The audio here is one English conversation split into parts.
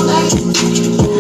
Like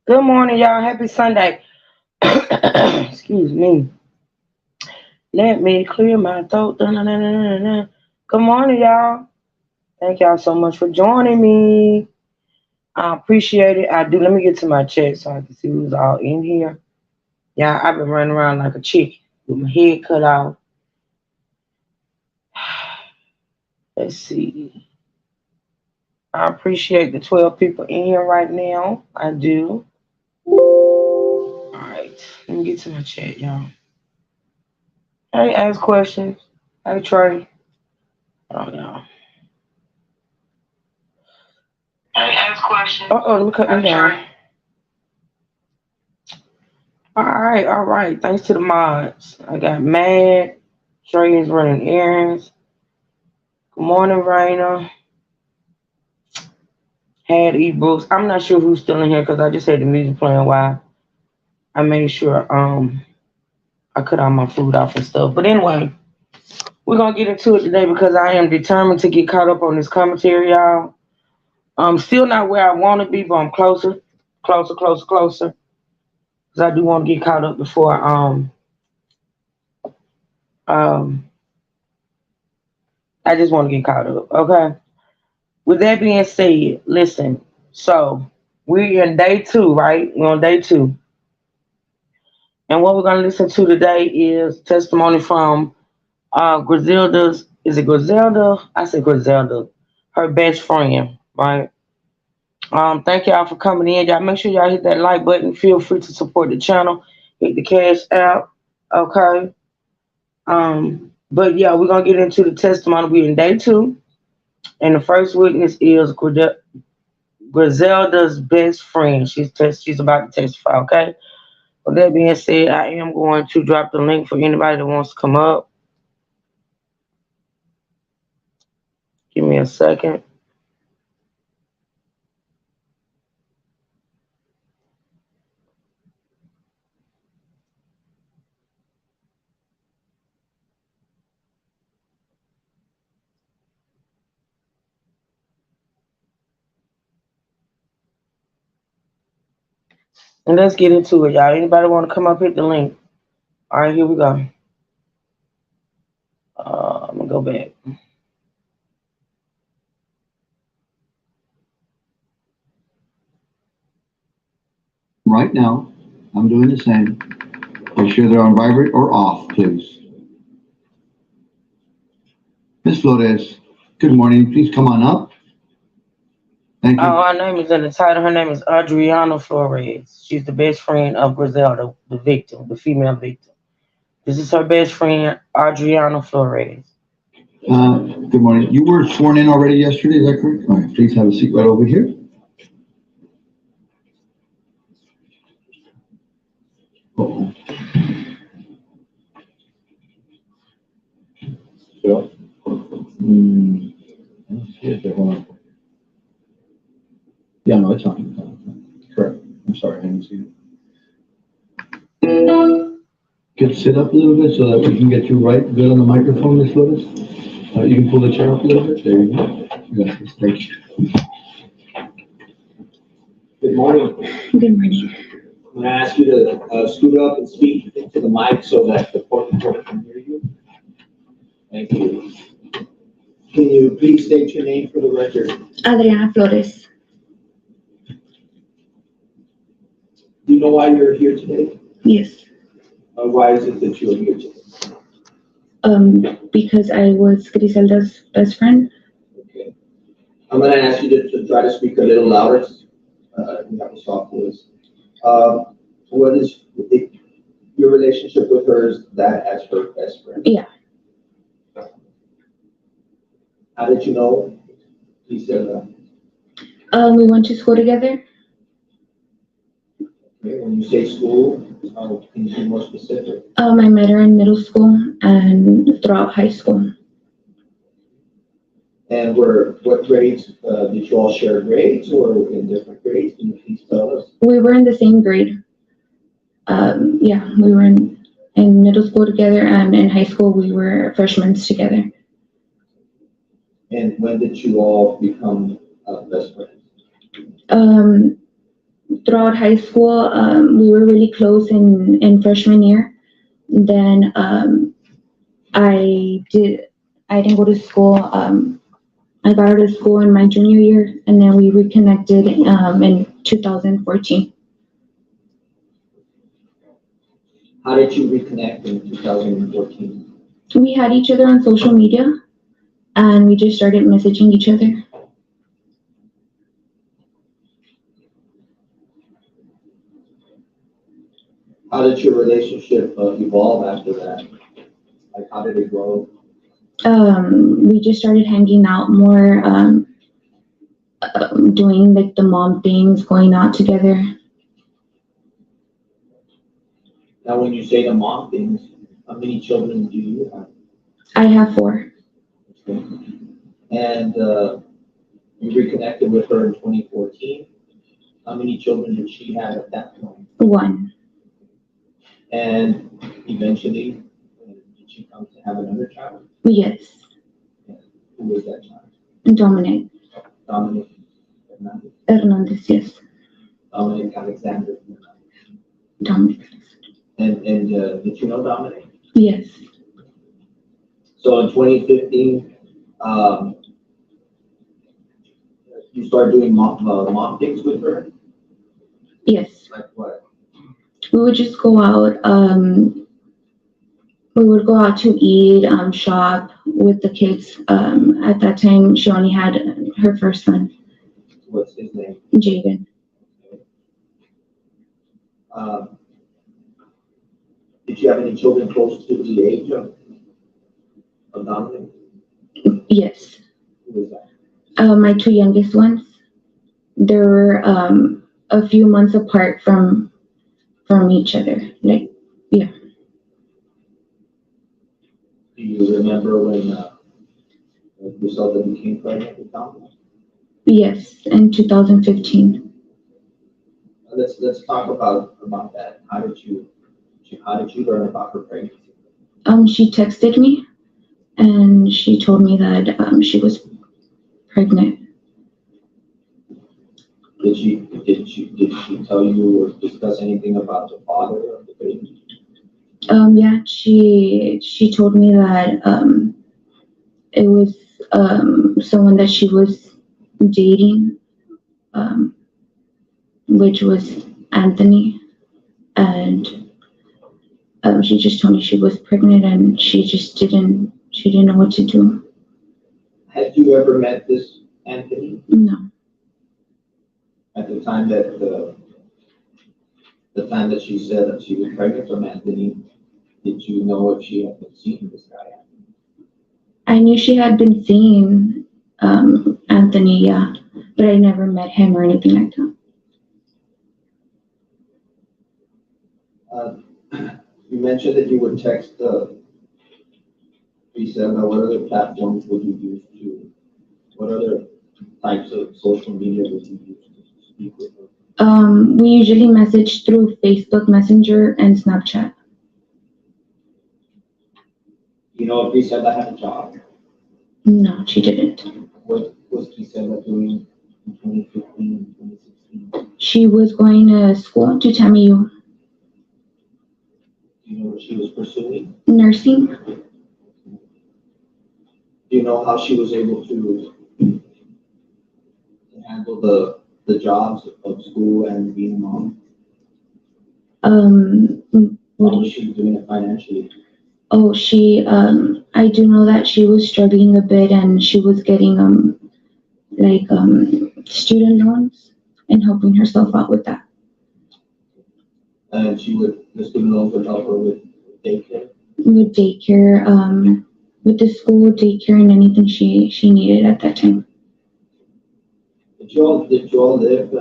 Good morning, y'all. Happy Sunday. Excuse me. Let me clear my throat. Dun-dun-dun-dun-dun. Good morning, y'all. Thank y'all so much for joining me. I appreciate it. I do. Let me get to my chat so I can see who's all in here. Yeah, I've been running around like a chicken with my head cut off. Let's see. I appreciate the 12 people in here right now. I do. All right. Let me get to my chat, y'all. Hey, ask questions. Hey, Trey. Oh, no. Hey, ask questions. Uh-oh, let me cut me down. All right. Thanks to the mods. I got Mad. Trey is running errands. Good morning, Raina. Had ebooks. I'm not sure who's still in here because I just had the music playing while I made sure I cut all my food off and stuff. But anyway, we're gonna get into it today because I am determined to get caught up on this commentary, y'all. I'm still not where I want to be, but I'm closer. Because I do want to get caught up before um I just want to get caught up. Okay. With that being said, listen. So we're in day two, right? We're on day two. And what we're gonna listen to today is testimony from Griselda's, is it Griselda? I said Griselda, her best friend, right? Thank y'all for coming in. Y'all make sure y'all hit that like button. Feel free to support the channel. Hit the cash out. Okay. But yeah, we're gonna get into the testimony. We're in day two. And the first witness is Griselda's best friend. She's about to testify, okay? With that being said, I am going to drop the link for anybody that wants to come up. Give me a second. And let's get into it, y'all. Anybody want to come up, hit the link. All right, here we go. I'm gonna go back. Right now, I'm doing the same. Make sure they're on vibrate or off, please. Miss Flores, good morning. Please come on up. Thank you. Her name is in the title. Her name is Adriana Flores. She's the best friend of Griselda, the victim, the female victim. This is her best friend, Adriana Flores. Good morning. You were sworn in already yesterday, is that correct? All right, please have a seat right over here. Uh-oh. Yeah. Yeah, no, it's fine. Correct. I'm sorry, I didn't see it. Could sit up a little bit so that we can get you right good on the microphone, Miss Flores. You can pull the chair up a little bit. There you go. Yes, thank you. Good morning. Good morning. I'm going to ask you to scoot up and speak into the mic so that the court reporter can hear you. Thank you. Can you please state your name for the record? Adriana Flores. Do you know why you're here today? Yes. Why is it that you're here today? Because I was Griselda's best friend. Okay. I'm going to ask you to try to speak a little louder. You have a soft voice. What is your relationship with her? Is that as her best friend? Yeah. How did you know? Please say that. We went to school together. Okay. When you say school, can you be more specific? I met her in middle school and throughout high school. And what grades, did you all share grades or in different grades? Can you please tell us? We were in the same grade. Yeah, we were in middle school together, and in high school we were freshmen together. And when did you all become best friends? Throughout high school, we were really close in freshman year. Then I didn't go to school. I got out of school in my junior year, and then we reconnected in 2014. How did you reconnect in 2014? We had each other on social media, and we just started messaging each other. How did your relationship evolve after that? Like, how did it grow? We just started hanging out more, doing like the mom things, going out together. Now, when you say the mom things, how many children do you have? I have 4. Okay. And you reconnected with her in 2014. How many children did she have at that point? 1. And eventually, did she come to have another child? Yes. And who was that child? Dominic Dominic Hernandez? Hernandez, yes. Dominic Alexander. Dominic. And did you know Dominic? Yes. So in 2015, you started doing mom things with her? Yes. Like what? We would just go out. We would go out to eat, shop with the kids. At that time, she only had her first son. What's his name? Jaden. Did you have any children close to the age of Dominic? Yes. Who was that? My 2 youngest ones. They were a few months apart from from each other. Like, Do you remember when Griselda became pregnant with Dominic? yes, in 2015. Let's talk about that. How did you learn about her pregnancy? She texted me and she told me that she was pregnant. Did she tell you or discuss anything about the father of the baby? Yeah, she told me that it was someone that she was dating, which was Anthony, and she just told me she was pregnant and she didn't know what to do. Had you ever met this Anthony No, at the time that she said that she was pregnant from Anthony? Did you know if she had been seeing this guy? I knew she had been seeing Anthony, yeah, but I never met him or anything like that. You mentioned that you would text Griselda. What other platforms would you use what other types of social media would you use to speak with her? We usually message through Facebook Messenger and Snapchat. You know if Griselda had a job? No, she didn't. What was Griselda doing in 2015, 2016? She was going to school to TAMU. Do you know what she was pursuing? Nursing. Do you know how she was able to handle the jobs of school and being a mom? How was she doing it financially? Oh, I do know that she was struggling a bit and she was getting student loans and helping herself out with that. And the student loans would help her with daycare? With daycare, with the school, daycare, and anything she needed at that time. Did you all live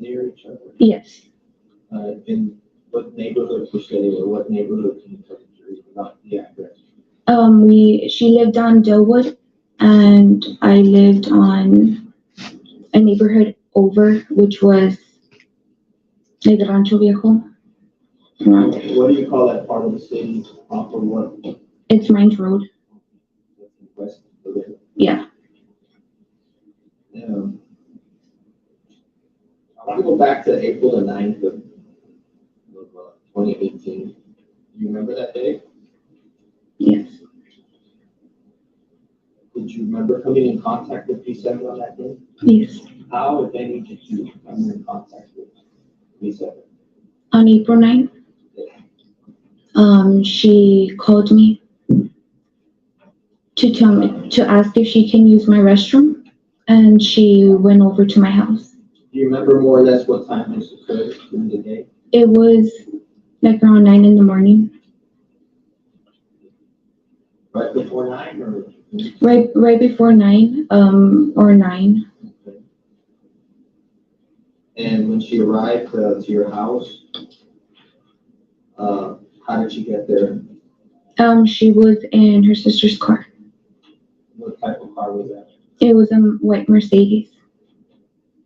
near each other? Yes. In what neighborhood per se, or what neighborhood can you tell the jury about the address? She lived on Dillwood, and I lived on a neighborhood over, which was like Rancho Viejo. What do you call that part of the city? Off of what? It's Mines Road. West of the Yeah. I want to go back to April the 9th of 2018. Do you remember that day? Yes. Did you remember coming in contact with P7 on that day? Yes. How, if any, did you come in contact with P7? On April 9th, she called me to ask if she can use my restroom, and she went over to my house. Do you remember more or less what time this occurred during the day? It was like around 9 in the morning. Right before 9 or? Right before 9, or 9. Okay. And when she arrived to your house, how did she get there? She was in her sister's car. What type of car was that? It was a white Mercedes.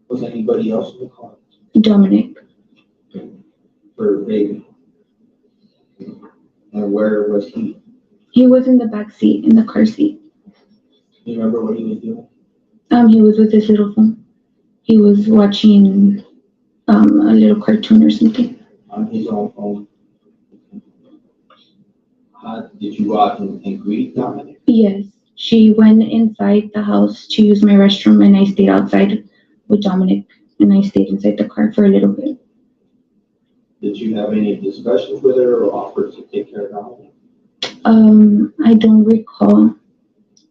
Was anybody else in the car? Dominic. For baby. And where was he? He was in the back seat, in the car seat. Do you remember what he was doing? He was with his little phone. He was watching a little cartoon or something. On his own phone. Did you go out and greet Dominic? Yes. She went inside the house to use my restroom, and I stayed outside with Dominic, and I stayed inside the car for a little bit. Did you have any discussions with her or offers to take care of Dominic? I don't recall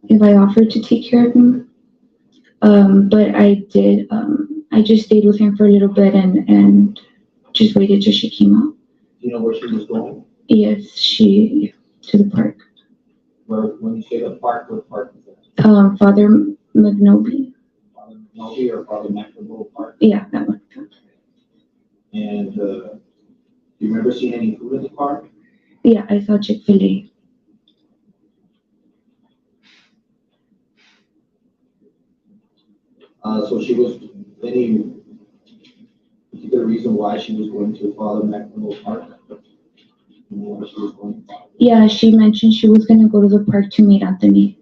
if I offered to take care of him, but I did. I just stayed with him for a little bit and just waited till she came out. Do you know where she was going? Yes, to the park. When you say the park, what park is that? Father McNoby. Father McNoby or Father McNoby Park? Yeah, that one. And Do you remember seeing any food in the car? Yeah, I saw Chick-fil-A. So she was, any particular reason why she was going to Father McMinnville Park? You know where she was going? Yeah, she mentioned she was gonna go to the park to meet Anthony.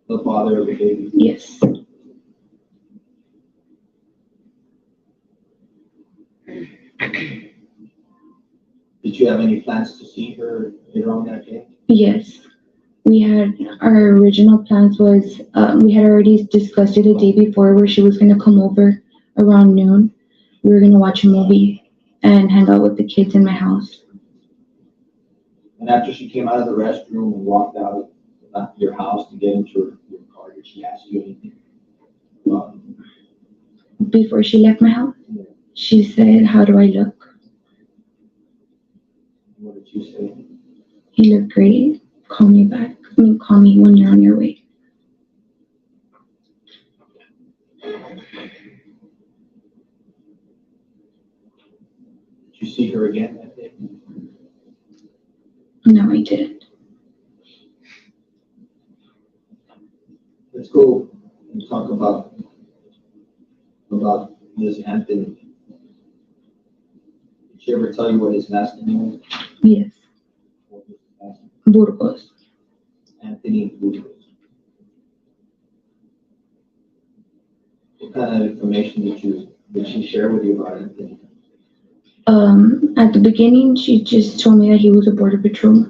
The father of the baby. Yes. Did you have any plans to see her later on that day? Yes. We had, our original plans was, we had already discussed it the day before where she was gonna come over around noon. We were gonna watch a movie and hang out with the kids in my house. And after she came out of the restroom and walked out of your house to get into your car, did she ask you anything? Before she left my house, she said, "How do I look?" What did you say? "You look great. Call me back. Call me when you're on your way." Did you see her again that day? No, I didn't. Let's go and talk about this Anthony. Did she ever tell you what his last name was? Yes. What was his last name? Burgos. Anthony Burgos. What kind of information did she share with you about Anthony? At the beginning, she just told me that he was a border patrol.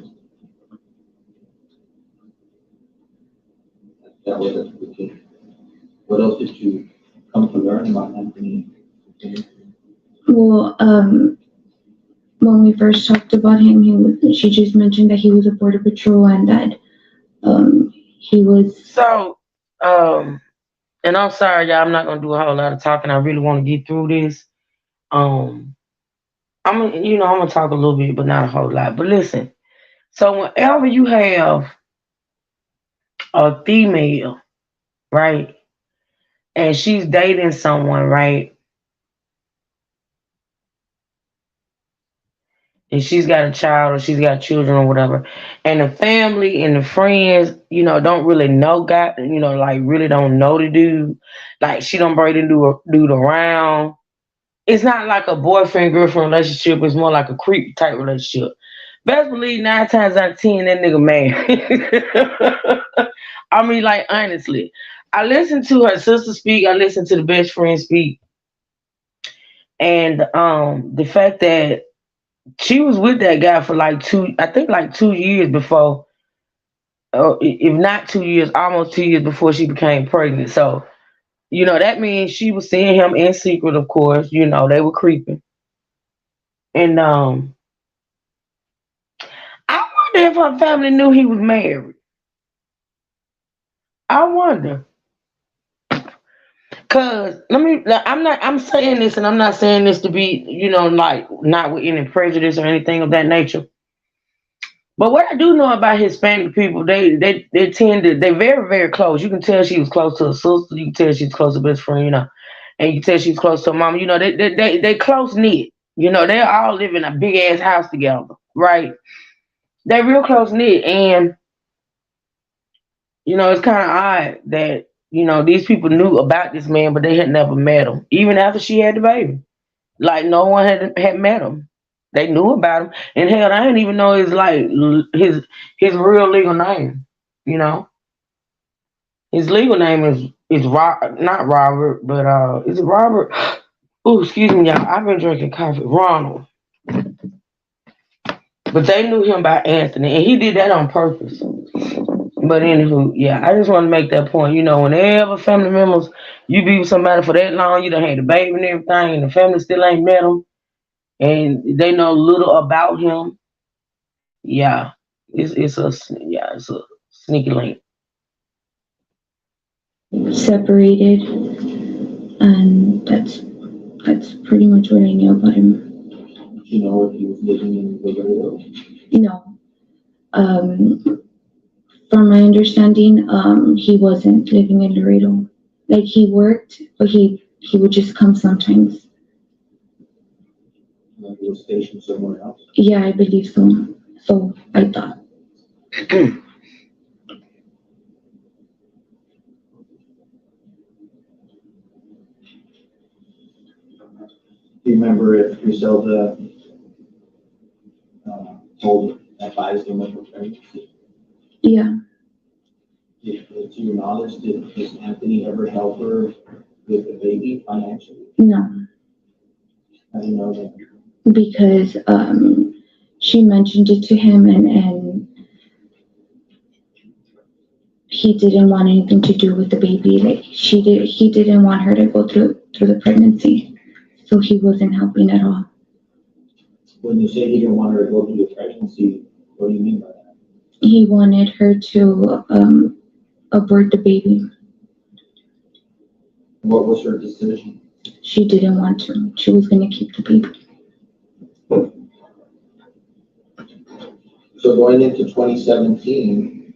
That was at the beginning. What else did you come to learn about Anthony? Well, when we first talked about him, she just mentioned that he was a border patrol and that he was. So, and I'm sorry, y'all. I'm not gonna do a whole lot of talking. I really want to get through this. I'm gonna talk a little bit, but not a whole lot. But listen. So whenever you have a female, right, and she's dating someone, right, and she's got a child or she's got children or whatever, and the family and the friends, don't really know God, like really don't know the dude, like she don't bring the dude around. It's not like a boyfriend girlfriend relationship. It's more like a creep type relationship. Best believe 9 times out of 10 that nigga mad. I mean, like honestly, I listened to her sister speak. I listened to the best friend speak, and the fact that she was with that guy for like I think like 2 years before, if not 2 years, almost 2 years before she became pregnant. So that means she was seeing him in secret. Of course, they were creeping, and I wonder if her family knew he was married. I wonder. Cause I'm saying this and I'm not saying this to be, like not with any prejudice or anything of that nature. But what I do know about Hispanic people, they tend to, they're very, very close. You can tell she was close to a sister, you can tell she's close to best friend, and you can tell she's close to a mom, they close knit. They all live in a big ass house together, right? They're real close knit, and it's kind of odd that, these people knew about this man, but they had never met him, even after she had the baby. Like, no one had met him. They knew about him. And hell, I didn't even know his real legal name, His legal name is not Robert, but is it Robert? Oh, excuse me, y'all. I've been drinking coffee. Ronald. But they knew him by Anthony, and he did that on purpose. But anywho, yeah, I just want to make that point. Whenever family members, you be with somebody for that long, you done had a baby and everything, and the family still ain't met him, and they know little about him. Yeah, it's a sneaky link. Separated, and that's pretty much what I knew about him. Did you know if he was living in Laredo? No. From my understanding, he wasn't living in Laredo. Like, he worked, but he would just come sometimes. Like it was stationed somewhere else. Yeah, I believe so. So I thought. Do you remember if Griselda advised him of her pregnancy? Yeah, To your knowledge, does Anthony ever help her with the baby financially? no, How do you know that? because she mentioned it to him, and he didn't want anything to do with the baby. Like he didn't want her to go through the pregnancy, so he wasn't helping at all. When you say he didn't want her to go through the pregnancy, what do you mean by that? He wanted her to abort the baby. What was her decision? She didn't want to. She was going to keep the baby. So going into 2017,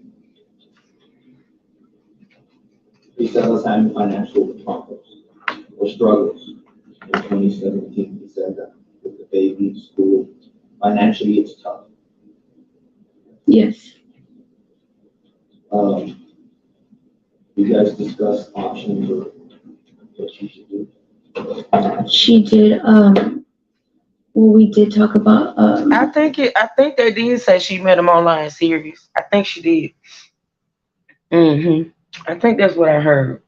Griselda's having financial problems or struggles. In 2017, he said that with the baby, school, financially it's tough. Yes. You guys discussed options or what she should do? She did. Well, we did talk about. I think they did say she met him online series. I think she did. I think that's what I heard.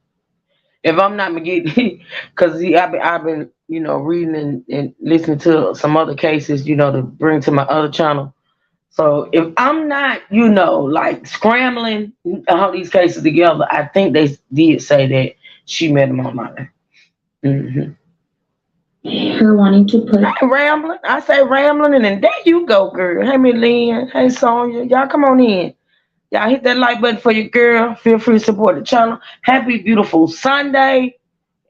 If I'm not forgetting, because I've been reading and listening to some other cases, to bring to my other channel. So if I'm not, like scrambling all these cases together, I think they did say that she met him online. Her wanting to put. I ain't rambling. I say rambling, and then there you go, girl. Hey, Miss Lynn. Hey, Sonya. Y'all come on in. Y'all hit that like button for your girl. Feel free to support the channel. Happy, beautiful Sunday.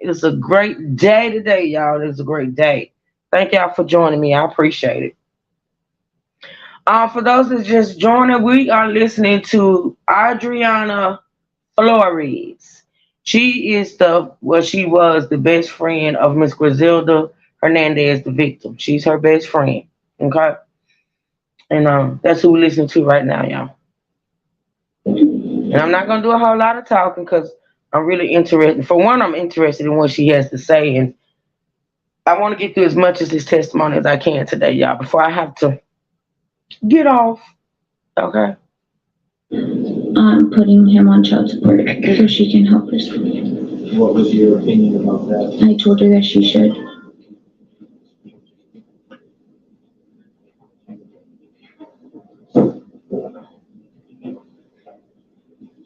It's a great day today, y'all. It's a great day. Thank y'all for joining me. I appreciate it. For those that just joining, we are listening to Adriana Flores. She was the best friend of Miss Griselda Hernandez, the victim. She's her best friend. Okay? And that's who we're listening to right now, y'all. And I'm not gonna do a whole lot of talking because I'm really interested. For one, I'm interested in what she has to say, and I want to get through as much of this testimony as I can today, y'all, before I have to get off. Okay? Putting him on child support so she can help herself. What was your opinion about that? I told her that she should.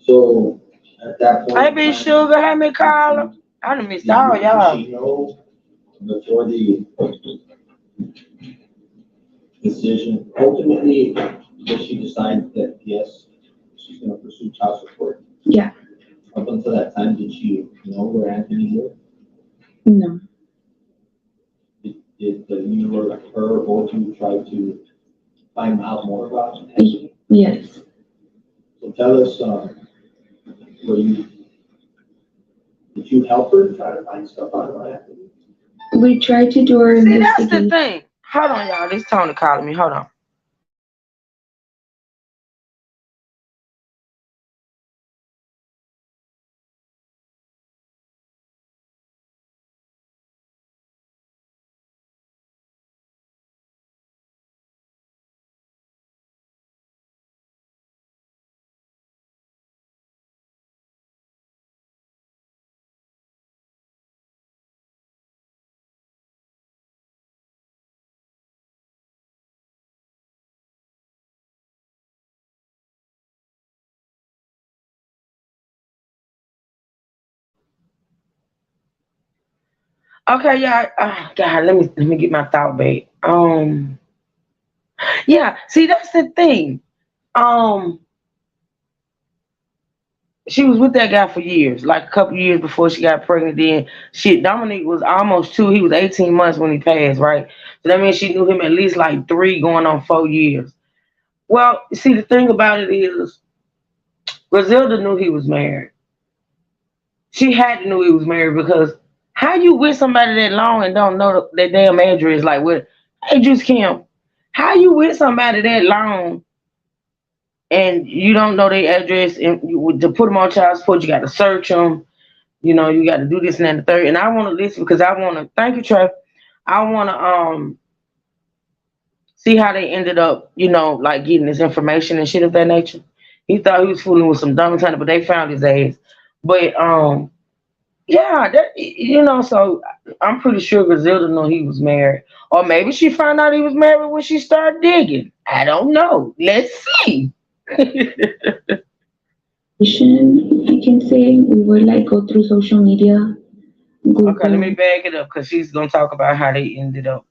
So at that point, Hey, Big Sugar, hey, me Carla. I done missed all y'all. did she know before the decision? Ultimately, did she decide that yes, she's going to pursue child support? Yeah. Up until that time, did she know where Anthony lived? No. Did you or her both you try to find out more about Anthony? Yes. So tell us, did you help her try to find stuff out about Anthony? We tried to do our See, that's the investigation. thing. Hold on, y'all. This Tony calling me. Hold on. Okay, y'all. God, let me get my thought back. Yeah. See, that's the thing. Um, she was with that guy for years, like a couple years before she got pregnant. Then shit, Dominique was almost 2. He was 18 months when he passed, right? So that means she knew him at least like 3, going on 4 years. Well, see, the thing about it is, Griselda knew he was married. She had to know he was married because how you with somebody that long and don't know their damn address? Like, what? Hey, Juice Kim, how you with somebody that long and you don't know their address and to put them on child support, you got to search them. You know, you got to do this and that and the third. And I want to listen because I want to. Thank you, Trey. I want to see how they ended up. You know, like getting this information and shit of that nature. He thought he was fooling with some dumb but they found his ass. But yeah, that you know. So I'm pretty sure Griselda knew he was married, or maybe she found out he was married when she started digging. I don't know. Let's see. I can say we would like go through social media, Okay, let me Google. back it up because she's gonna talk about how they ended up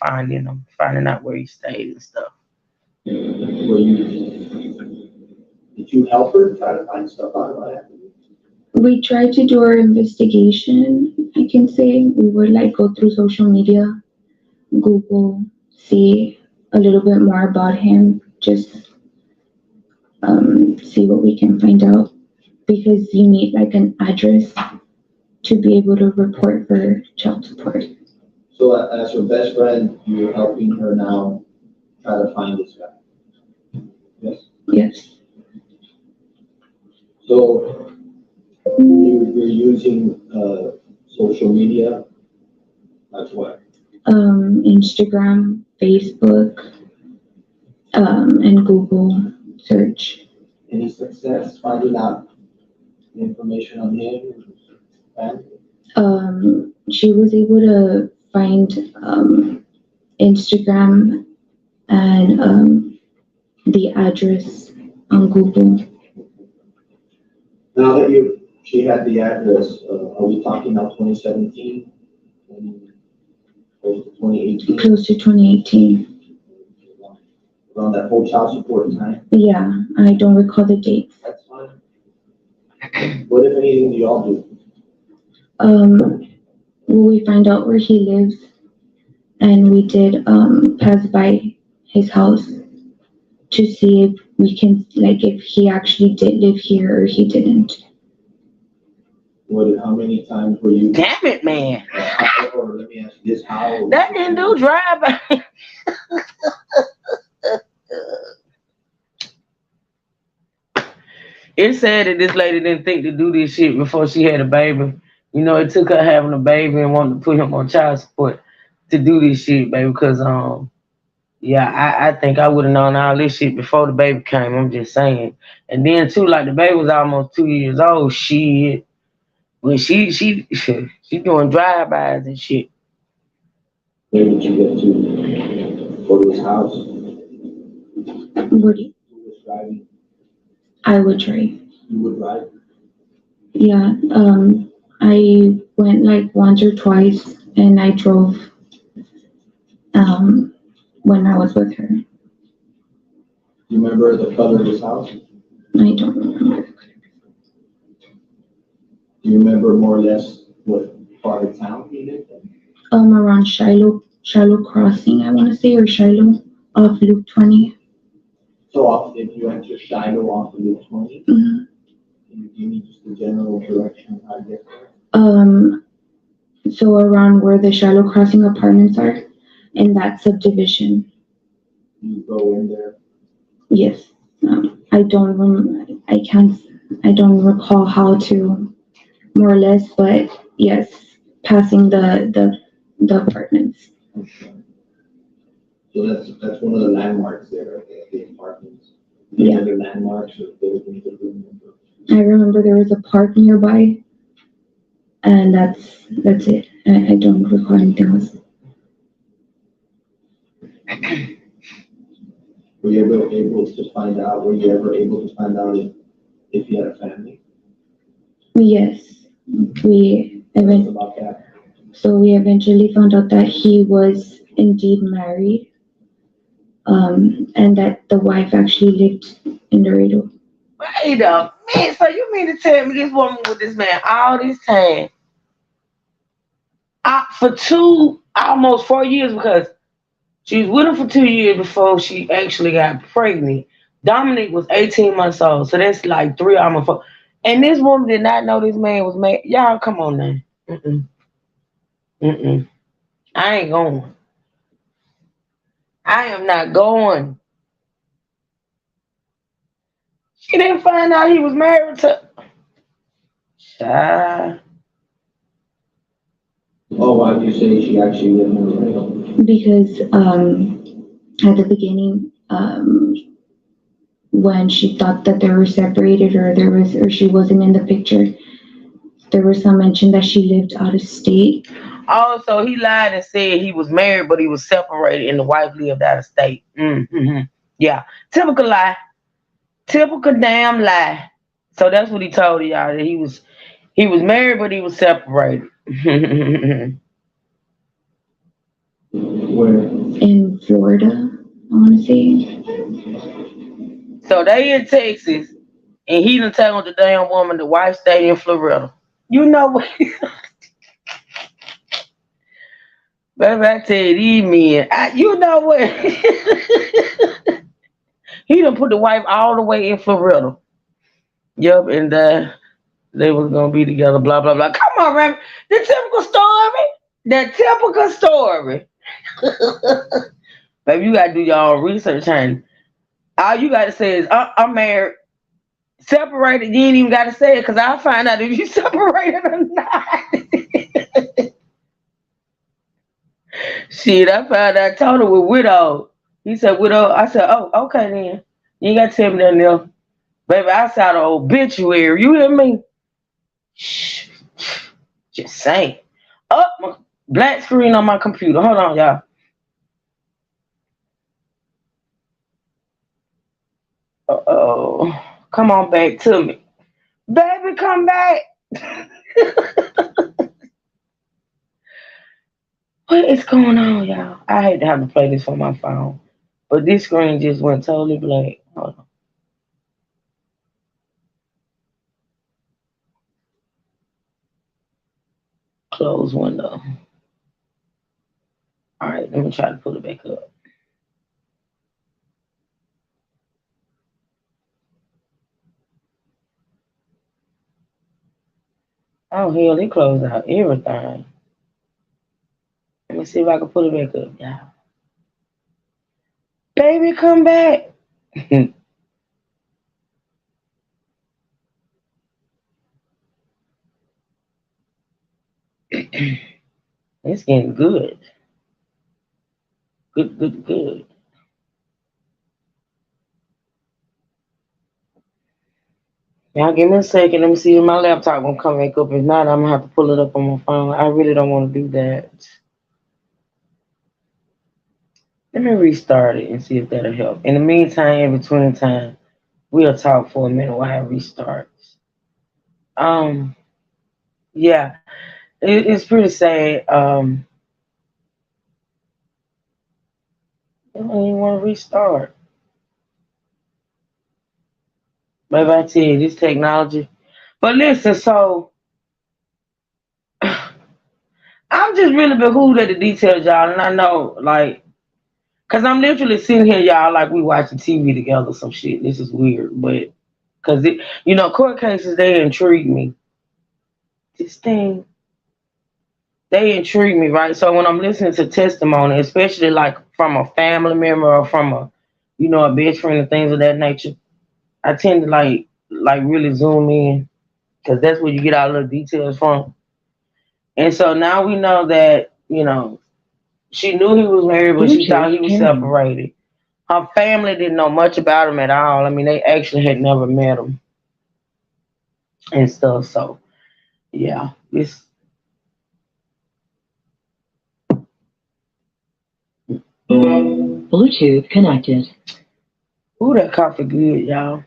finding him, finding out where he stayed and stuff. Were you, did you help her try to find stuff out about it? We tried to do our investigation. I can say we would like go through social media, Google, see a little bit more about him, just see what we can find out because you need like an address to be able to report for child support. So as your best friend, you're helping her now try to find this guy. Yes. Yes. So you're using social media. That's what. Instagram, Facebook, and Google search. Any success finding out the information on him and She was able to find Instagram and the address on Google. now that she had the address, are we talking now 2017? Close to 2018? Close to 2018. Around that whole child support time? Yeah, I don't recall the dates. That's fine. What, if anything, do y'all do? Well, we find out where he lives, and we did pass by his house to see if we can, like, if he actually did live here or he didn't. What, how many times were you? Damn it, man! Or let me ask you this: how? That didn't do drive by. It's sad that this lady didn't think to do this shit before she had a baby. You know, it took her having a baby and wanting to put him on child support to do this shit, baby. Because yeah, I think I would have known all this shit before the baby came. I'm just saying. And then too, like the baby was almost 2 years old. Shit, when she doing drive-bys and shit. Where did you get to? Go to his house? Would you? Who was driving? I would drive. You would drive? Yeah, I went like once or twice, and I drove when I was with her. You remember the color of his house? I don't remember. Do you remember more or less what part of town he lived in? Around Shiloh Crossing, I want to say, or Shiloh off Loop 20. So off, if you enter Shiloh off of Route 20, Mm-hmm. can you give me just the general direction of how to get there? So around where the Shiloh Crossing apartments are, in that subdivision. You go in there. Yes. I don't recall how to, more or less, but yes, passing the apartments. Okay. So that's one of the landmarks there, the apartments. Any Yeah. other landmarks or buildings that you remember? I remember there was a park nearby, and that's it. I don't recall anything else. Were you ever able to find out if he had a family? Yes, we Tell us even about that. so we eventually found out that he was indeed married, and that the wife actually lived in Laredo. Wait a minute. So you mean to tell me this woman with this man all this time, for almost 4 years, because she was with him for 2 years before she actually got pregnant. Dominic was 18 months old, so that's like three, almost four. And this woman did not know this man was married. Y'all, come on now. Mm-mm. I ain't going. I am not going. She didn't find out he was married to. Child. Oh, why do you say she actually lived in Laredo? Because at the beginning, when she thought that they were separated, or she wasn't in the picture, there was some mention that she lived out of state. Oh, so he lied and said he was married, but he was separated, and the wife lived out of state. Mm-hmm. Yeah, typical lie. Typical damn lie. So that's what he told y'all, that he was married, but he was separated. Where? In Florida, I want to say. So they in Texas, and he done told the damn woman the wife stayed in Florida. You know what? Baby, I tell you, these men, you know what? He done put the wife all the way in Florida. Yep, and they was gonna be together, blah blah blah. Come on, Remy. The typical story. The typical story. Baby, you gotta do your own research, honey. All you gotta say is, I'm married. Separated, you ain't even gotta say it, because I'll find out if you separated or not. Shit, I found out told her with widow. He said widow. I said, oh, okay then. You ain't gotta tell me nothing else. Baby, I saw the obituary. You hear me? Shh. Just saying. Up, my black screen on my computer. Hold on, y'all. Uh-oh. Come on back to me. Baby, come back. What is going on, y'all? I hate to have to play this from my phone. But this screen just went totally blank. Hold on. Close window. All right, let me try to pull it back up. Oh, hell, they closed out everything. Let me see if I can pull it back up, y'all. Baby, come back. It's getting good. Good, good, good. Y'all give me a second. Let me see if my laptop gonna come back up. If not, I'm gonna have to pull it up on my phone. I really don't want to do that. Let me restart it and see if that'll help. In the meantime, in between time, we'll talk for a minute while I restart. Um, yeah, it's pretty sad. I don't even want to restart. Maybe I tell you this technology. But listen, so I'm just really behooved at the details, y'all, and I know, like, cause I'm literally sitting here, y'all, like we watching TV together, some shit. This is weird, but cause court cases they intrigue me. This thing, they intrigue me, right? So when I'm listening to testimony, especially like from a family member or from a best friend and things of that nature, I tend to like really zoom in, because that's where you get all the details from. And so now we know that she knew he was married, but she thought he was separated. Her family didn't know much about him at all. I mean, they actually had never met him and stuff. So yeah, it's Bluetooth connected. ooh, that coffee good, y'all.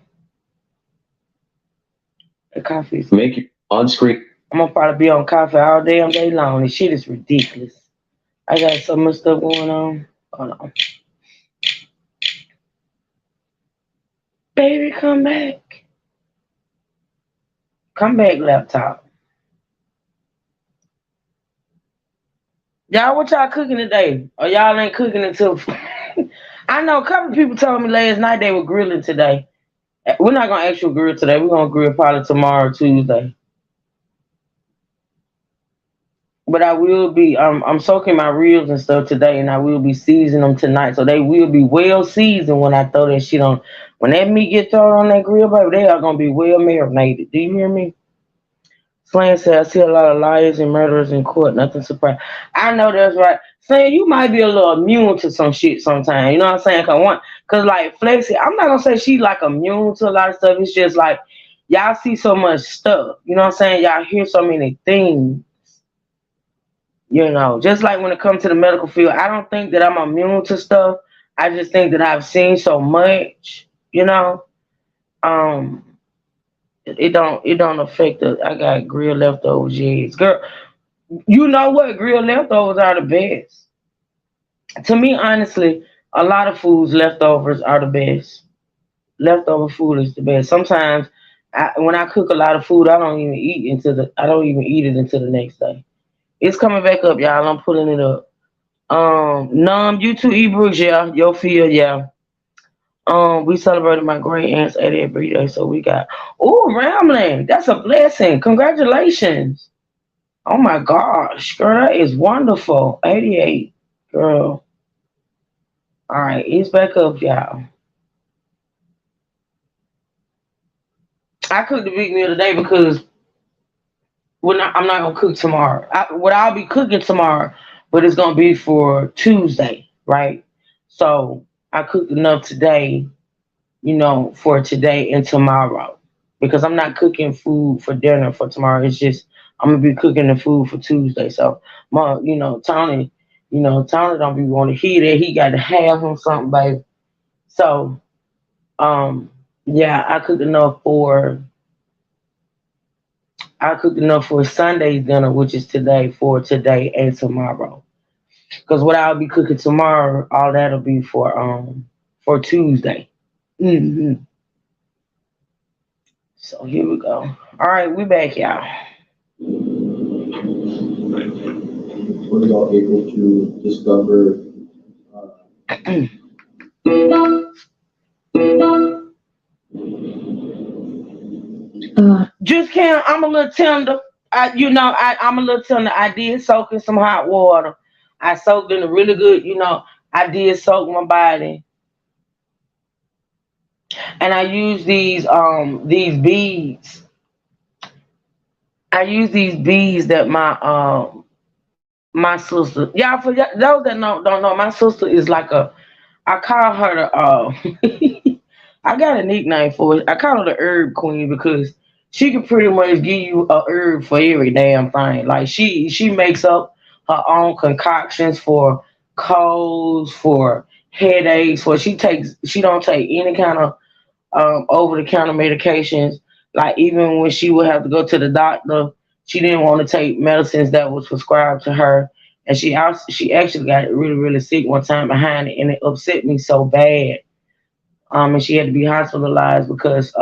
That coffee is. Make you on screen. I'm gonna probably be on coffee all damn day long. This shit is ridiculous. I got so much stuff going on. Hold on. Baby, come back. Come back, laptop. Y'all, what y'all cooking today? Or y'all ain't cooking until... I know a couple of people told me last night they were grilling today. We're not going to actually grill today. We're going to grill probably tomorrow, Tuesday. But I will be I'm soaking my ribs and stuff today, and I will be seasoning them tonight, so they will be well seasoned when I throw that shit on. When that meat get thrown on that grill, baby, they are gonna be well marinated. Do you hear me? Slang said, I see a lot of liars and murderers in court. Nothing surprising. I know that's right. Saying you might be a little immune to some shit sometimes. You know what I'm saying? Cause like Flexi, I'm not gonna say she like immune to a lot of stuff. It's just like y'all see so much stuff. You know what I'm saying? Y'all hear so many things. You know, just like when it comes to the medical field, I don't think that I'm immune to stuff. I just think that I've seen so much. You know, um, it don't affect the. I got grilled leftovers. Yes, girl. You know what? Grilled leftovers are the best. To me, honestly, a lot of foods leftovers are the best. Leftover food is the best. Sometimes, when I cook a lot of food, I don't even eat it until the next day. It's coming back up, y'all. I'm pulling it up. You too, Ebrooks, yeah. Your field, yeah. We celebrated my great aunt's 80th birthday, so we got rambling. That's a blessing. Congratulations. Oh my gosh, girl, that is wonderful. 88, girl. All right, it's back up, y'all. I cooked the big meal today because I'm not gonna cook tomorrow. I'll be cooking tomorrow, but it's gonna be for Tuesday, right? So I cooked enough today, for today and tomorrow, because I'm not cooking food for dinner for tomorrow. It's just I'm gonna be cooking the food for Tuesday. So Tony, Tony don't be want to hear that. He got to have him something, baby. So yeah, I cooked enough for Sunday's dinner, which is today, for today and tomorrow. Because what I'll be cooking tomorrow, all that'll be for Tuesday. hmm So here we go. All right, we back, y'all. Were y'all able to discover, Just can't. I'm a little tender. I'm a little tender. I did soak in some hot water. I soaked in a really good. I did soak my body, and I use these beads. I use these beads that my sister. Yeah, for those that don't know, my sister is like a. I call her the. I got a nickname for it. I call her the herb queen because she can pretty much give you a herb for every damn thing. Like she makes up her own concoctions for colds, for headaches, for she don't take any kind of over the counter medications. Like even when she would have to go to the doctor, she didn't want to take medicines that was prescribed to her. And she actually got really, really sick one time behind it, and it upset me so bad. And she had to be hospitalized because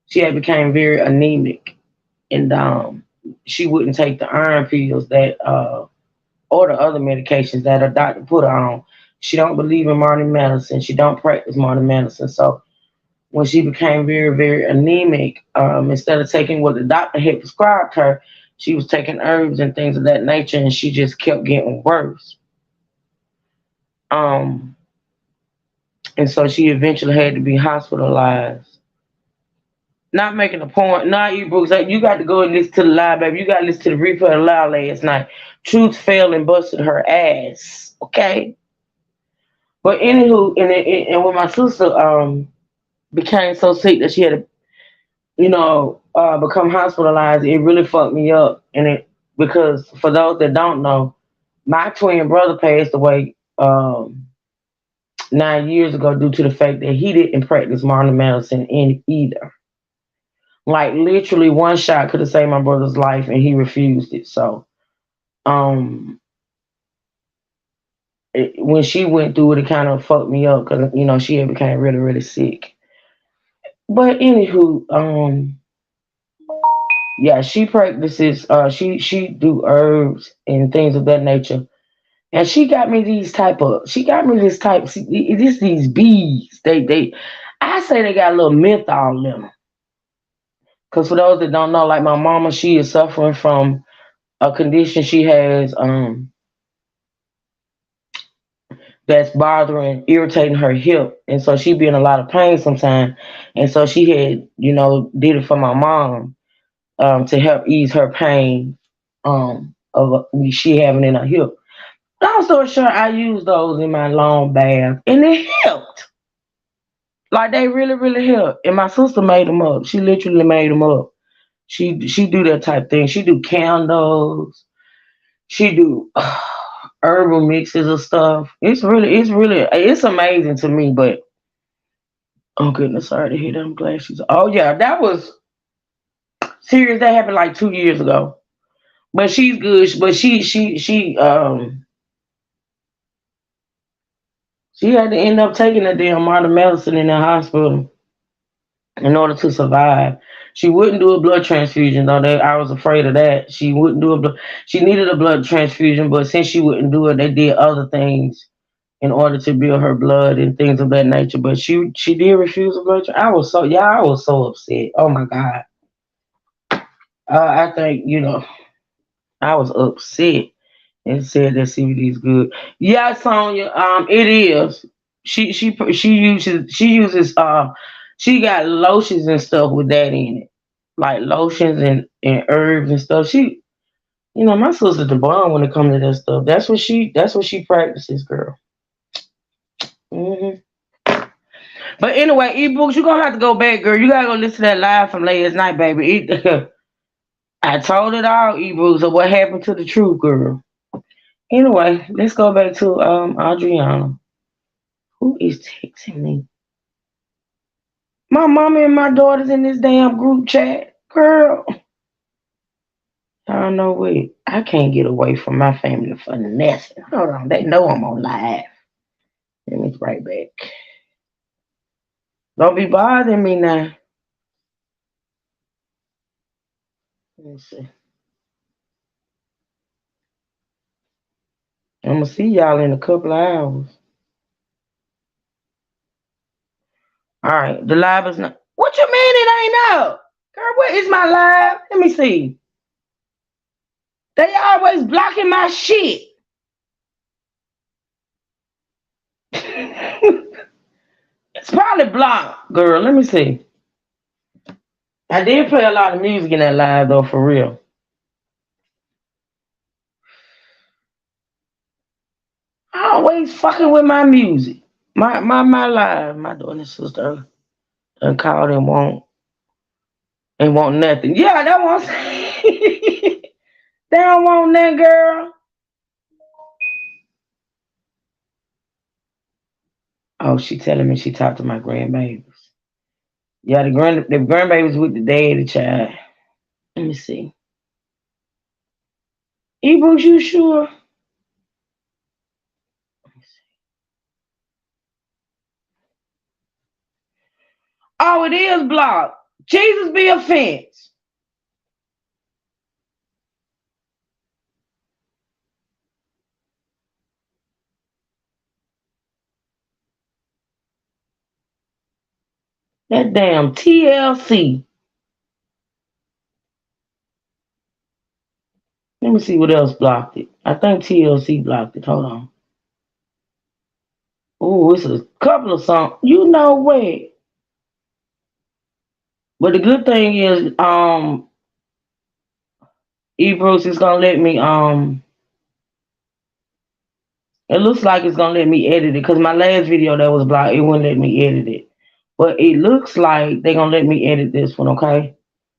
she had became very anemic, and she wouldn't take the iron pills that or the other medications that her doctor put her on. She don't believe in modern medicine. She don't practice modern medicine. So when she became very, very anemic, instead of taking what the doctor had prescribed her, she was taking herbs and things of that nature, and she just kept getting worse. Um, and so she eventually had to be hospitalized. Not making a point. Nah, you Brooks, like, you got to go and listen to the live, baby. You got to listen to the replay of the live last night. Truth fell and busted her ass. Okay. But anywho, and when my sister became so sick that she had to, become hospitalized, it really fucked me up. And it because for those that don't know, my twin brother passed away 9 years ago due to the fact that he didn't practice modern medicine in either. Like literally one shot could have saved my brother's life and he refused it. So um when she went through it, it kind of fucked me up because she had became really, really sick. But anywho, yeah, she practices. She do herbs and things of that nature. And she got me She got me this type. These bees. I say they got a little menthol in them. Because for those that don't know, like my mama, she is suffering from a condition she has that's bothering, irritating her hip, and so she be in a lot of pain sometimes. And so she had, did it for my mom to help ease her pain of she having in her hip. Long story short, I used those in my long bath, and it helped. Like they really, really helped. And my sister made them up. She literally made them up. She do that type thing. She do candles. She do herbal mixes of stuff. It's amazing to me. But oh goodness, sorry to hear that. I'm glad she's. Oh yeah, that was serious. That happened like 2 years ago. But she's good. But she had to end up taking a damn modern medicine in the hospital in order to survive. She wouldn't do a blood transfusion though. I was afraid of that. She wouldn't do a blood. She needed a blood transfusion, but since she wouldn't do it, they did other things in order to build her blood and things of that nature. But she did refuse a blood. I was so upset. Oh my god. I think I was upset and said that CBD is good. Yeah, Sonya. It is. She uses she got lotions and stuff with that in it, like lotions and herbs and stuff. My sister's the bomb when it comes to that stuff. That's what she practices, girl. hmm But anyway, ebooks, you gonna have to go back, girl. You gotta go listen to that live from last night, baby. I told it all, ebooks, of what happened to the truth, girl. Anyway, let's go back to Adriana. Who is texting me? My mama and my daughter's in this damn group chat. Girl. I don't know what. I can't get away from my family for nothing. Hold on. They know I'm on live. Let me right back. Don't be bothering me now. Let me see. I'm gonna see y'all in a couple of hours. Alright, the live is not. What you mean it ain't up? Girl, where is my live? Let me see. They always blocking my shit. It's probably blocked, girl. Let me see. I did play a lot of music in that live though, for real. I always fucking with my music. My live. My daughter and sister done called and want nothing. Yeah, that wants they don't want that, girl. Oh, she telling me she talked to my grandbabies. Yeah, the grandbabies with the daddy child. Let me see. Ebooks, you sure? Oh, it is blocked. Jesus be offense. That damn TLC. Let me see what else blocked it. I think TLC blocked it. Hold on. Oh, it's a couple of songs. You know what? But the good thing is, Ebros is gonna let me it looks like it's gonna let me edit it because my last video that was blocked, it wouldn't let me edit it. But it looks like they're gonna let me edit this one, okay?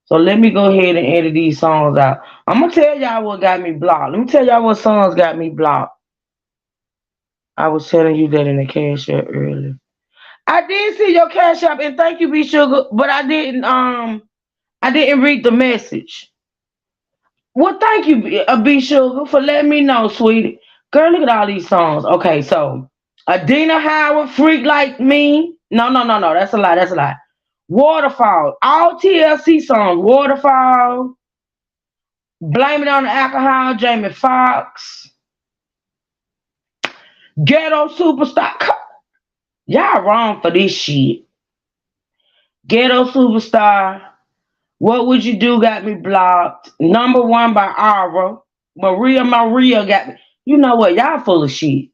So let me go ahead and edit these songs out. I'm gonna tell y'all what got me blocked. Let me tell y'all what songs got me blocked. I was telling you that in the cash app earlier. I did see your cash app and thank you, B Sugar, but I didn't read the message. Well, thank you, B Sugar, for letting me know, sweetie. Girl, look at all these songs. Okay, so Adina Howard, Freak Like Me. No. That's a lie. That's a lie. Waterfall. All TLC songs. Waterfall. Blame It on the Alcohol. Jamie Foxx. Ghetto Superstar. Y'all wrong for this shit. Ghetto Superstar. What Would You Do got me blocked. Number One by Aura. Maria got me. You know what? Y'all full of shit.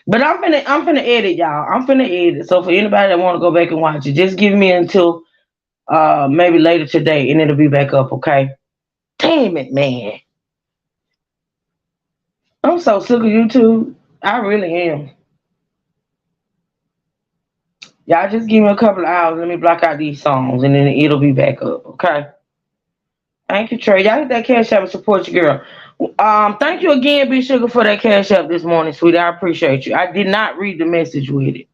But I'm finna edit, y'all. I'm finna edit. So for anybody that want to go back and watch it, just give me until maybe later today, and it'll be back up. Okay? Damn it, man. I'm so sick of YouTube. I really am. Y'all just give me a couple of hours. Let me block out these songs, and then it'll be back up. Okay? Thank you, Trey. Y'all hit that cash app and support your girl. Thank you again, B Sugar, for that cash app this morning, sweetie. I appreciate you. I did not read the message with it.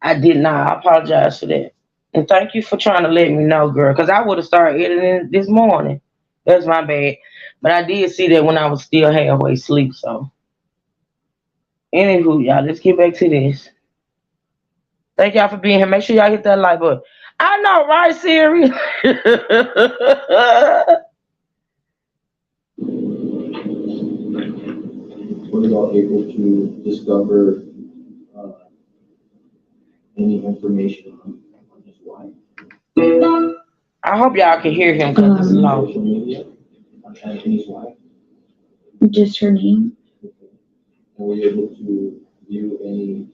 I did not. I apologize for that. And thank you for trying to let me know, girl, because I would have started editing this morning. That's my bad. But I did see that when I was still halfway asleep. So, anywho, y'all, let's get back to this. Thank y'all for being here. Make sure y'all hit that like button. I know, right, Siri? Were you all able to discover any information on his wife? I hope y'all can hear him because it's low. Social media on Anthony's wife? Just her name. Okay. And were you able to view any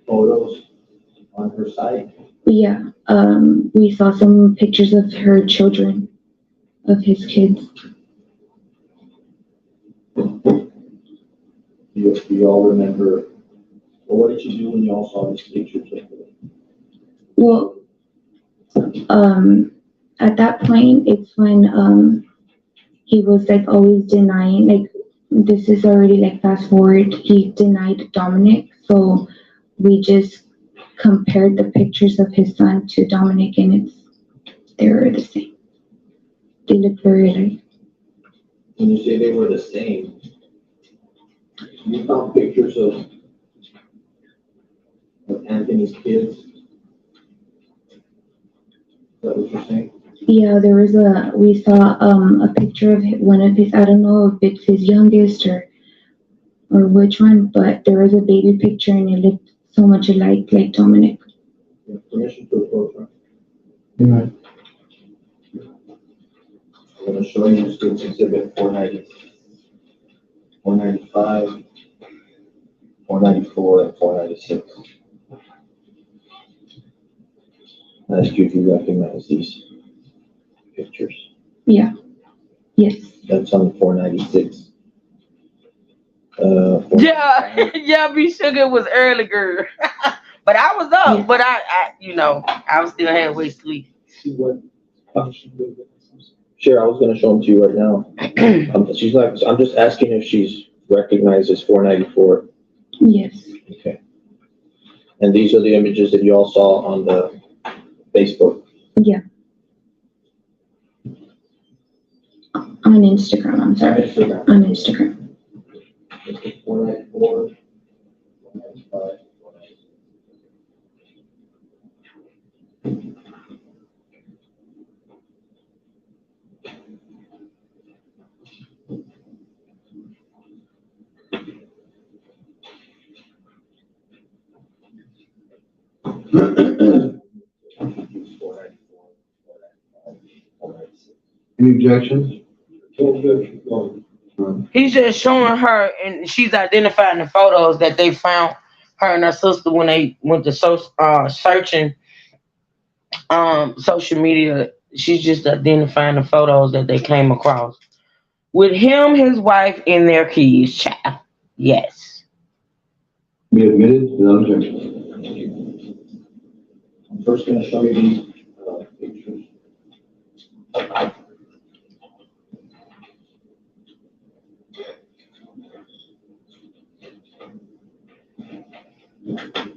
photos on her site? Yeah. We saw some pictures of her children, of his kids. Do you all remember, or what did you do when you all saw these pictures of her? Well, at that point, it's when he was like always denying, like this is already like fast forward, he denied Dominic. So we just compared the pictures of his son to Dominic, and they were the same. They look very alike. When you say they were the same, you found pictures of Anthony's kids? Is that what you're saying? Yeah, we saw a picture of one of his, I don't know if it's his youngest or which one, but there was a baby picture and it looked so much alike, like Dominic. You have permission to approach her? Yeah. I'm going to show you Students Exhibit 490, 495, 494, and 496. I ask you if you recognize these pictures. Yeah. Yes. That's on 496. Yeah, yeah, B Sugar was early, girl. But I was up, Yeah. but I was still halfway asleep. Sure, I was going to show them to you right now. She's like, I'm just asking if she's recognizes 494. Yes. Okay. And these are the images that you all saw on the Facebook. Yeah. On Instagram, I'm sorry. Instagram. On Instagram. 494, 495, 496. Any objections? He's just showing her, and she's identifying the photos that they found her and her sister when they went to searching social media. She's just identifying the photos that they came across with him, his wife, and their kids. Child, yes. Be admitted without objection. I'm first going to show you these pictures.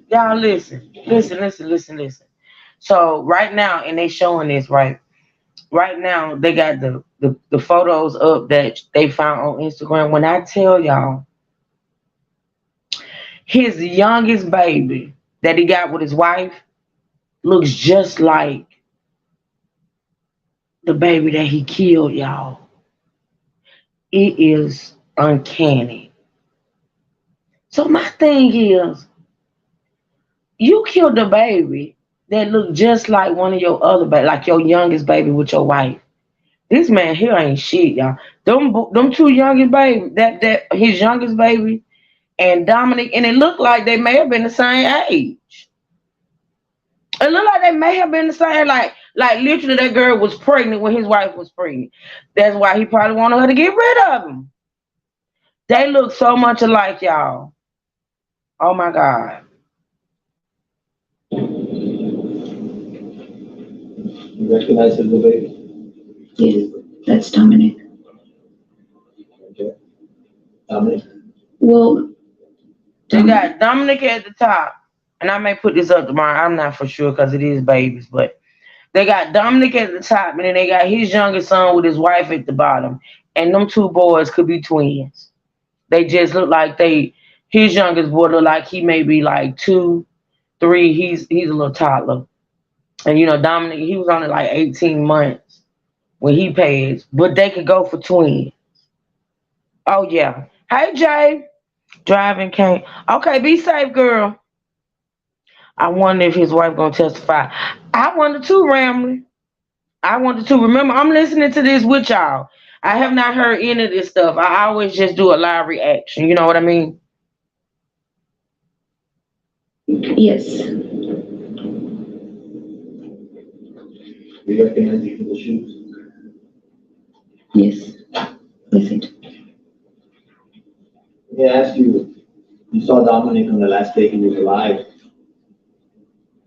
Y'all listen. So right now, and they showing this right now, they got the photos up that they found on Instagram. When I tell y'all, his youngest baby that he got with his wife looks just like the baby that he killed, y'all. It is uncanny. So my thing is, you killed the baby that looked just like one of your other baby, like your youngest baby with your wife. This man here ain't shit, y'all. Them two youngest baby, that his youngest baby and Dominic, and it looked like they may have been the same age. It looked like they may have been the same, like literally that girl was pregnant when his wife was pregnant. That's why he probably wanted her to get rid of him. They look so much alike, y'all. Oh my God. You recognize him, the baby? Yes, that's Dominic. Okay. Dominic? Well, They got Dominic at the top, and I may put this up tomorrow. I'm not for sure because it is babies, but they got Dominic at the top, and then they got his youngest son with his wife at the bottom. And them two boys could be twins. They just look like his youngest boy look like he may be like 2, 3. He's a little toddler. And Dominic, he was only like 18 months when he passed. But they could go for twins. Oh yeah. Hey Jay. Driving can't. Okay, be safe, girl. I wonder if his wife gonna testify. I wonder too, Ramley. I wonder too. Remember, I'm listening to this with y'all. I have not heard any of this stuff. I always just do a live reaction. You know what I mean? yes, You recognize you from the shoes? yes, yes, I do. Let me ask you, you saw Dominic on the last day he was alive.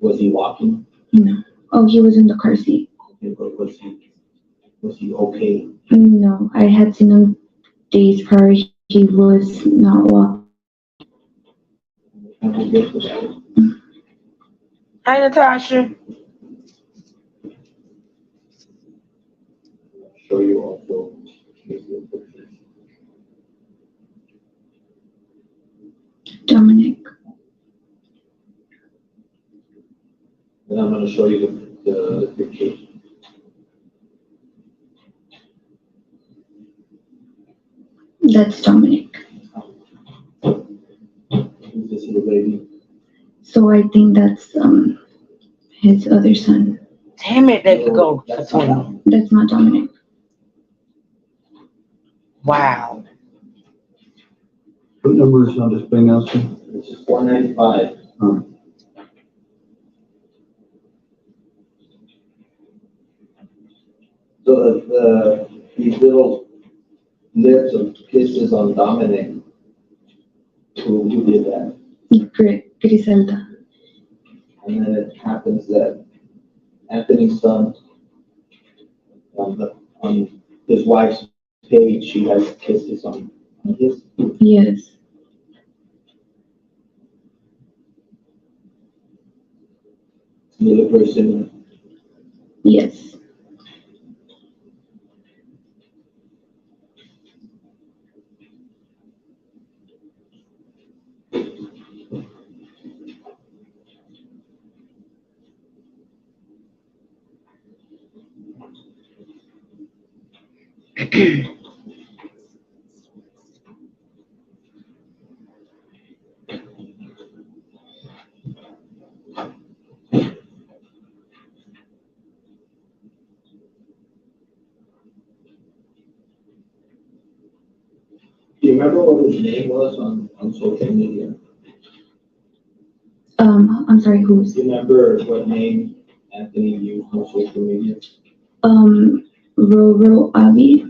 Was he walking? No. Oh, he was in the car seat. Okay, but was he okay? No, I had seen him days prior. He was not walking. I'm good for that. Hi, Natasha. Show you also. Dominic. And I'm going to show you the picture. That's Dominic. Who's this little baby? So I think that's his other son. Damn it, they could go for That's not twins. him. That's not Dominic. Wow. What number is on display now, sir? This is 495. So these little lips of kisses on Dominic, who did that? Griselda. And then it happens that Anthony's son, on his wife's page, she has kisses on his. Yes. They look very similar. Yes. Do you remember what his name was on social media? I'm sorry, who's? Do you remember what name Anthony used on social media? Roro Avi.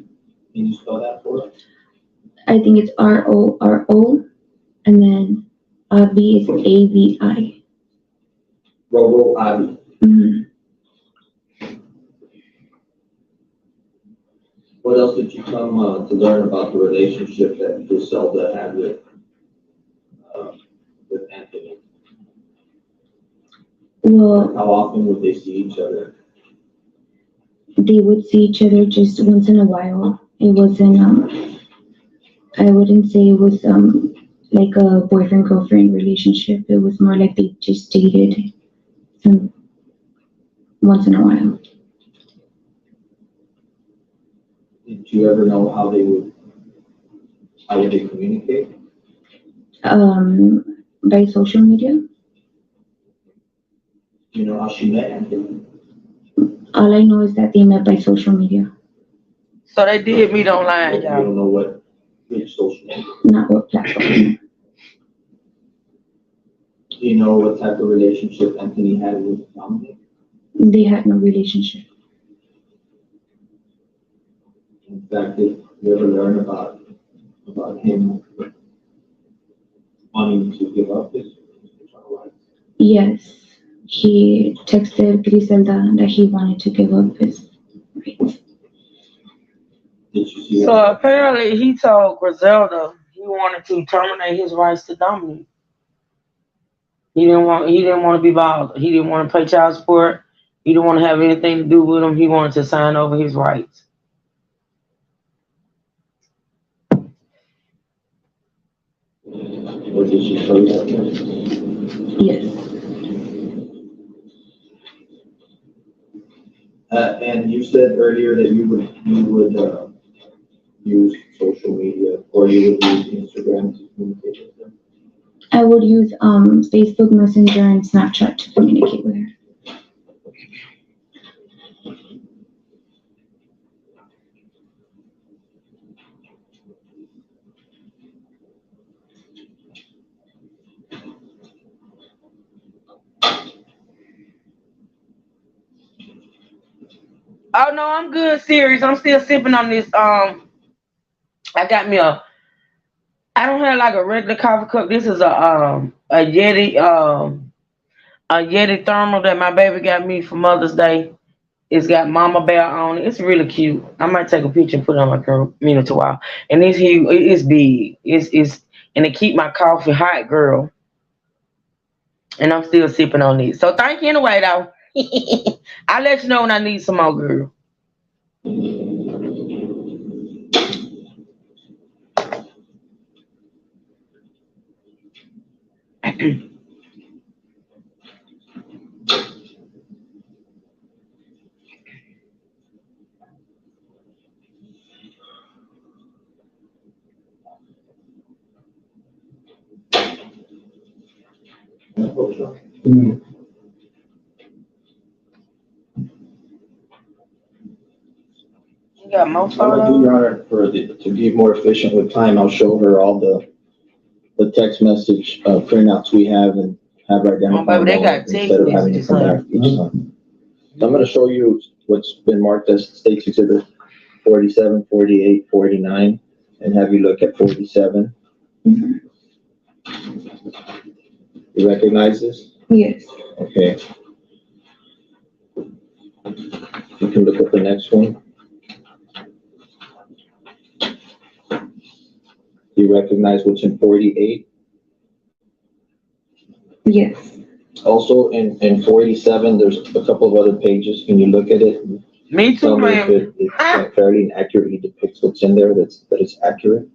Can you spell that for us? I think it's Roro, and then Avi is AVI. Robo Avi. Mm-hmm. What else did you come to learn about the relationship that Griselda had with Anthony? Well, How often would they see each other? they would see each other just once in a while. It wasn't, I wouldn't say it was like a boyfriend-girlfriend relationship. It was more like they just dated once in a while. Did you ever know how would they communicate? By social media. Do you know how she met Anthony? All I know is that they met by social media. So they did meet online, You y'all. don't know which social media. Not what platform. Do you know what type of relationship Anthony had with Dominic? They had no relationship. In fact, did you ever learn about him wanting to give up his paternal rights? Yes, he texted Griselda that he wanted to give up his rights. Did you see So that? apparently he told Griselda he wanted to terminate his rights to Dominique. He didn't want to be bothered. He didn't want to pay child support. He didn't want to have anything to do with him. He wanted to sign over his rights. Or did she show you that? Yes, And you said earlier that you would use social media, or you would use Instagram to communicate with them. I would use Facebook Messenger and Snapchat to communicate with her. Oh no, I'm good, serious. I'm still sipping on this. I got me a. I don't have like a regular coffee cup. This is a Yeti thermal that my baby got me for Mother's Day. It's got Mama Bear on it. It's really cute. I might take a picture and put it on my community wall. And it's huge. It's big. It's and it keep my coffee hot, girl. And I'm still sipping on it. So thank you anyway, though. I'll let you know when I need some more, girl. Mm. You got more I'm gonna do photos? your honor to be more efficient with time. I'll show her all the text message printouts we have and have her Oh, identify baby, they them got text instead of having to messages, come honey. back each time. So I'm gonna show you what's been marked as States Exhibit 47, 48, 49, and have you look at 47. You recognize this? Yes, Okay. You can look at the next one. You recognize what's in 48? yes, Also, in 47, there's a couple of other pages. Can you look at it? Me Tell too, me if man. it fairly and accurately depicts what's in there, that it's accurate?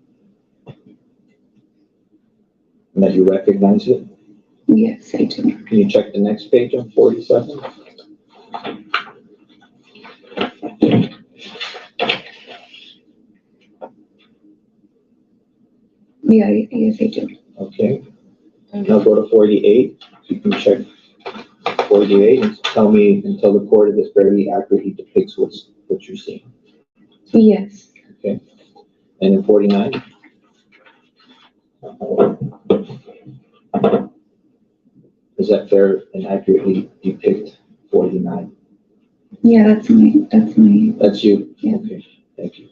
And that you recognize it? yes, I do. Can you check the next page on 47? Yeah, yes, I do. Okay. Now go to 48. You can check 48 and tell the court if it fairly accurately depicts what you're seeing. Yes, Okay. And in 49? Does that fair and accurately depict 49? yeah, that's my, That's you? Yeah. Okay, thank you.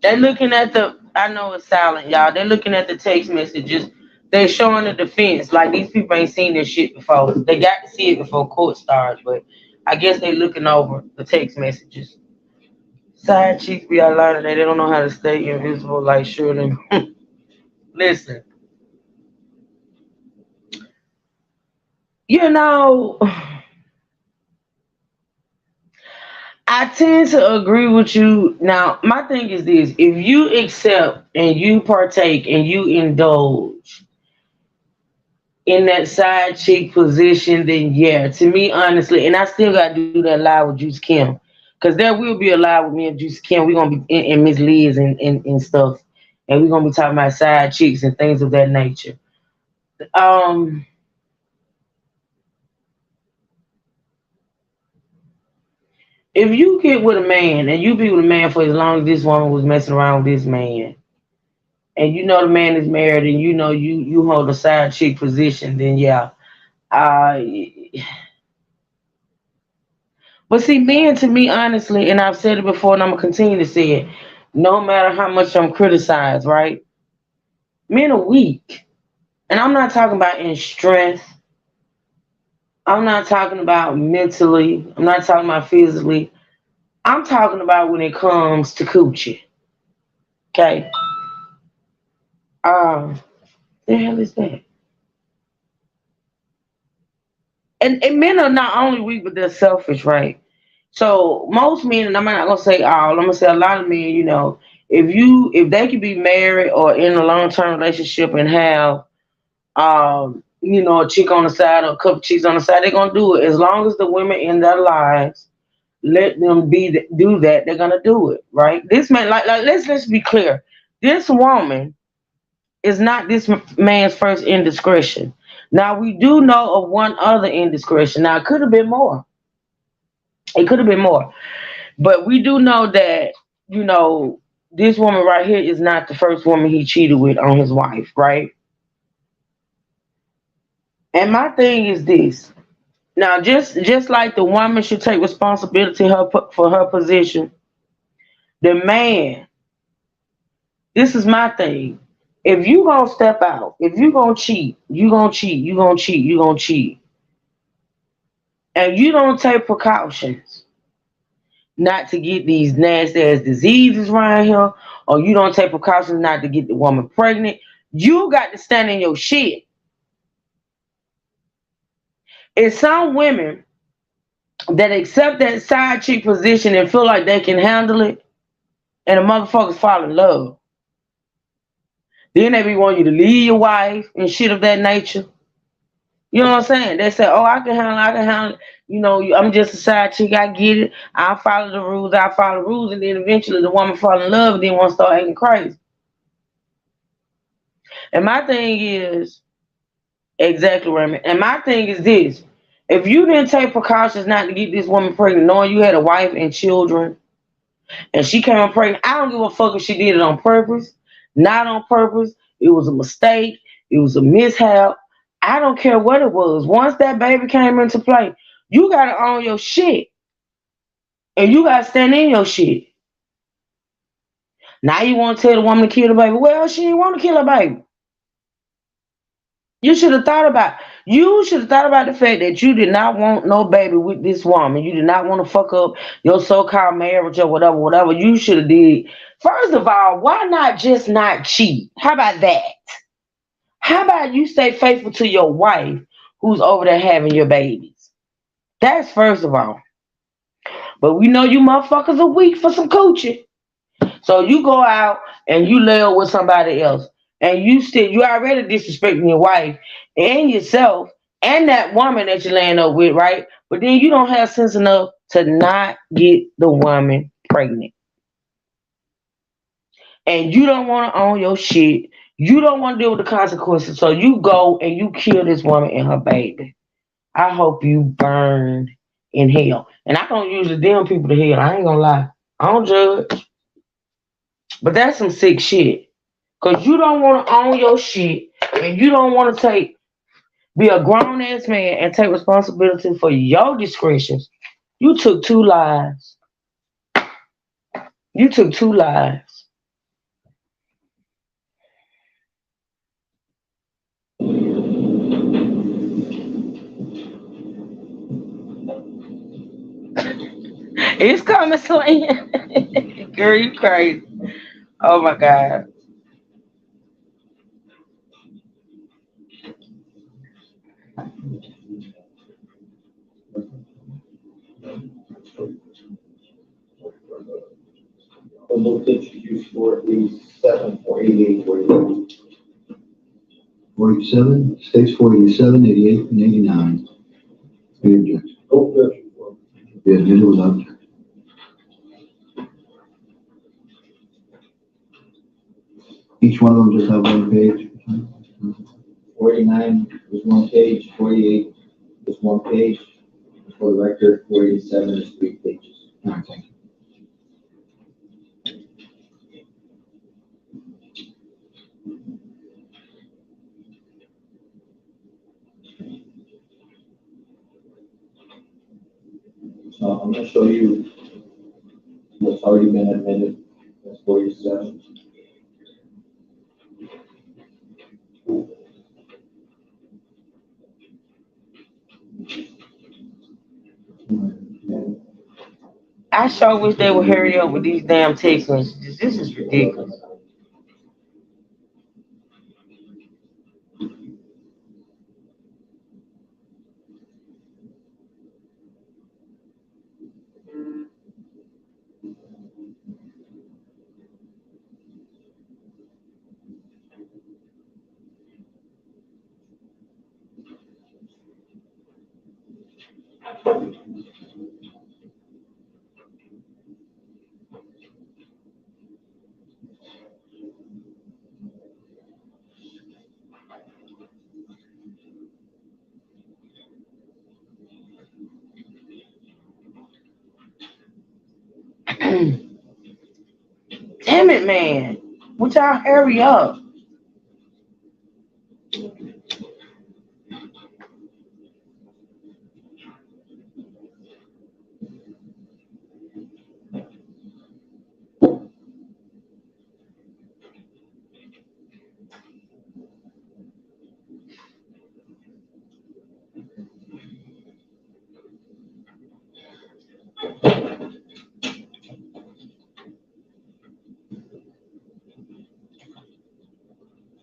They're looking at I know it's silent, y'all. They're looking at the text messages. They're showing the defense. Like these people ain't seen this shit before. They got to see it before court starts, but I guess they're looking over the text messages. Side chicks be out line today. They don't know how to stay invisible like Shirley. Listen, you know, I tend to agree with you. Now, my thing is this: if you accept and you partake and you indulge in that side chick position, then yeah, to me, honestly, and I still got to do that live with Juice Kim, because there will be a live with me and Juice Kim. We're gonna be in Miss Liz and stuff, and we're gonna be talking about side chicks and things of that nature. Um, if you get with a man and you be with a man for as long as this woman was messing around with this man, and you know the man is married, and you know you hold a side chick position, then yeah. Uh, but see, men, to me, honestly, and I've said it before, and I'm gonna continue to say it. No matter how much I'm criticized, right? Men are weak, and I'm not talking about in strength. I'm not talking about mentally. I'm not talking about physically. I'm talking about when it comes to coochie. Okay. The hell is that? And men are not only weak, but they're selfish, right? So most men, and I'm not gonna say all, I'm gonna say a lot of men, if they could be married or in a long term relationship and have a chick on the side or a couple chicks on the side, they're gonna do it. As long as the women in their lives let them do that, they're gonna do it, right? This man, like let's be clear. This woman is not this man's first indiscretion. Now we do know of one other indiscretion. Now it could have been more. It could have been more. But we do know that, you know, this woman right here is not the first woman he cheated with on his wife, right? And my thing is this. Now, just like the woman should take responsibility for her position, the man, this is my thing. If you gonna step out, if you gonna cheat, you gonna cheat, you gonna cheat, you gonna cheat, and you don't take precautions not to get these nasty ass diseases around here, or you don't take precautions not to get the woman pregnant, you got to stand in your shit. It's some women that accept that side chick position and feel like they can handle it, and the motherfuckers fall in love. Then they be wanting you to leave your wife and shit of that nature. You know what I'm saying? They say, "Oh, I can handle it. I'm just a side chick. I get it. I follow the rules. I follow the rules." And then eventually the woman fall in love and then want to start acting crazy. And my thing is exactly what I mean. And my thing is this: if you didn't take precautions not to get this woman pregnant, knowing you had a wife and children, and she came up pregnant, I don't give a fuck if she did it on purpose, not on purpose. It was a mistake. It was a mishap. I don't care what it was. Once that baby came into play, you gotta own your shit, and you gotta stand in your shit. Now you want to tell the woman to kill the baby? Well, she didn't want to kill her baby. You should have thought about. You should have thought about the fact that you did not want no baby with this woman. You did not want to fuck up your so-called marriage or whatever, whatever. You should have did. First of all, why not just not cheat? How about that? How about you stay faithful to your wife who's over there having your babies? That's first of all. But we know you motherfuckers are weak for some coochie. So you go out and you lay up with somebody else, and you already disrespecting your wife and yourself and that woman that you're laying up with, right? But then you don't have sense enough to not get the woman pregnant, and you don't want to own your shit. You don't want to deal with the consequences, so you go and you kill this woman and her baby. I hope you burn in hell. And I don't usually damn people to hell. I ain't gonna lie. I don't judge. But that's some sick shit. Cause you don't want to own your shit, and you don't want to be a grown ass man and take responsibility for your discretions. You took two lives. You took two lives. It's coming, Slam. Girl, you crazy. Oh my God. I'll move to introduce for 87, 488, 49. 47, states 487, 88, and 89. Any objection? No objection for. Be admitted without objection. Each one of them just have one page. 49 is one page, 48 is one page. For the record, 47 is 3 pages. All right, thank you. So I'm gonna show you what's already been admitted. That's 47. And I sure wish they would hurry up with these damn text messages. This is ridiculous. Damn it, man. Would y'all hurry up?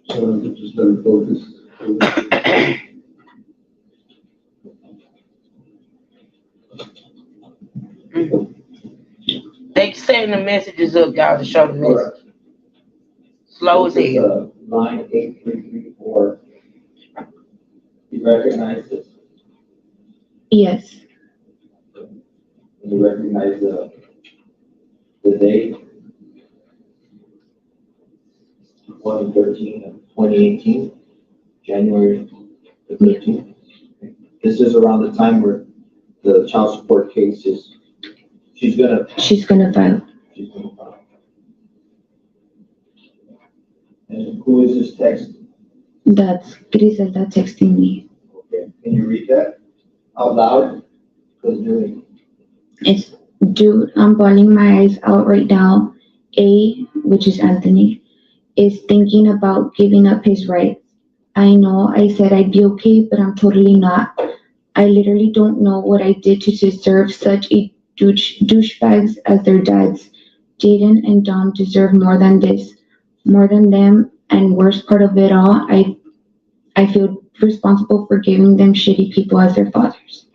So just let it focus. They setting the messages up, y'all, to show the message. Slow as this is, hell. line 8334. You recognize this? Yes, You recognize the date? 1/13 of 2018, January the 13th. This is around the time where the child support case is, she's gonna file. she's gonna file. And who is this text? That's Griselda texting me. Okay, can you read that out loud? Because you're, It's, dude, I'm bawling my eyes out right now. A, which is Anthony, is thinking about giving up his rights. I know I said I'd be okay, but I'm totally not. I literally don't know what I did to deserve such a douchebags as their dads. Jaden and Dom deserve more than this, more than them. And worst part of it all, I feel responsible for giving them shitty people as their fathers.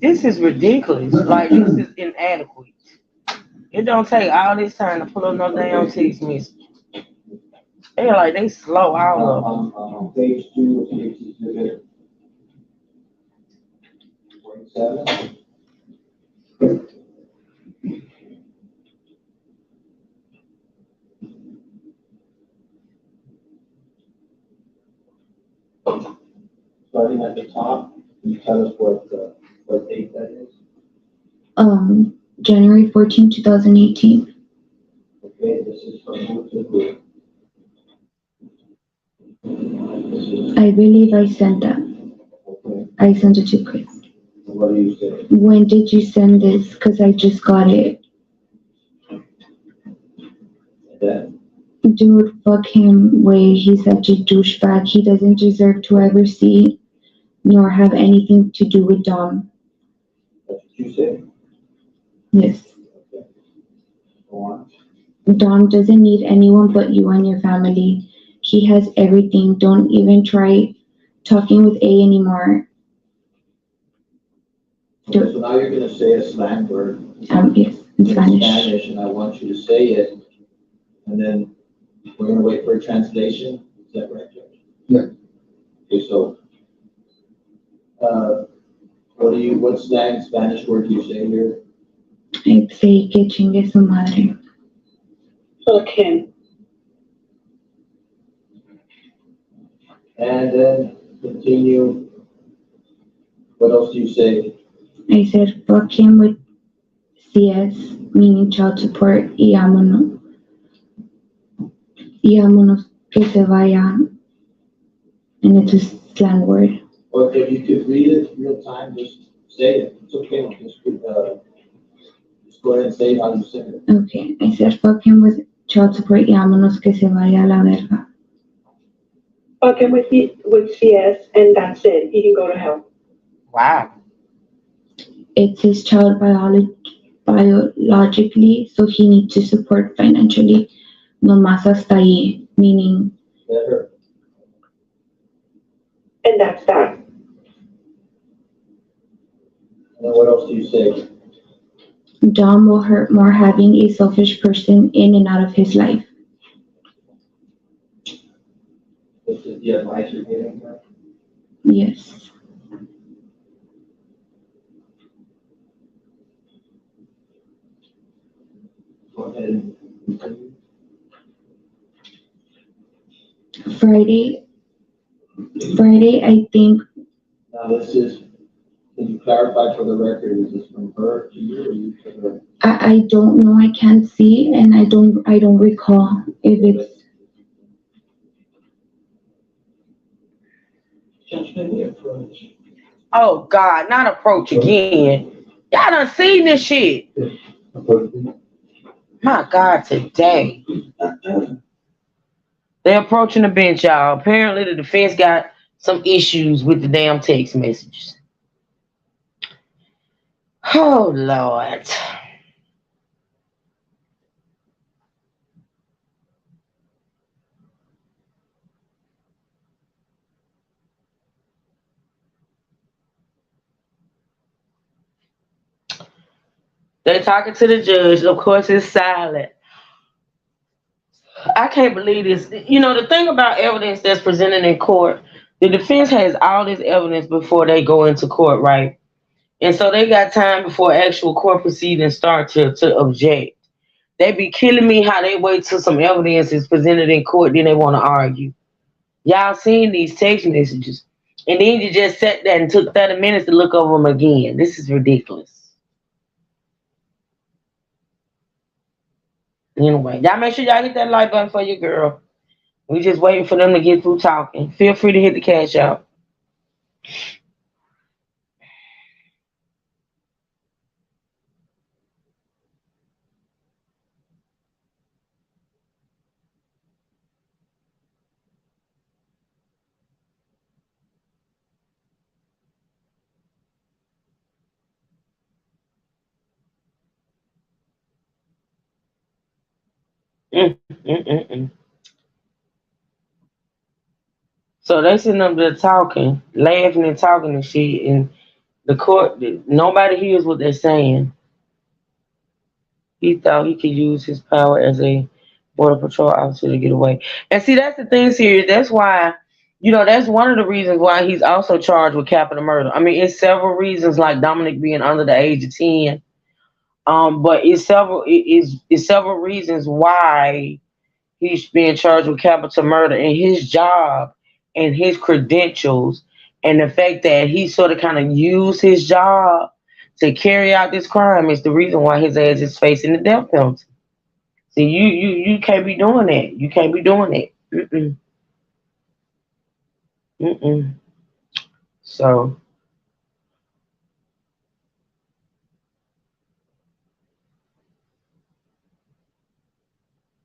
This is ridiculous. Like, this is inadequate. It don't take all this time to pull up no damn text message. They like, they slow all of them. on page 2 of the exhibit 47. starting at the top, can you tell us what date that is? January 14, 2018. Okay, this is from who to who? This is, I believe I sent that. okay, I sent it to Chris. what do you say? When did you send this? Because I just got it. And then, Dude, fuck him. Way, he's such a douchebag. He doesn't deserve to ever see nor have anything to do with Dom. that's what you say? Yes. Okay. Go on. Dom doesn't need anyone but you and your family. He has everything. Don't even try talking with A anymore. Okay, so now you're gonna say a slang word Yes, in in Spanish. Spanish, and I want you to say it, and then we're gonna wait for a translation. Is that right, Judge? Yeah. Okay, so, what slang Spanish word do you say here? I'd say que chingue su madre. Fuck him. And then continue. What else do you say? I said fuck him with CS, meaning child support, y vámonos. Y vámonos que se vaya. And it's a slang word. Or if you could read it real time, just say it. It's okay. Just go ahead and say it how you said it. Okay, I said fuck him with child support, y vámonos que se vaya a la verga. Fuck him with CS, and that's it. He can go to hell. Wow. It's his child biologically, so he needs to support financially. No más hasta ahí, meaning Better. And that's that. And then what else do you say? Dom will hurt more having a selfish person in and out of his life. This is the advice you're giving her. Yes. Go ahead and continue. Friday, I think Now this is, can you clarify for the record, is this from her to you or you to her? I don't know. I can't see, and I don't recall if it's. Judge, may we approach? Oh God, not approach again. Y'all done seen this shit. My God, today. They're approaching the bench, y'all. Apparently the defense got some issues with the damn text messages. Oh Lord. They're talking to the judge. Of course, it's silent. I can't believe this. You know, the thing about evidence that's presented in court, the defense has all this evidence before they go into court, right? And so they got time before actual court proceedings start to object. They be killing me how they wait till some evidence is presented in court, then they want to argue. Y'all seen these text messages. And then you just sat there and took 30 minutes to look over them again. This is ridiculous. Anyway, y'all make sure y'all hit that like button for your girl. We just waiting for them to get through talking. Feel free to hit the cash out. Mm, mm, mm, mm. So they sitting up there talking, laughing and talking and shit, and the court, nobody hears what they're saying. He thought he could use his power as a border patrol officer to get away. And see, that's the thing, serious. That's why, that's one of the reasons why he's also charged with capital murder. I mean, it's several reasons, like Dominic being under the age of 10. But it's several reasons why he's being charged with capital murder, and his job and his credentials And the fact that he sort of kind of used his job to carry out this crime is the reason why his ass is facing the death penalty. See, you can't be doing that. You can't be doing it. Mm-mm. Mm-mm. So,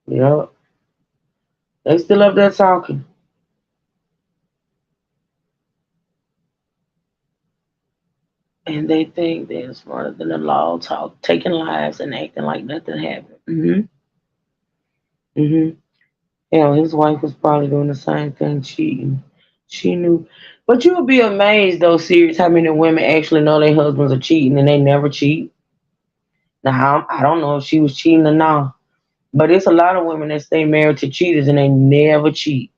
yeah, they still up there talking. And they think they're smarter than the law, taking lives and acting like nothing happened. Hmm. His wife was probably doing the same thing, cheating. She knew. But you would be amazed, though, serious, how many women actually know their husbands are cheating and they never cheat. Now, I don't know if she was cheating or not, but it's a lot of women that stay married to cheaters and they never cheat.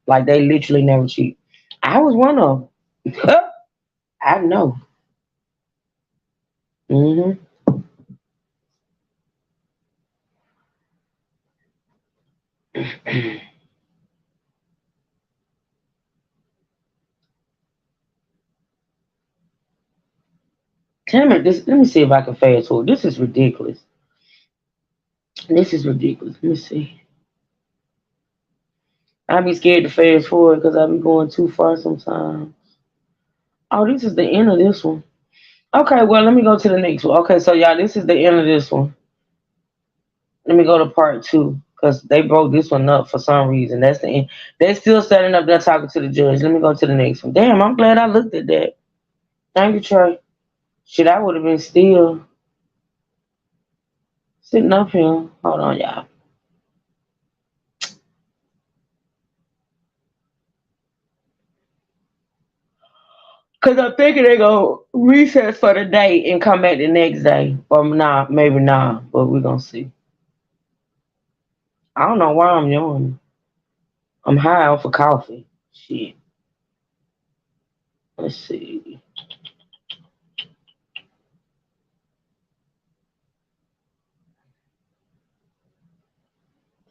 Like, they literally never cheat. I was one of them. I know. Hmm. Damn it, let me see if I can fast forward. This is ridiculous. This is ridiculous. Let me see. I be scared to fast forward because I be going too far sometimes. Oh, this is the end of this one. Okay, well, let me go to the next one. Okay, so y'all, this is the end of this one. Let me go to part two because they broke this one up for some reason. That's the end. They still standing up there talking to the judge. Let me go to the next one. Damn, I'm glad I looked at that. Thank you, Trey. Shit, I would have been still sitting up here. Hold on, y'all. Because I'm thinking they're going to recess for the day and come back the next day. Or nah, maybe not, but we're going to see. I don't know why I'm yawning. I'm high off of coffee. Shit. Let's see.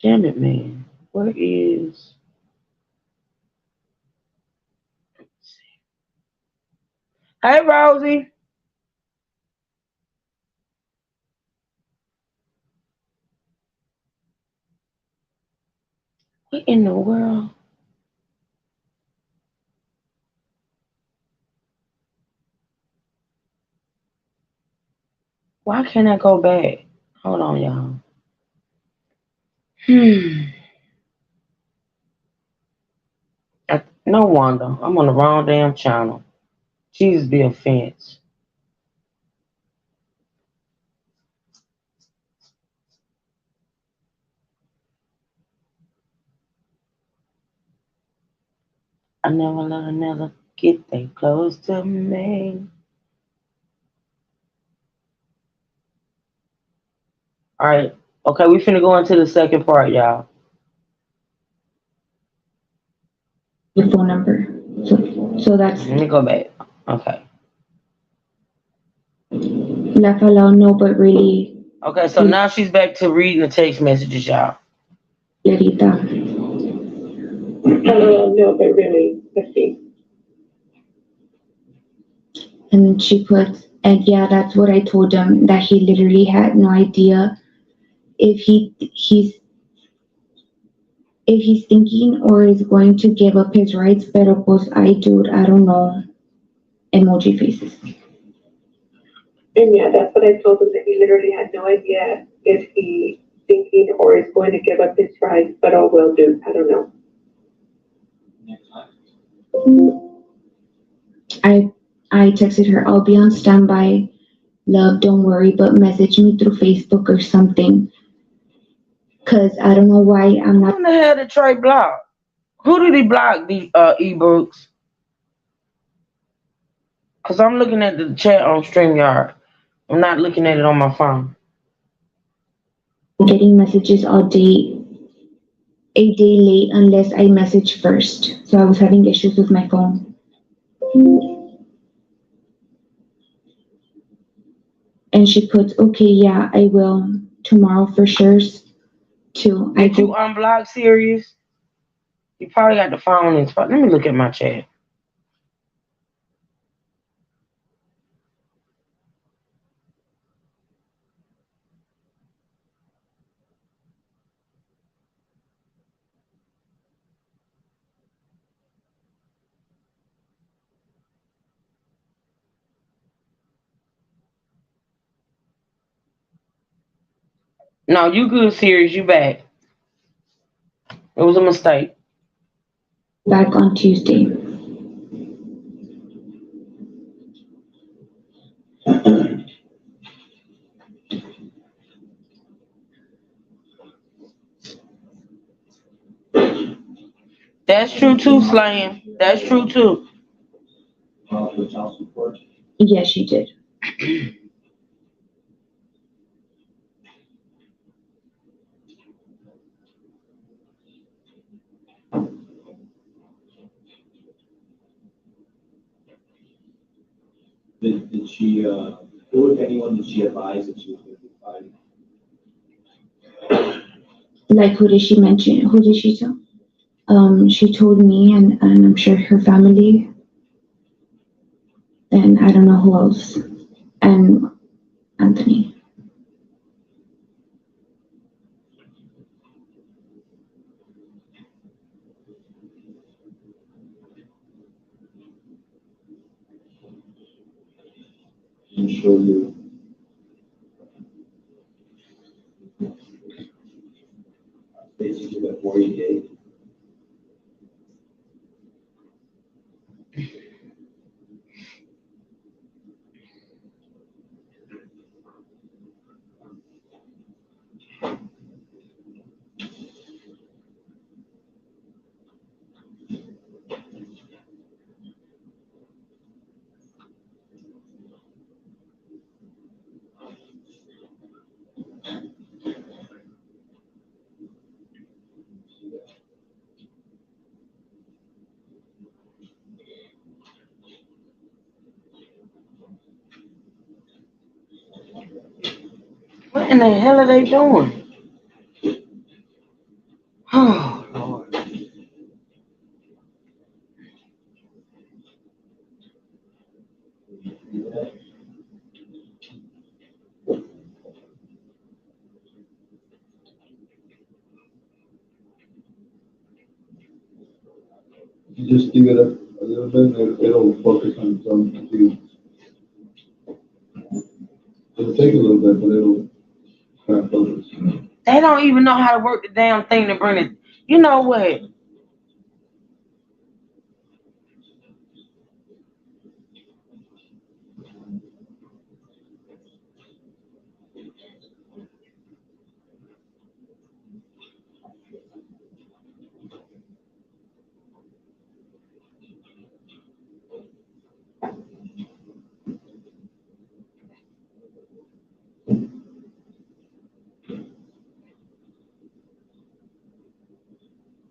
Damn it, man. Where is... Hey, Rosie. What in the world? Why can't I go back? Hold on, y'all. No wonder. I'm on the wrong damn channel. Jesus be offense. I never let another get that close to me. All right. Okay, we finna go into the second part, y'all. The phone number. So that's Let me go back. Okay. laugh out loud, no, but really, Okay, so now she's back to reading the text messages, y'all. Clarita. Hello, no, but really, let's see. And she put, and yeah, that's what I told him, that he literally had no idea if he's thinking or is going to give up his rights, pero pues I don't know. Emoji faces. And yeah, that's what I told him, that he literally had no idea if he thinking or is going to give up his rights, but oh, will do. I don't know. I texted her, I'll be on standby, love, don't worry, but message me through Facebook or something. Cause I don't know why I'm not. Who the hell did Trey block? Who did he block, the ebooks? Because I'm looking at the chat on StreamYard. I'm not looking at it on my phone. Getting messages all day, a day late unless I message first. So I was having issues with my phone. And she puts, okay, yeah, I will tomorrow for sure. Too. Did you unblock Sirius? You probably got the phone in spot. Let me look at my chat. No, you good, serious. You back. It was a mistake. Back on Tuesday. That's true too, Slam. That's true too. For child support. Yes, she did. Did she, who, if anyone, did she advise that she was going to be filing? Like, who did she mention? Who did she tell? She told me, and I'm sure her family, and I don't know who else, and Anthony. I'm sure you. Basically, the 40 days. What in the hell are they doing? Oh, Lord. You just give it a little bit, and it'll focus on some view. It'll take a little bit, but it'll kind of focus. They don't even know how to work the damn thing to bring it. You know what?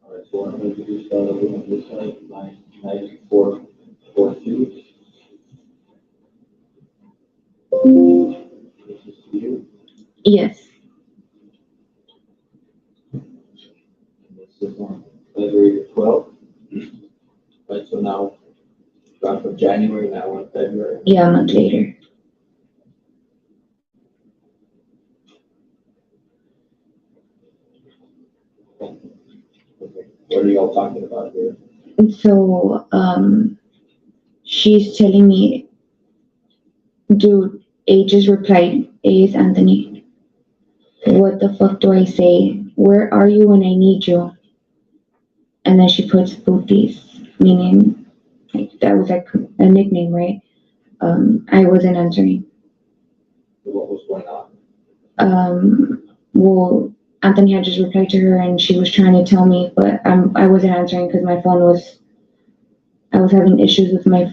All right, so I'm going to do start over on this side, 99442. This is to you, Yes, and this is on February 12th. Right, so now, gone from January, now we're in February. yeah, a month later. Okay. What are y'all talking about here? And so, she's telling me, dude, A just replied, A is Anthony. What the fuck do I say? Where are you when I need you? And then she puts booties, meaning like that was like a nickname, right? I wasn't answering. What was going on? Well, Anthony had just replied to her and she was trying to tell me, but I wasn't answering because my phone was, I was having issues with my,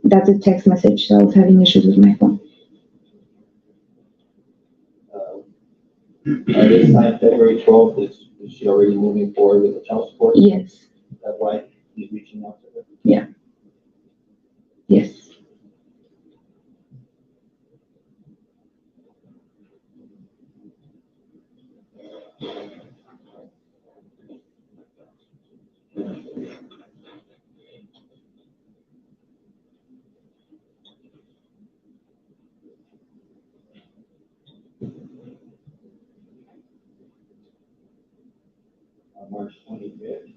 that's a text message, so I was having issues with my phone. At this time, February 12th, is she already moving forward with the child support? Yes, Is that why he's reaching out to her? yes. On March 25th.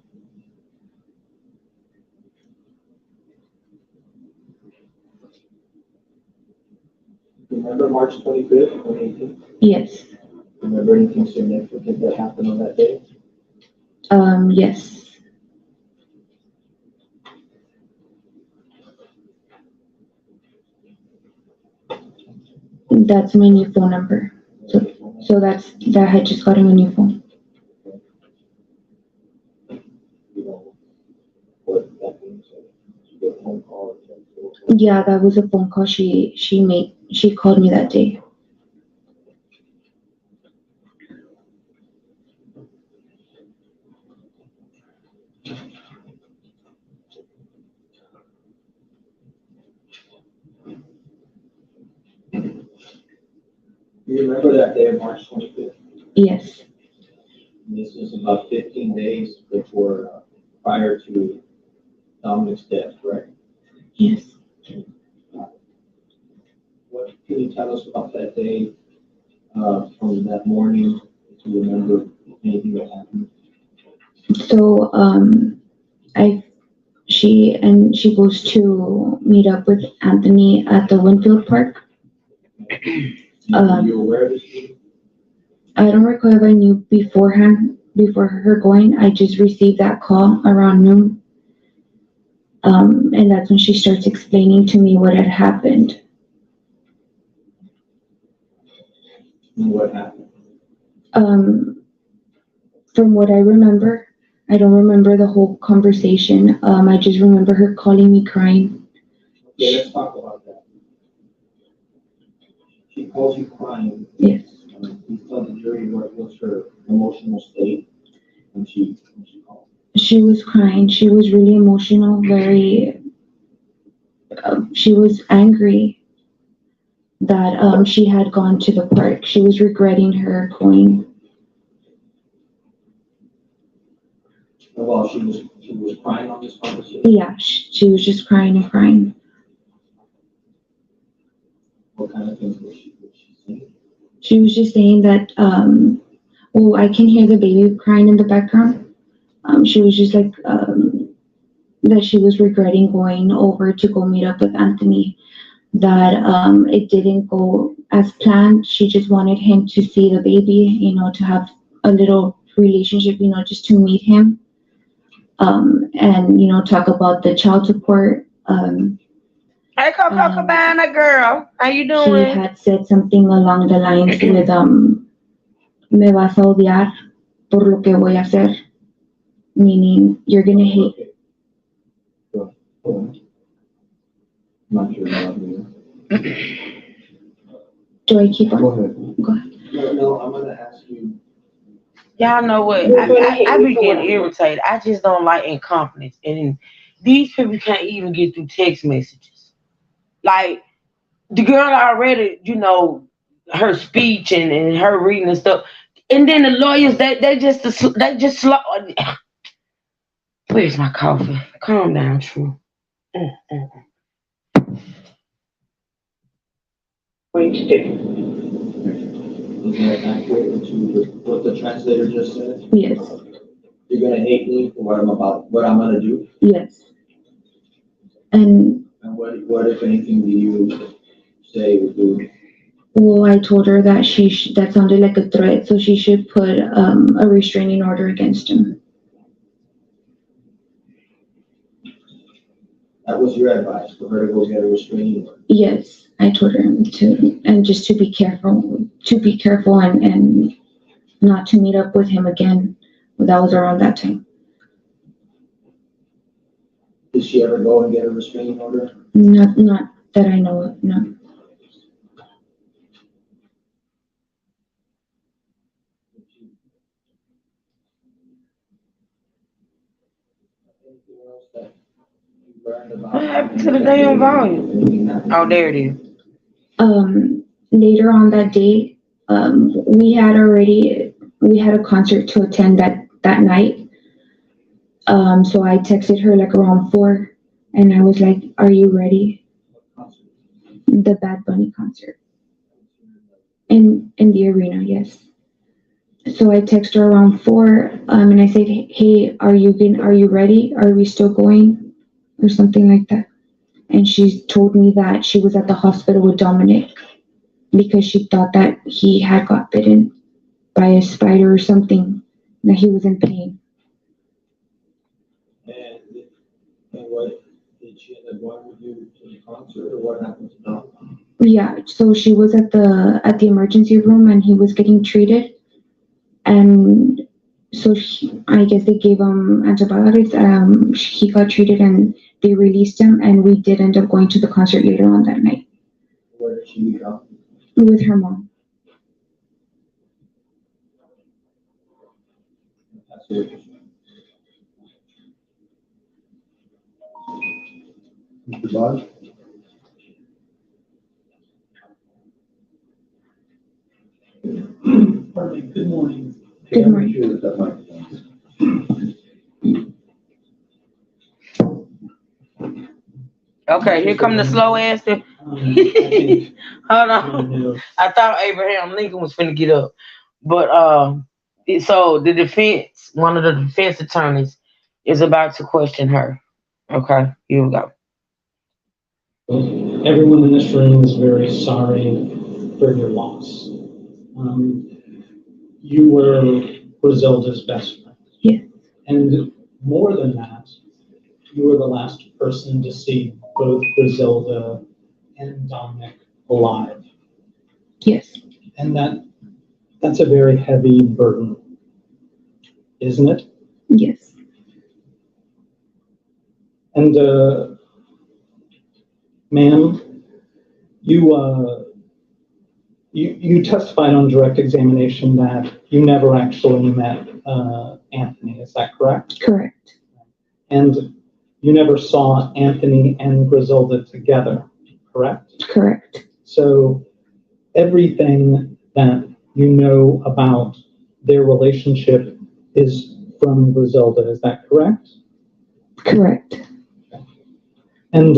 Remember March 25th, 2018? Yes. Remember anything significant that happened on that day? Yes. That's my new phone number. So that had just gotten a new phone. You know, what that means, you get a phone call. Yeah, that was a phone call she made. She called me that day. You remember that day of March 25th? Yes. This was about 15 days before, prior to Dominic's death, correct? Yes. What can you tell us about that day, from that morning, if you remember anything that happened? So she goes to meet up with Anthony at the Winfield Park. Were you aware of this meeting? I don't recall if I knew beforehand, before her going. I just received that call around noon. And that's when she starts explaining to me what had happened. And what happened? From what I remember, I don't remember the whole conversation. I just remember her calling me crying. Okay, let's talk about that. She calls you crying. Yes. Please tell the jury what was her emotional state when she called. She was crying. She was really emotional, she was angry that she had gone to the park. She was regretting her going. Well, she was crying on this conversation. Yeah, she was just crying and crying. What kind of things was she saying? She was just saying that, I can hear the baby crying in the background. She was just like, that she was regretting going over to go meet up with Anthony, that it didn't go as planned. She just wanted him to see the baby, to have a little relationship, just to meet him, and talk about the child support. Hey, Coco Cabana girl, how you She doing? had said something along the lines with, me vas a odiar por lo que voy a hacer, meaning you're gonna hate. Okay. Go ahead. Not sure about me. Do I keep Go on? ahead. Go ahead. No, I'm gonna ask you. Y'all know what? I be getting irritated. I just don't like incompetence. And these people can't even get through text messages. Like, the girl already, her speech and her reading and stuff. And then the lawyers, they just slow. Where's my coffee? Calm down, True. Going to do. Is that accurate to what the translator just said? Yes. You're gonna hate me for what I'm gonna do? Yes. And And what if anything do you say or do? well, I told her that that sounded like a threat, so she should put a restraining order against him. That was your advice for her to go get a restraining order? Yes, I told her and just to be careful and not to meet up with him again. That was around that time. Did she ever go and get a restraining order? Not that I know of, no. Anything else that you learned about? What happened to the damn volume? Anything that- Oh, there it is. Later on that day, we had a concert to attend that night. So I texted her like around 4, and I was like, "Are you ready?" The Bad Bunny concert in the arena, yes. So I texted her around 4, and I said, "Hey, are you ready? Are we still going?" Or something like that. And she told me that she was at the hospital with Dominic because she thought that he had got bitten. by a spider or something, that he was in pain. And, and what, did she end up going with you to the concert, or what happened to Dom? Yeah, so she was at the emergency room and he was getting treated, and so I guess they gave him antibiotics. He got treated and they released him, and we did end up going to the concert later on that night Where did she meet up? with her mom. That's it. Mr. Bosch? Pardon me, good morning. Good morning. Sure that that microphone. Okay, here come the slow answer. I think Hold I on. know. I thought Abraham Lincoln was finna get up. But so the defense, one of the defense attorneys is about to question her. Okay, here we go. Everyone in this room is very sorry for your loss. You were Griselda's best friend. Yeah. And more than that, you were the last person to see both Griselda and Dominic alive. Yes. And that's a very heavy burden, isn't it? Yes. And ma'am, you testified on direct examination that you never actually met Anthony. Is that correct? Correct. And you never saw Anthony and Griselda together, correct? Correct. So everything that you know about their relationship is from Griselda. Is that correct? Correct. And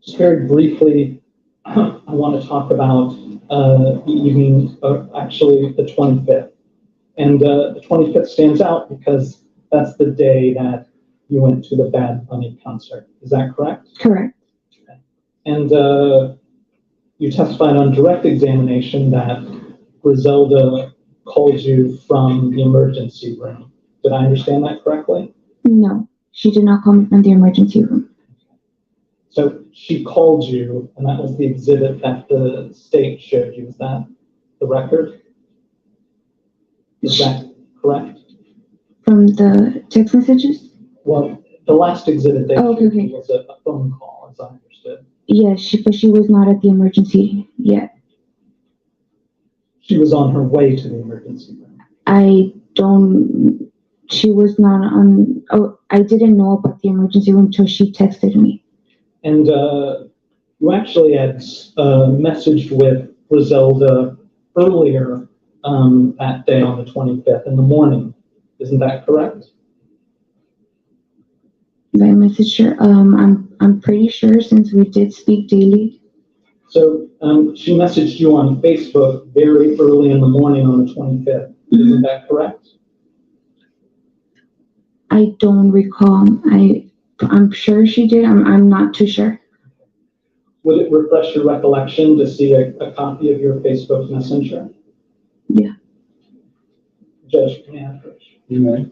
just very briefly, I want to talk about the evening, actually the 25th. And the 25th stands out because that's the day that you went to the Bad Bunny concert. Is that correct? Correct. And you testified on direct examination that Griselda called you from the emergency room. Did I understand that correctly? No, she did not come from the emergency room. So she called you, and that was the exhibit that the state showed you. Is that the record? Is that correct? From the text messages? Well, the last exhibit they Oh, showed okay. you was a phone call, as I understood. Yes, but she was not at the emergency yet. She was on her way to the emergency room. She was not on, I didn't know about the emergency room until she texted me. And you actually had messaged with Griselda earlier that day on the 25th in the morning. Isn't that correct? I messaged her. I'm pretty sure, since we did speak daily. So she messaged you on Facebook very early in the morning on the 25th. Isn't that correct? I don't recall. I'm sure she did. I'm not too sure. Would it refresh your recollection to see a copy of your Facebook Messenger? Yeah. Judge Commanders. You may.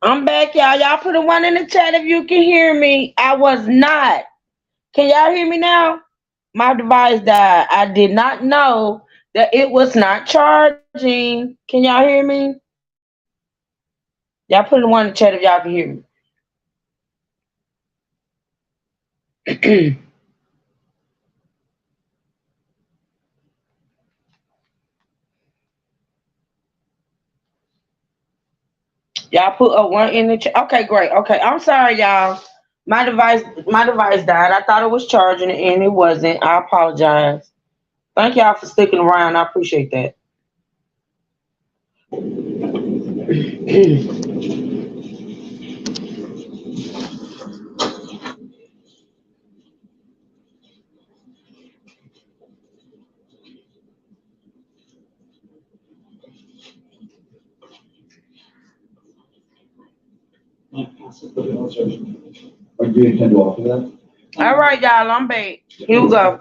I'm back, y'all. Y'all put a one in the chat if you can hear me. I was not. Can y'all hear me now? My device died. I did not know that it was not charging. Can y'all hear me? Y'all put a one in the chat if y'all can hear me. Y'all put a one in the chat. Okay, great. Okay, I'm sorry, y'all. My device died. I thought it was charging and it wasn't. I apologize. Thank y'all for sticking around. I appreciate that. Might pass it for the illustration. Or do you intend to offer that? All right, y'all. I'm back. Here we go.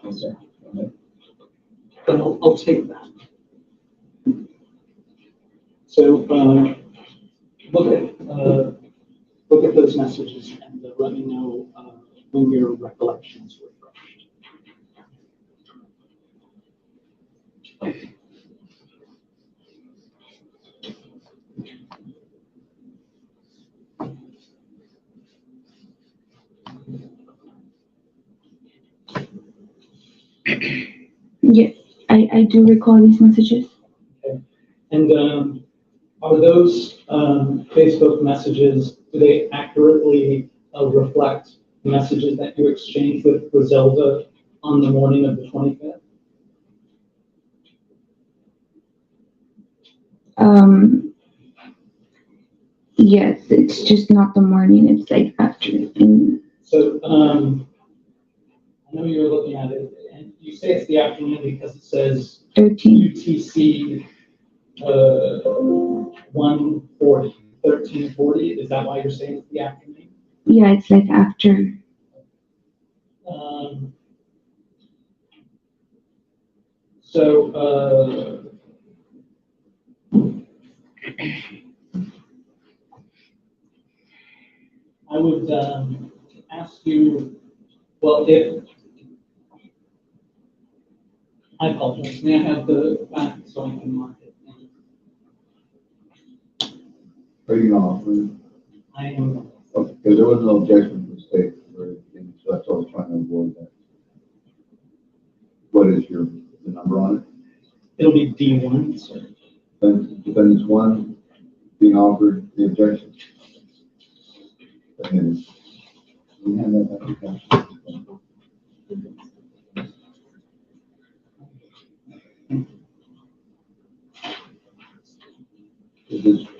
Okay. Okay. But I'll take that. So, look at those messages and let me know when your recollections refreshed. Yes, I do recall these messages. Okay. And are those Facebook messages, do they accurately reflect messages that you exchanged with Griselda on the morning of the 25th? Yes, it's just not the morning, it's like after. And So I know you're looking at it, and you say it's the afternoon because it says 13. UTC 1:40, 13:40. Is that why you're saying it's the afternoon? Yeah, it's like after. Um, so I would ask you, well, if I apologize, may I have the back so I can mark it? Are you gonna offer it? I am. Okay, because there was no objection from the state or anything, so that's why I was trying to avoid that. What is the number on it? It'll be D1, sir. Then defendants one being offered the objection. And we hand that back to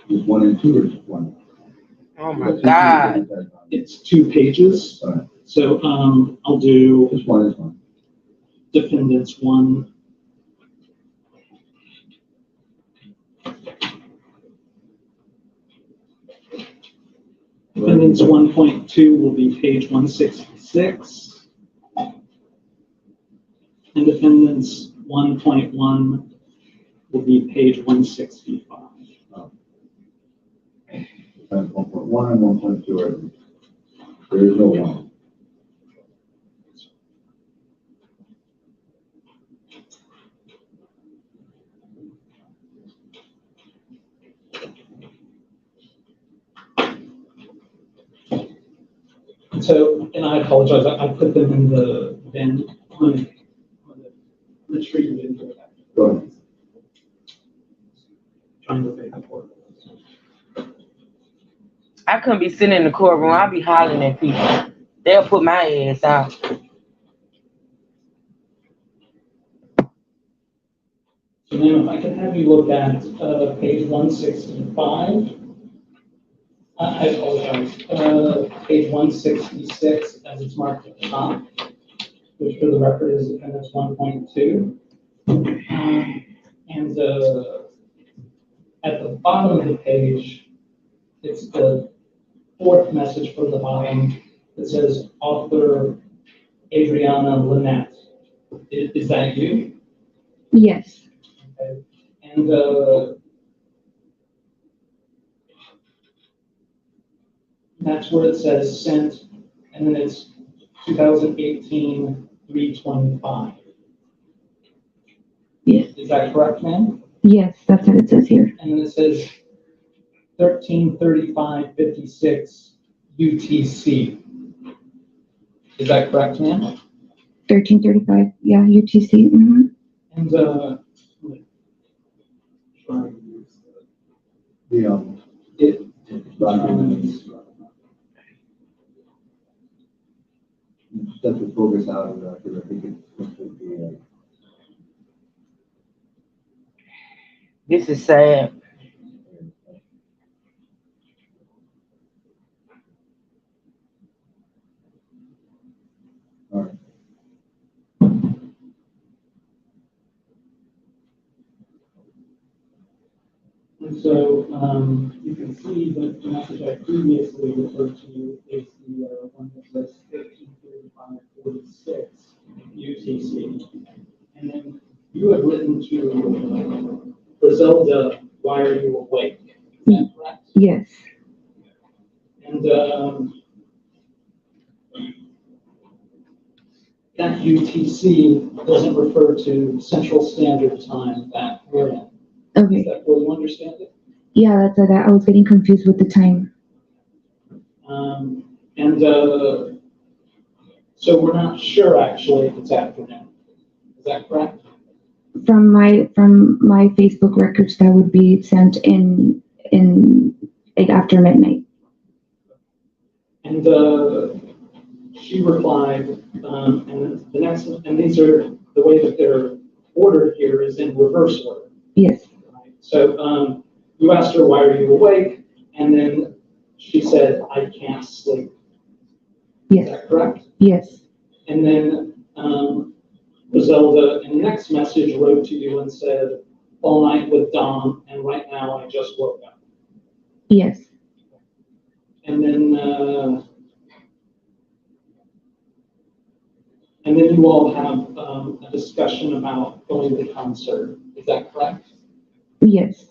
Is one and two or just one? Oh my God. It's 2 pages. All right. So I'll do This one is one. defendants 1. Defendants 1.2 will be page 166. And defendants 1.1 will be page 165. And 1.1 and 1.2 are, there is no one. So, and I apologize, I put them in the bin on the retrieve it into the back. Go ahead. Trying to make it work. I couldn't be sitting in the courtroom. I'd be hollering at people. They'll put my ass out. So now if I could have you look at page 165. I apologize. Page 166 as it's marked at the top, which for the record is appendix 1.2. And at the bottom of the page, it's the 4th message from the bottom that says author Adriana Lynette. Is that you? Yes. Okay. And That's where it says sent, and then it's 2018, 325. Yes. Is that correct, ma'am? Yes, that's what it says here. And then it says 133556 UTC. Is that correct, ma'am? 1335, yeah, UTC. Mm-hmm. And, it, That's what focus out of that, because I think it's supposed to be, This is sad. all right. and so, you can see that the message I previously referred to is the one that says 133546 UTC. And then you had written to Griselda, why are you awake? Is that correct? Yes. And that UTC doesn't refer to Central Standard Time that we're in. Is Okay. that where you understand it? Yeah, that's that. I was getting confused with the time. So we're not sure actually if it's afternoon. Is that correct? From my Facebook records, that would be sent in after midnight. And she replied, and the next, and these are the way that they're ordered here is in reverse order. Yes. Right? So you asked her, why are you awake? And then she said, I can't sleep. Yes. Is that correct? Yes. And then Griselda in the next message wrote to you and said, all night with Dom, and right now I just woke up. Yes. And then you all have a discussion about going to the concert. Is that correct? Yes.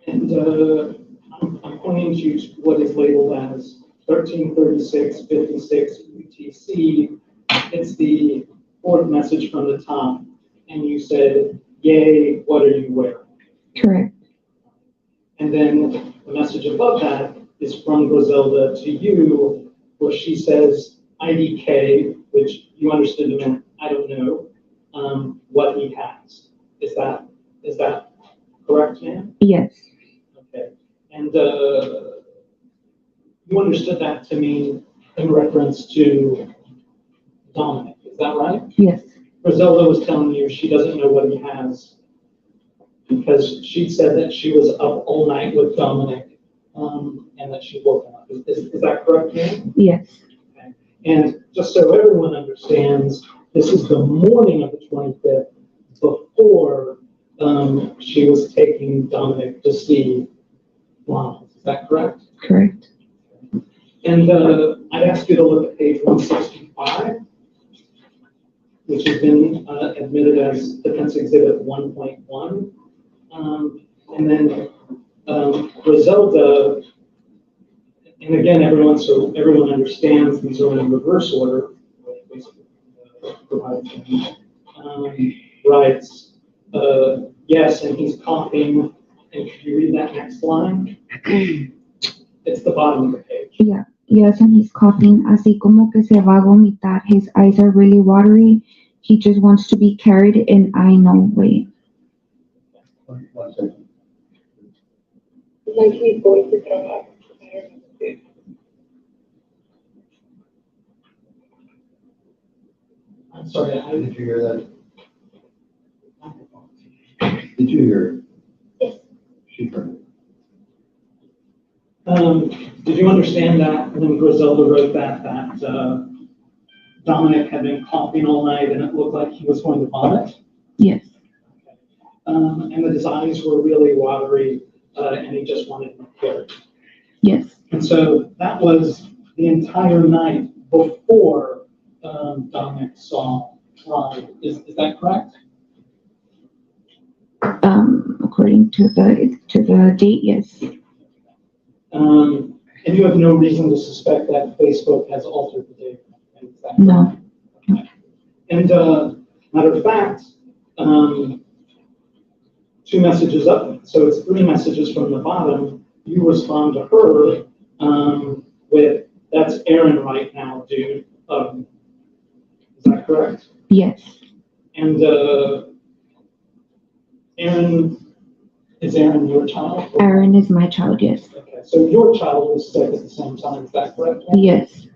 And I'm pointing you to what is labeled as 133656 UTC. It's the fourth message from the top. And you said, yay, what are you wearing? Correct. And then the message above that is from Griselda to you, where she says IDK, which you understood meant I don't know what he has. Is that correct, ma'am? Yes. Okay. And you understood that to mean in reference to Dominic. Is that right? Yes. Griselda was telling you she doesn't know what he has because she said that she was up all night with Dominic and that she woke up. Is that correct, ma'am? Yes. Okay. And just so everyone understands, this is the morning of the 25th before she was taking Dominic to see Lana. Is that correct? Correct. And I'd ask you to look at page 165, which has been admitted as Defense Exhibit 1.1. And then Griselda, and again, everyone understands these are in reverse order. Writes, yes, and he's coughing. And could you read that next line? It's the bottom of the page. Yeah. Yes, and he's coughing. Así como que se va a vomitar. His eyes are really watery. He just wants to be carried in I know way. 1 second. Like he's going to trabajar. I'm sorry, Did you hear that? Did you hear it? Yes. She heard it. Did you understand that when Griselda wrote that Dominic had been coughing all night and it looked like he was going to vomit? Yes. And that his eyes were really watery and he just wanted to be carried. Yes. And so that was the entire night before Dominic saw Ronnie. Is that correct? According to the date, yes. And you have no reason to suspect that Facebook has altered the date? Is that No. correct? And, matter of fact, two messages up, so it's three messages from the bottom. You respond to her with, "That's Aaron right now, dude." Is that correct? Yes. And is Aaron your child? Aaron is my child, yes. Okay, so your child was sick at the same time, is that correct? Yes.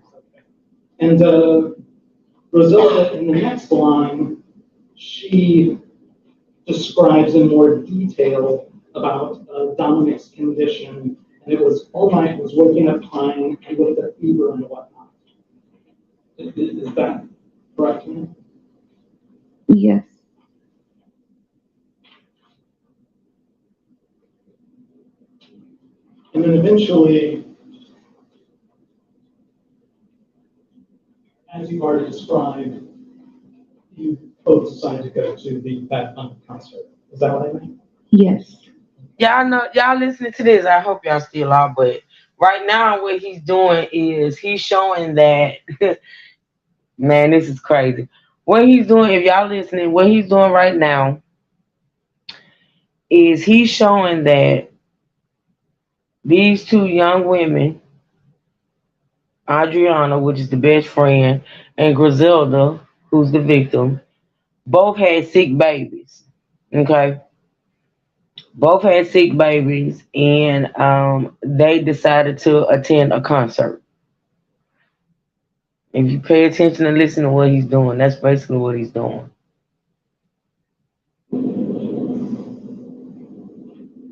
And Rosilda, in the next line, she describes in more detail about Dominic's condition, and it was all night, was waking up crying, and with a fever and whatnot. Is that correct? Yes. And then eventually, as you've already described, you both decided to go to the Bad Bunny concert. Is that what I mean? Yes. Y'all know, y'all listening to this. I hope y'all still are, but right now what he's doing is he's showing that man, this is crazy. What he's doing, if y'all listening, what he's doing right now is he's showing that these two young women, Adriana, which is the best friend, and Griselda, who's the victim, both had sick babies. Okay. Both had sick babies, and they decided to attend a concert. If you pay attention and listen to what he's doing, that's basically what he's doing.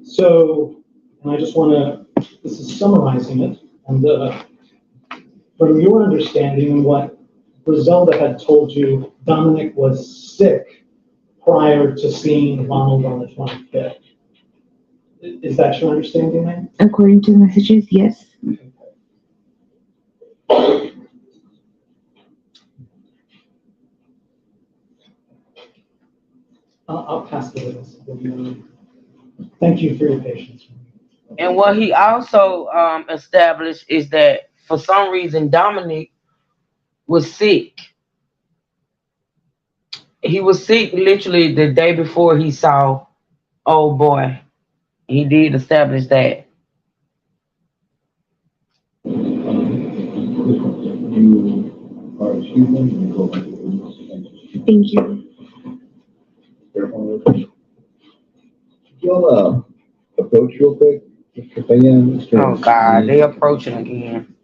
So, and I just want to, this is summarizing it, and from your understanding and what Griselda had told you, Dominic was sick prior to seeing Ronald on the 25th. Is that your understanding, ma'am? According to the messages, yes. I'll pass the witness. Thank you for your patience. And what he also established is that for some reason Dominic was sick. He was sick literally the day before he saw old boy. He did establish that. You are excused and go back to the witness. Thank you. Y'all, approach real quick, Mr. Peña, Oh God, they approaching again.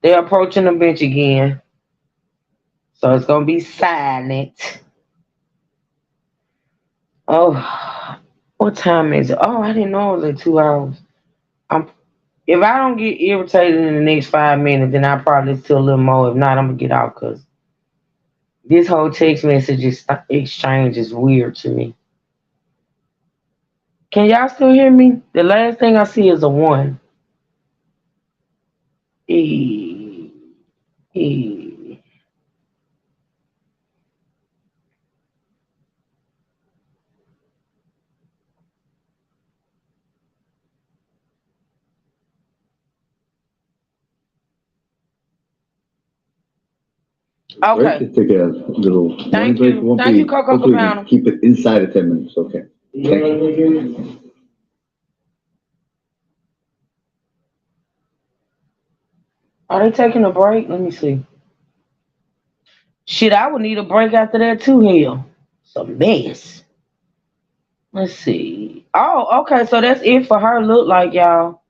They're approaching the bench again. So it's gonna be silent. Oh, what time is it? Oh, I didn't know it was like 2 hours. I'm if I don't get irritated in the next 5 minutes, then I'll probably listen to a little more. If not, I'm gonna get out because this whole text message exchange is weird to me. Can y'all still hear me? The last thing I see is a one. E E. Break, Okay. just take a little morning Thank break. It you. won't Thank be, you, Coco hopefully we can Cabana. keep it inside of 10 minutes, okay? Thank you. Are they taking a break? Let me see. Shit, I would need a break after that too. Hell, it's a mess. Let's see. Oh, okay. So that's it for her. Look like y'all.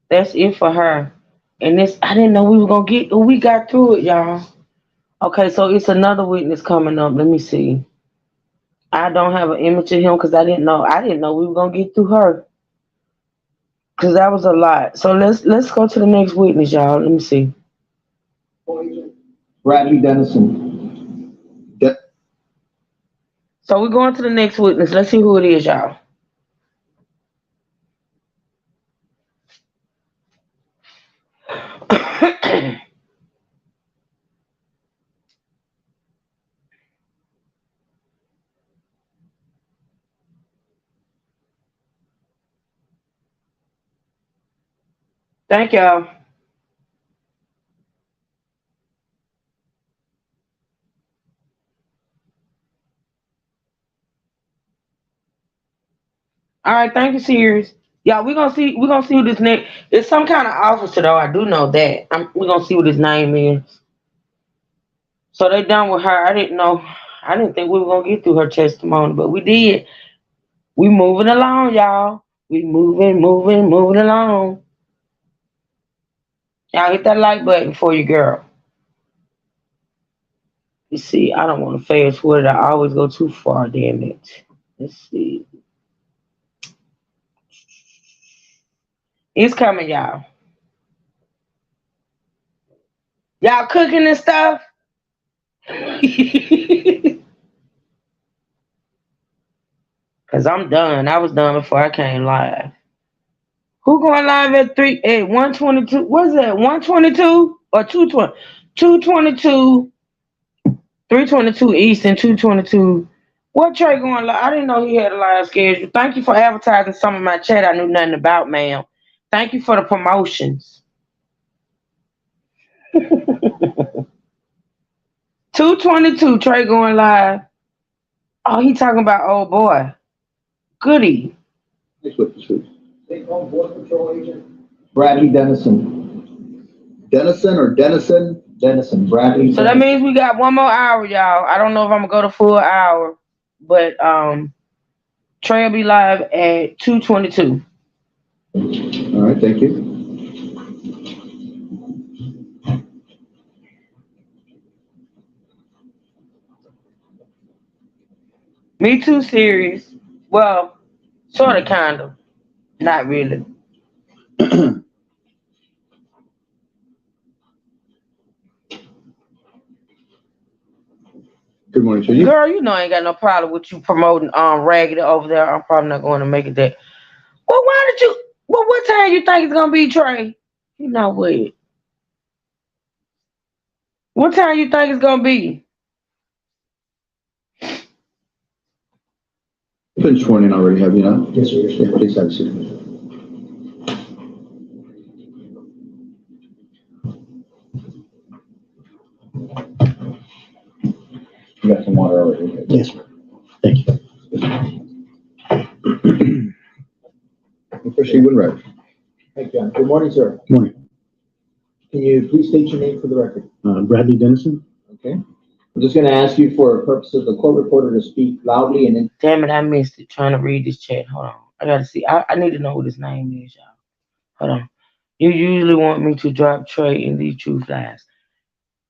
That's it for her. And this, I didn't know we were gonna get. We got through it, y'all. Okay, so it's another witness coming up. Let me see. I don't have an image of him because I didn't know. I didn't know we were gonna get through her because that was a lot. So let's go to the next witness, y'all. Let me see. Bradley Dennison. So we're going to the next witness. Let's see who it is, y'all. Thank y'all. All right, thank you, Sirius. Yeah, we're gonna see who this next. It's some kind of officer though. I do know that. We're gonna see what his name is. So they done with her. I didn't know. I didn't think we were gonna get through her testimony, but we did. We moving along, y'all. We moving along. Y'all hit that like button for you, girl. You see, I don't want to fast forward. I always go too far. Damn it. Let's see. It's coming, y'all. Y'all cooking and stuff. Cause I'm done. I was done before I came live. Who going live at 122? What's that? 122 or 220? 222, 322 Eastern, 222. What Trey going live? I didn't know he had a live schedule. Thank you for advertising some of my chat I knew nothing about, ma'am. Thank you for the promotions. 222 Trey going live. Oh, he talking about old boy. Goody. Next witness, please. Take home Border Patrol Agent Bradley Dennison. Dennison or Dennison? Dennison, Bradley. So that means we got one more hour, y'all. I don't know if I'm gonna go the full hour, but Trey will be live at 222. All right, thank you. Me too, serious. Well, sort of, kind of. Not really. Good morning to you. Girl, you know I ain't got no problem with you promoting Raggedy over there. I'm probably not going to make it that. Well, why did you? Well, what time you think it's gonna be, Trey? You know what? What time you think it's gonna be? You've been sworn in already, have you not? Yes, sir. Yeah, please have a seat. You got some water already? Yes, sir. Thank you. We'll proceed when ready. Thank you. Good morning, sir. Good morning. Can you please state your name for the record? Bradley Dennison. Okay. I'm just going to ask you for purposes of the court reporter to speak loudly and then. Damn it, I missed it trying to read this chat. Hold on. I gotta see. I need to know what his name is, y'all. Hold on. You usually want me to drop Trey in these truth lies.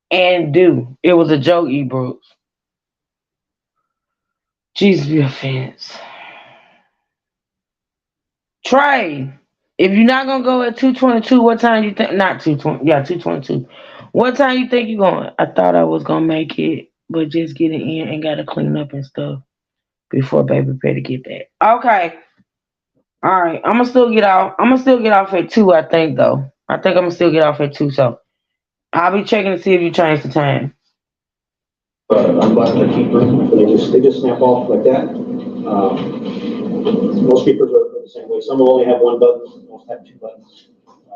And do. It was a joke, E. Brooks. Jesus be offense. Trey, if you're not gonna go at 222, what time you think? Not 220. Yeah, 222. What time you think you going? I thought I was gonna make it, but just getting in and gotta clean up and stuff before baby Betty get back. Okay. All right. I'm gonna still get off at 2, I think though. I think I'm gonna still get off at 2, so I'll be checking to see if you changed the time. Unbutton the keeper. They just snap off like that. Most keepers are the same way. Some will only have one button. Most have two buttons.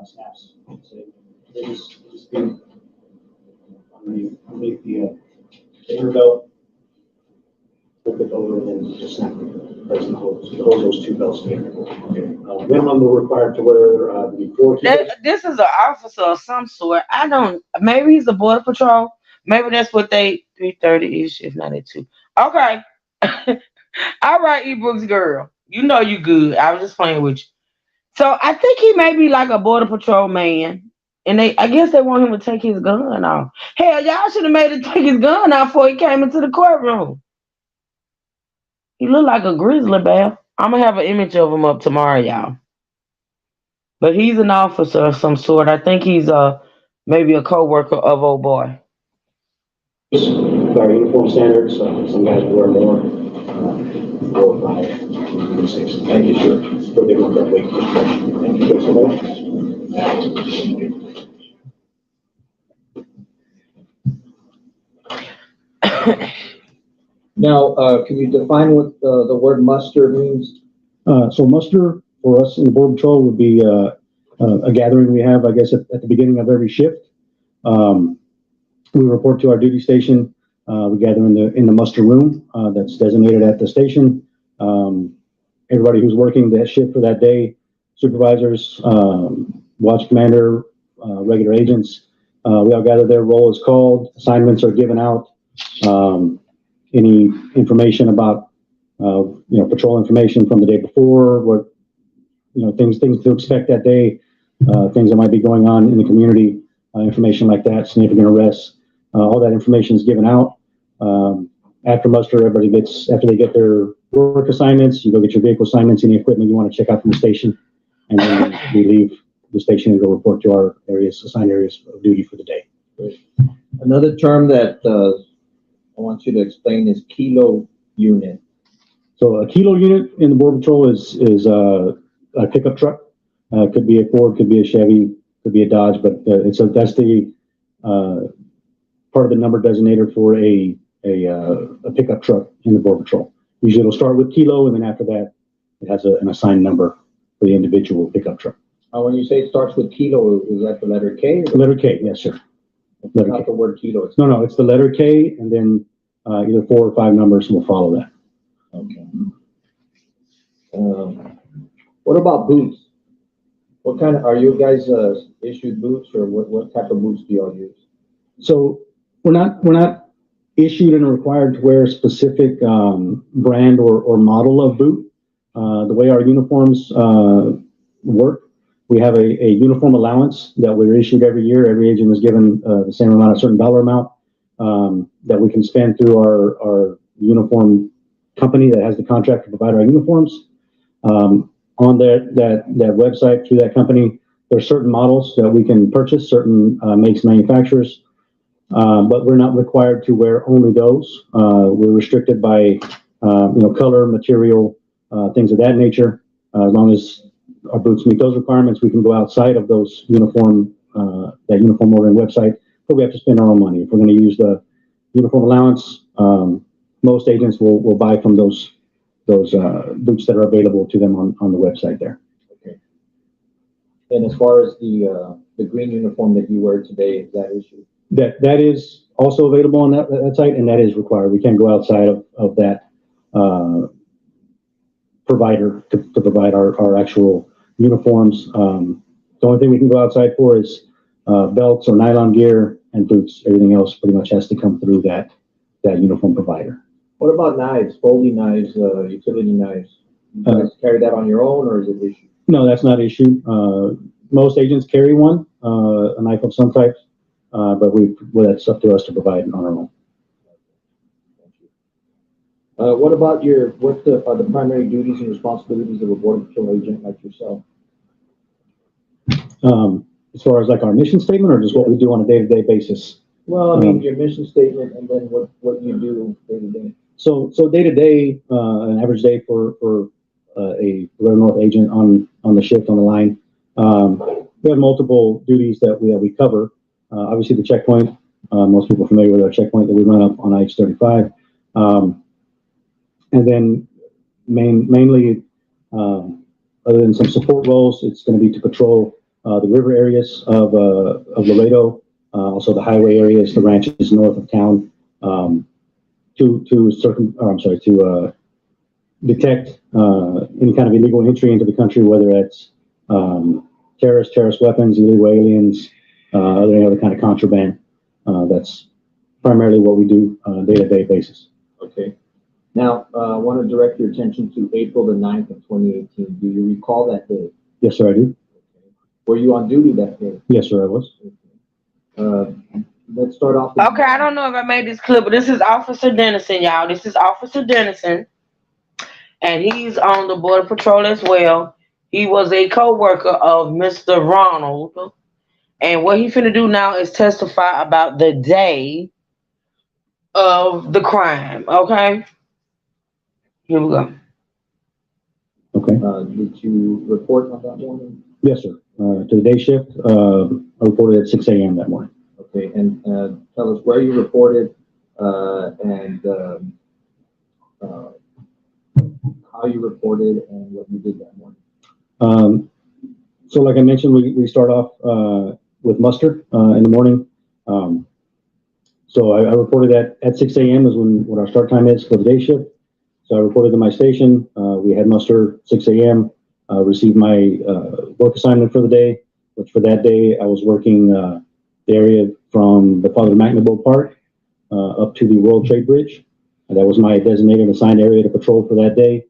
Snaps. So they just do underneath the inner belt. Flip it over and then just snap it. Press and hold those two belts together. Okay. Minimum we're required to wear the 4 keepers. This is an officer of some sort. I don't. Maybe he's a border patrol. Maybe that's what they 3:30-ish, if not at 2. Okay. All right, E. Brooks girl. You know you good. I was just playing with you. So I think he may be like a border patrol man. And I guess they want him to take his gun off. Hell, y'all should have made him take his gun off before he came into the courtroom. He looked like a grizzly bear. I'm gonna have an image of him up tomorrow, y'all. But he's an officer of some sort. I think he's maybe a co-worker of old boy. Our uniform standards, some guys wear more, 4 or 5, 6. Thank you, sir. So they want that weight. Thank you so much. Now, can you define what the word muster means? So muster for us in the Border Patrol would be a gathering we have, I guess, at the beginning of every shift. We report to our duty station. We gather in the muster room that's designated at the station. Everybody who's working that shift for that day, supervisors, watch commander, regular agents, we all gather there. Roll is called. Assignments are given out. Any information about patrol information from the day before, what things to expect that day, things that might be going on in the community, information like that, significant arrests, all that information is given out. After muster, everybody after they get their work assignments, you go get your vehicle assignments, any equipment you want to check out from the station, and then we leave the station and go report to our assigned areas of duty for the day. Another term that I want you to explain is kilo unit. So a kilo unit in the Border Patrol is a pickup truck. Could be a Ford, could be a Chevy, could be a Dodge, but that's the part of the number designator for a pickup truck in the Border Patrol. Usually it'll start with kilo, and then after that, it has an assigned number for the individual pickup truck. When you say it starts with kilo, is that the letter K? The letter K, yes, sir. Letter not K. The word kilo. No, it's the letter K, and then either 4 or 5 numbers will follow that. Okay. What about boots? What kind of, are you guys issued boots, or what type of boots do y'all use? So we're not issued and required to wear a specific brand or model of boot. The way our uniforms work, we have a uniform allowance that we're issued every year. Every agent is given the same amount, a certain dollar amount that we can spend through our uniform company that has the contract to provide our uniforms. On that website through that company, there are certain models that we can purchase, certain makes, manufacturers, but we're not required to wear only those. We're restricted by color, material, things of that nature. As long as our boots meet those requirements, we can go outside of those uniform ordering website, but we have to spend our own money. If we're going to use the uniform allowance, most agents will buy from those boots that are available to them on the website there. Okay. And as far as the green uniform that you wear today, is that issued? That is also available on that site, and that is required. We can't go outside of that provider to provide our actual uniforms. The only thing we can go outside for is belts or nylon gear and boots. Everything else pretty much has to come through that uniform provider. What about knives, folding knives, utility knives? You guys carry that on your own, or is it issued? No, that's not issued. Most agents carry one, a knife of some type, but that's up to us to provide on our own. What about what are the primary duties and responsibilities of a Border Patrol agent like yourself? As far as like our mission statement, or just what we do on a day-to-day basis? Well, I mean, your mission statement, and then what you do day to day. So day to day, an average day for a Road North agent on the shift on the line, we have multiple duties that we cover. Obviously, the checkpoint. Most people are familiar with our checkpoint that we run up on I-35, and then mainly, other than some support roles, it's going to be to patrol the river areas of Laredo. Also the highway areas, the ranches north of town, to detect any kind of illegal entry into the country, whether it's terrorist weapons, illegal aliens, any other kind of contraband. That's primarily what we do on a day-to-day basis. Okay. Now, I want to direct your attention to April the 9th of 2018. Do you recall that day? Yes, sir, I do. Okay. Were you on duty that day? Yes, sir, I was. Let's start off. Okay, I don't know if I made this clear, but this is Officer Dennison, y'all. This is Officer Dennison, and he's on the Border Patrol as well. He was a co-worker of Mr. Ronald, and what he's finna do now is testify about the day of the crime. Okay, here we go. Okay. Did you report on that morning? Yes, sir. To the day shift, I reported at 6 a.m. that morning. Okay, and tell us where you reported and how you reported and what you did that morning. So like I mentioned, we start off with muster in the morning. So I reported at 6 a.m. is when our start time is for the day shift. So I reported to my station. We had muster 6 a.m. Received my work assignment for the day, which for that day I was working the area from the Father McNabb Park up to the World Trade Bridge. And that was my designated assigned area to patrol for that day.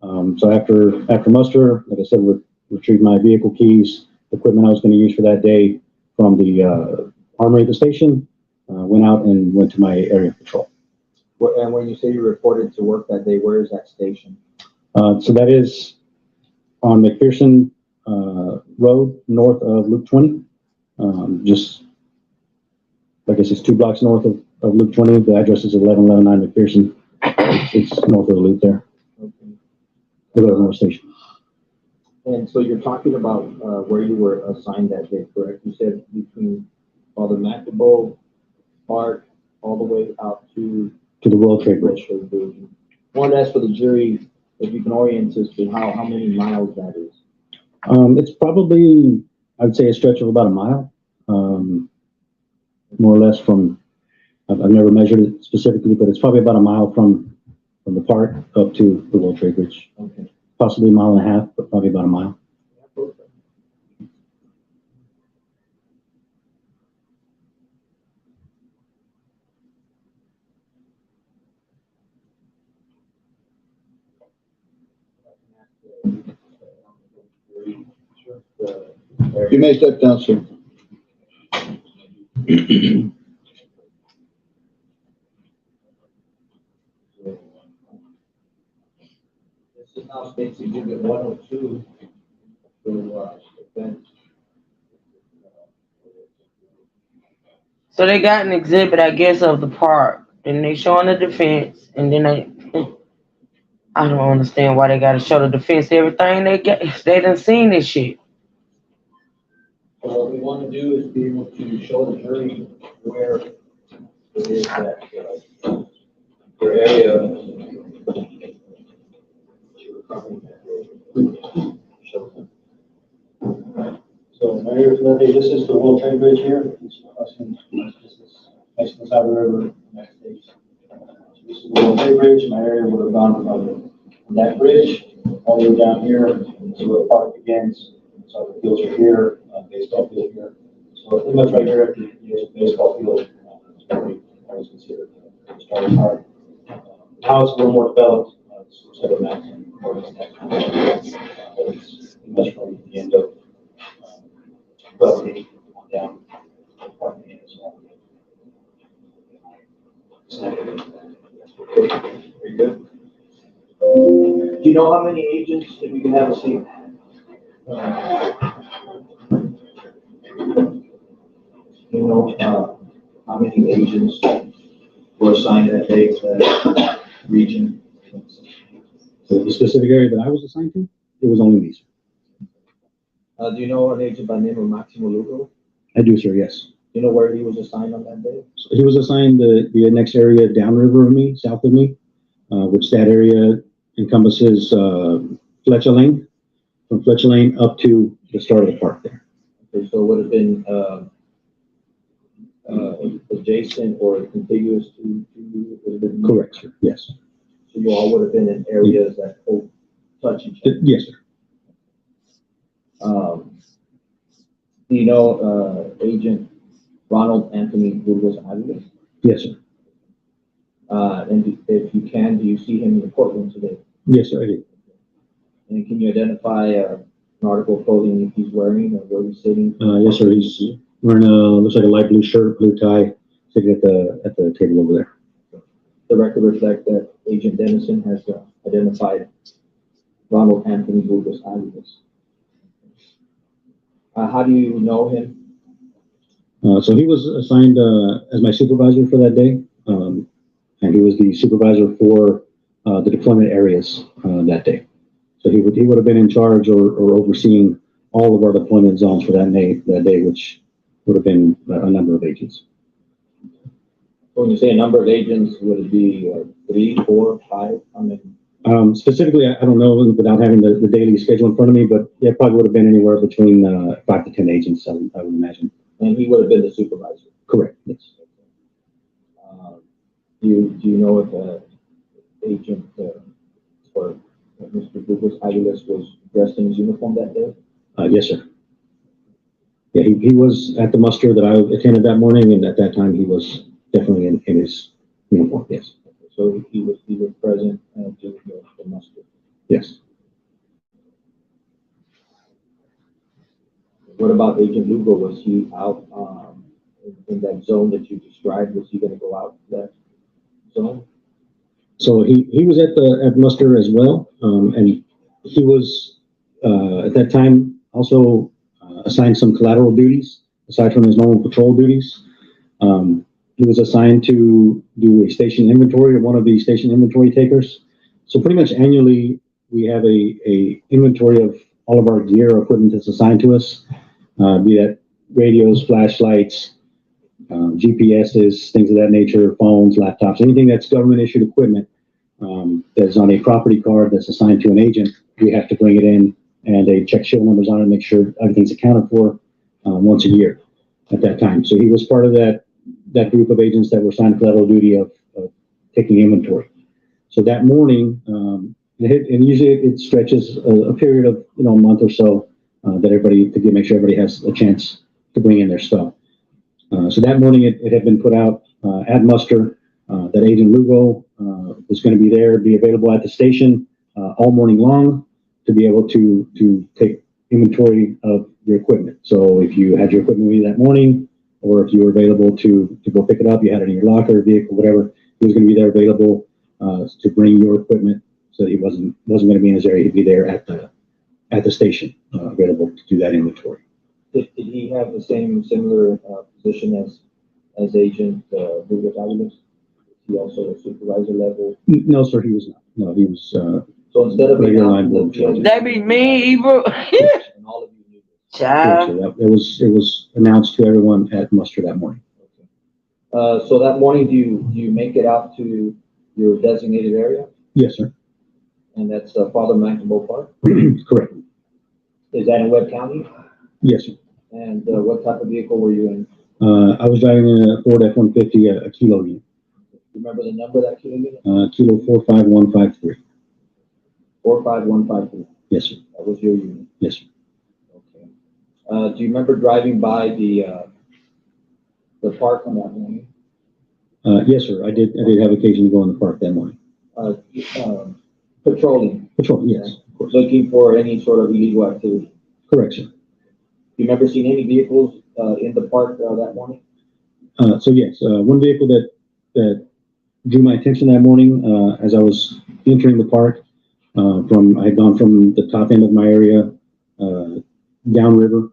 So after muster, like I said, we retrieved my vehicle keys, equipment I was going to use for that day from the armory at the station. Went out and went to my area of patrol. And when you say you reported to work that day, where is that station? So that is on McPherson Road, north of Loop 20. Just, like I said, it's 2 blocks north of Loop 20. The address is 1119 McPherson. It's north of the loop there. Okay. The North Station. And so you're talking about where you were assigned that day, correct? You said between Father McNabb Park all the way out to the World Trade Bridge. I wanted to ask for the jury if you can orient us to how many miles that is. It's probably, I'd say, a stretch of about a mile, more or less from. I've never measured it specifically, but it's probably about a mile from the park up to the World Trade Bridge. Okay. Possibly a mile and a half, but probably about a mile. You may step down, sir. This is now states exhibit 102 to defense. So they got an exhibit, I guess, of the park. Then they showing the defense, and then I don't understand why they gotta show the defense everything they get. They done seen this shit. So what we want to do is be able to show the jury where it is that your area. So Mayor, this is the World Trade Bridge here. This is Mexican side of the river, United States. This is the World Trade Bridge. My area would have gone from that bridge all the way down here to where the park begins. So the fields are here, baseball field here. So pretty much right here at the baseball field, I was considered the starting park. Now it's a little more developed. It's sort of maximum. It's pretty much from the end of 1280 down. Very good. Do you know how many agents, if you can have a seat? Do you know how many agents were assigned that day to that region? So the specific area that I was assigned to, it was only me, sir. Do you know an agent by the name of Maximo Lugo? I do, sir, yes. Do you know where he was assigned on that day? So he was assigned the next area downriver of me, south of me, which that area encompasses Fletcher Lane, from Fletcher Lane up to the start of the park there. Okay, so it would have been adjacent or contiguous to you? Would have been. Correct, sir, yes. So you all would have been in areas that touch each other? Yes, sir. Do you know Agent Ronald Anthony Burgos Aguilas? Yes, sir. And if you can, do you see him in the courtroom today? Yes, sir, I do. And can you identify an article of clothing he's wearing or where he's sitting? Yes, sir. He's wearing looks like a light blue shirt, blue tie, sitting at the table over there. The record reflects that Agent Dennison has identified Ronald Anthony Burgos Aguilas. How do you know him? So he was assigned as my supervisor for that day, and he was the supervisor for the deployment areas that day. So he would have been in charge or overseeing all of our deployment zones for that day, which would have been a number of agents. When you say a number of agents, would it be 3, 4, 5? I mean, Specifically, I don't know without having the daily schedule in front of me, but it probably would have been anywhere between 5 to 10 agents, I would imagine. And he would have been the supervisor. Correct, yes. Do you know if the agent, or Mr. Lucas Aguilas was dressed in his uniform that day? Yes, sir. Yeah, he was at the muster that I attended that morning, and at that time, he was definitely in his uniform, yes. So he was present during the muster. Yes. What about Agent Lugo? Was he out in that zone that you described? Was he going to go out that zone? So he was at the muster as well, and he was at that time also assigned some collateral duties aside from his normal patrol duties. He was assigned to do a station inventory of one of the station inventory takers. So pretty much annually we have a inventory of all of our gear or equipment that's assigned to us, be that radios, flashlights, GPSs, things of that nature, phones, laptops, anything that's government issued equipment that's on a property card that's assigned to an agent. We have to bring it in and they check serial numbers on it and make sure everything's accounted for once a year at that time. So he was part of that group of agents that were assigned collateral duty of taking inventory. So that morning, and usually it stretches a period of a month or so that everybody to make sure everybody has a chance to bring in their stuff. So that morning it had been put out at muster that Agent Lugo was going to be there, be available at the station all morning long to be able to take inventory of your equipment. So if you had your equipment with you that morning, or if you were available to go pick it up, you had it in your locker, vehicle, whatever, he was going to be there available to bring your equipment. So that he wasn't going to be in his area. He'd be there at the station available to do that inventory. Did he have the similar position as Agent Lucas Aguilas? Is he also a supervisor level? No, sir, he was not. No, he was. So instead of being out in the field, That be me, Ebro. and all of you knew this. Child. So it was announced to everyone at muster that morning. Okay. So that morning, do you make it out to your designated area? Yes, sir. And that's Father Mancabo Park? Correct. Is that in Webb County? Yes, sir. And what type of vehicle were you in? I was driving a Ford F-150, a kilo unit. Remember the number of that kilo unit? Kilo 45153. 45153. Yes, sir. That was your unit. Yes, sir. Okay. Do you remember driving by the park on that morning? Yes, sir. I did have occasion to go in the park that morning. Patrolling. Patrol, yes, of course. Looking for any sort of illegal activity. Correct, sir. You remember seeing any vehicles in the park that morning? So yes, one vehicle that drew my attention that morning as I was entering the park. I had gone from the top end of my area downriver,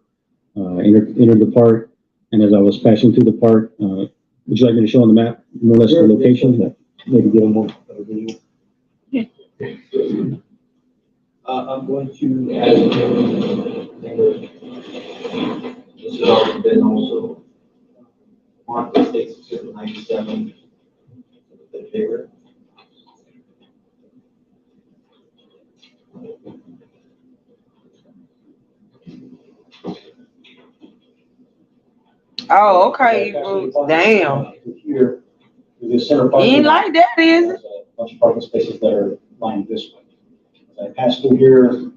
entered the park, and as I was passing through the park, would you like me to show on the map more or less the location? Maybe give a more better visual. I'm going to add this has already been also marked the states exhibit 97 a bit bigger. Oh, okay. Damn. Here, the center You parking ain't lot, like that, is it? there's a bunch of parking spaces that are lined this way. As I pass through here.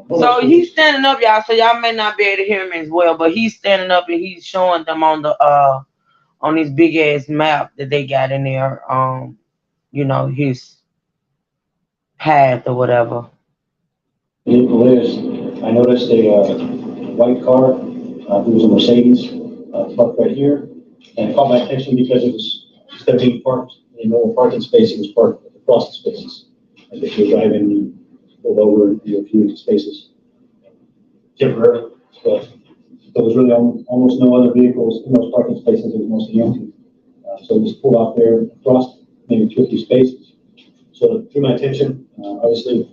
So he's standing up, y'all. So y'all may not be able to hear him as well, but he's standing up and he's showing them on the on this big ass map that they got in there. His path or whatever. Liz, I noticed a white car, it was a Mercedes, parked right here, and it caught my attention because it was, instead of being parked in a normal parking space, it was parked across the spaces. As if you're driving, you pulled over a few empty spaces temporarily, but there was really almost no other vehicles in those parking spaces. It was mostly empty. So just pulled out there across maybe 50 spaces. So it drew my attention, obviously.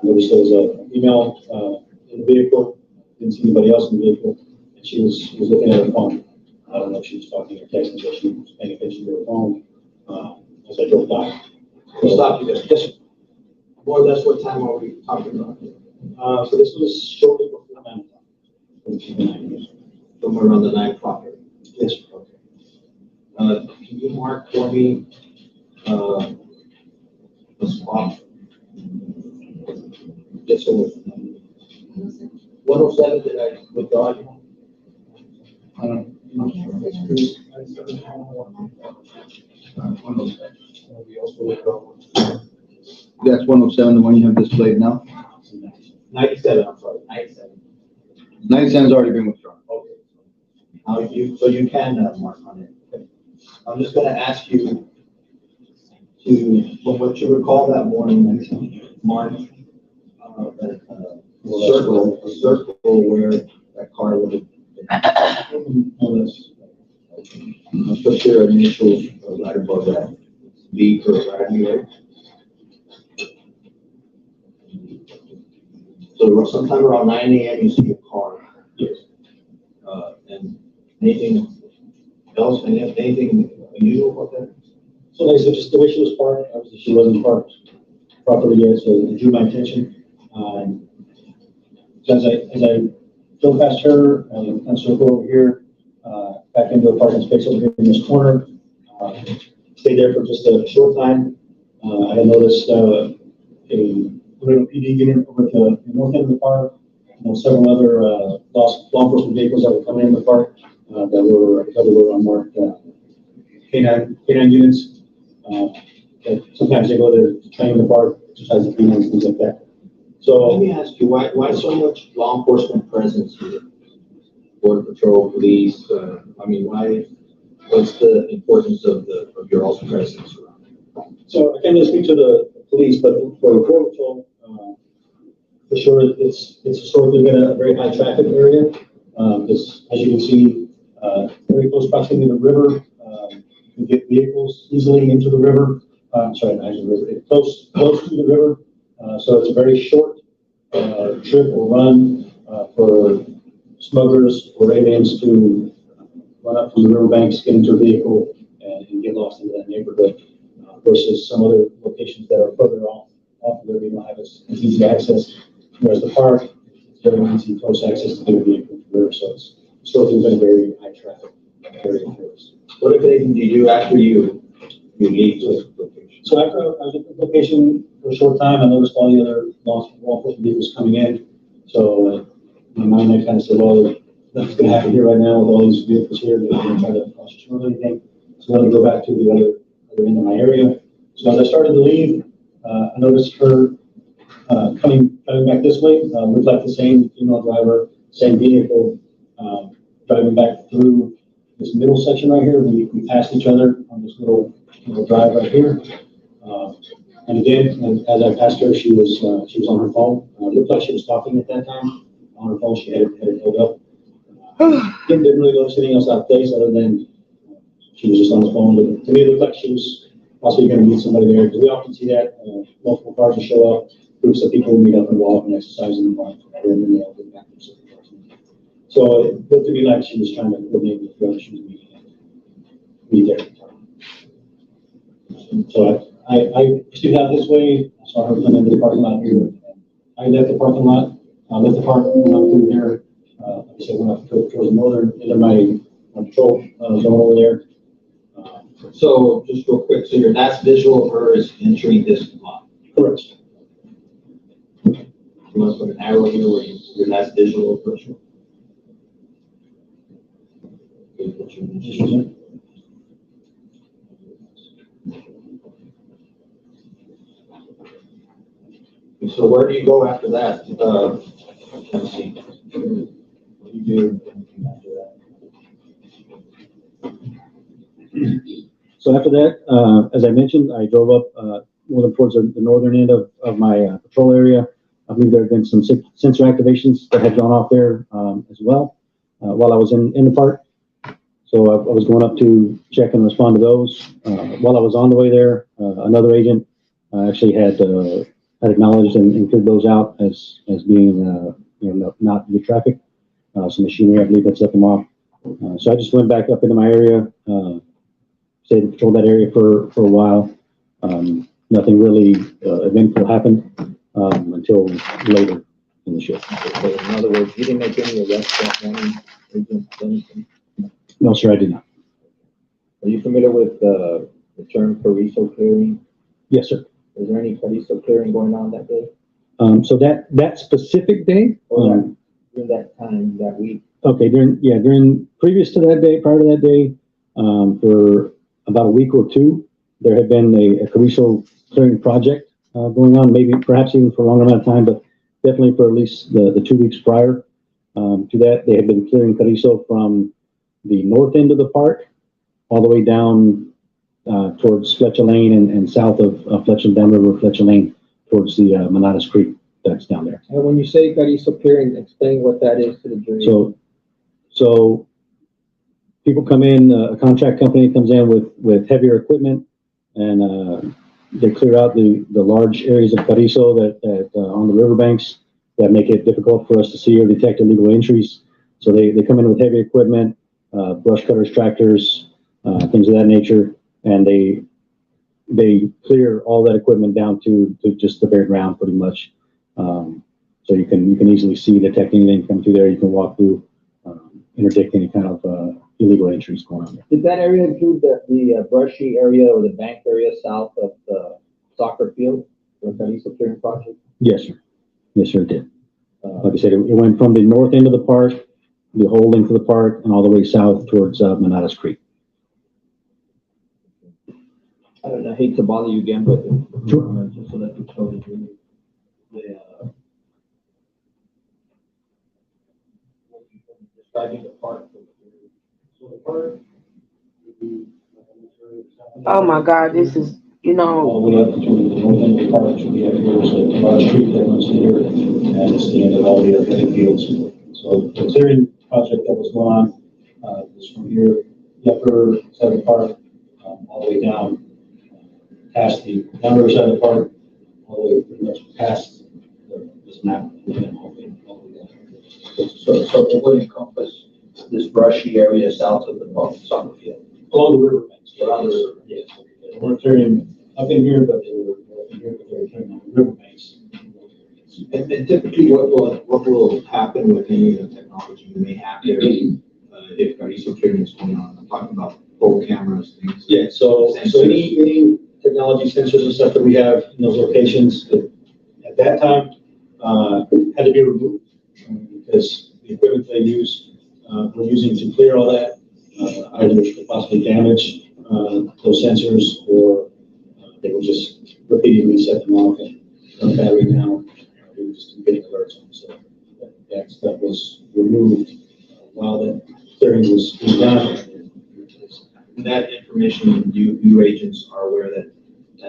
Noticed there was a female in the vehicle, didn't see anybody else in the vehicle, and she was looking at her phone. I don't know if she was talking or texting, but she was paying attention to her phone as I drove by. He stopped you there. Yes, sir. More or less, what time are we talking about? So this was shortly before 9 o'clock. Somewhere around the 9 o'clock. Yes. Okay. Can you mark for me, the spot? Yes, sir. 107, did I withdraw it? That's 107, the one you have displayed now? 97, I'm sorry, 97. 97's already been withdrawn. Okay. So you can mark on it. Okay. I'm just gonna ask you to, from what you recall that morning, mark, circle where that car would have been. I'll put your initials right above that. B for Rodney, right? So sometime around 9 a.m. you see a car. Yes. And anything else, anything unusual about that? So like I said, just the way she was parked, obviously she wasn't parked properly yet, so it drew my attention. So as I drove past her, and circle over here, back into a parking space over here in this corner, stayed there for just a short time. I had noticed a little PD unit over at the north end of the park, several other law enforcement vehicles that were coming in the park that were unmarked canine units. That sometimes they go there to train in the park, exercise the canines, things like that. So Let me ask you, why so much law enforcement presence here? Border Patrol, police, what's the importance of your all's presence around? So I can't really speak to the police, but for the Border Patrol, for sure, it's historically been a very high traffic area. Because as you can see, very close proximity to the river, you can get vehicles easily into the river. Sorry, not into the river, it's close to the river. So it's a very short trip or run for smugglers or aliens to run up from the riverbanks, get into a vehicle, and get lost into that neighborhood. Versus some other locations that are further off the river, you don't have as easy access. Whereas the park, it's very easy, close access to get a vehicle from the river. So it's historically been a very high traffic area for us. What if anything do you do after you leave this location? So after I was at the location for a short time, I noticed all the other law enforcement vehicles coming in. So my mind, I kind of said, well, nothing's going to happen here right now with all these vehicles here. They're going to try to cross the road or anything. So let me go back to the other end of my area. So as I started to leave, I noticed her coming back this way. Looked like the same female driver, same vehicle, driving back through this middle section right here. We passed each other on this little drive right here. And again, as I passed her, she was on her phone. Looked like she was talking at that time. On her phone, she had it held up. Didn't really notice anything else out of place other than she was just on the phone. But to me, it looked like she was possibly going to meet somebody there, because we often see that multiple cars will show up, groups of people meet up and walk and exercise in the park, and then they'll get back to the cars. So it looked to me like she was trying to coordinate with whoever she was meet there. So I pursued out this way. I saw her come into the parking lot here. I left the parking lot. I left the park, went up through there. Like I said, went up towards the northern end of my patrol zone over there. So just real quick, so your last visual of her is entering this lot? Correct. You want to put an arrow here where your last visual of her? So where do you go after that? Let's see. What do you do after that? So after that, as I mentioned, I drove up more towards the northern end of my patrol area. I believe there had been some sensor activations that had gone off there as well while I was in the park. So I was going up to check and respond to those. While I was on the way there, another agent actually had acknowledged and cleared those out as being not good traffic. Some machinery, I believe, that set them off. So I just went back up into my area, stayed and patrolled that area for a while. nothing really eventful happened until later in the shift. So in other words, you didn't make any arrests that morning, Agent Dennison? No, sir, I did not. Are you familiar with the term Carrizo clearing? Yes, sir. Is there any Carrizo clearing going on that day? So that specific day, Or during that time, that week? okay, during previous to that day, prior to that day, for about a week or two, there had been a Carrizo clearing project going on, maybe perhaps even for a longer amount of time, but definitely for at least the 2 weeks prior to that. They had been clearing Carrizo from the north end of the park all the way down towards Fletcher Lane and south of Fletcher, downriver Fletcher Lane towards the Manadas Creek that's down there. And when you say Carrizo clearing, explain what that is to the jury. So people come in, a contract company comes in with heavier equipment, and they clear out the large areas of Carrizo that on the riverbanks that make it difficult for us to see or detect illegal entries. So they come in with heavy equipment, brush cutters, tractors, things of that nature, and they clear all that equipment down to just the bare ground, pretty much. So you can easily see, detect anything come through there. You can walk through, interdict any kind of illegal entries going on there. Did that area include the brushy area or the bank area south of the soccer field, the Carrizo clearing project? Yes, sir. Yes, sir, it did. Like I said, it went from the north end of the park, the whole length of the park, and all the way south towards Manadas Creek. I don't know, I hate to bother you again, but Sure. just so that you tell the jury, describing the park. So the park would be. Oh my God, this is, All the way up to the north end of the park, which we have here, so a large street that runs here, and it's the end of all the athletic fields. So the clearing project that was going on, was from here, the upper side of the park, all the way down, past the downriver side of the park, all the way pretty much past this map, and all the way down. So it would encompass this brushy area south of the soccer field. Along the riverbanks. Around the river. Yes. They weren't clearing up in here, but they were up in here, but they were clearing on the riverbanks. And typically, what will happen with any of the technology you may have there, if Carrizo clearing is going on? I'm talking about full cameras, things. Yeah, so any technology sensors and stuff that we have in those locations that at that time, had to be removed because the equipment they use, we're using to clear all that, either could possibly damage, those sensors, or they will just repeatedly set them off and run battery down. We were just getting alerts on, so that stuff was removed while that clearing was being done. And that information, you agents are aware that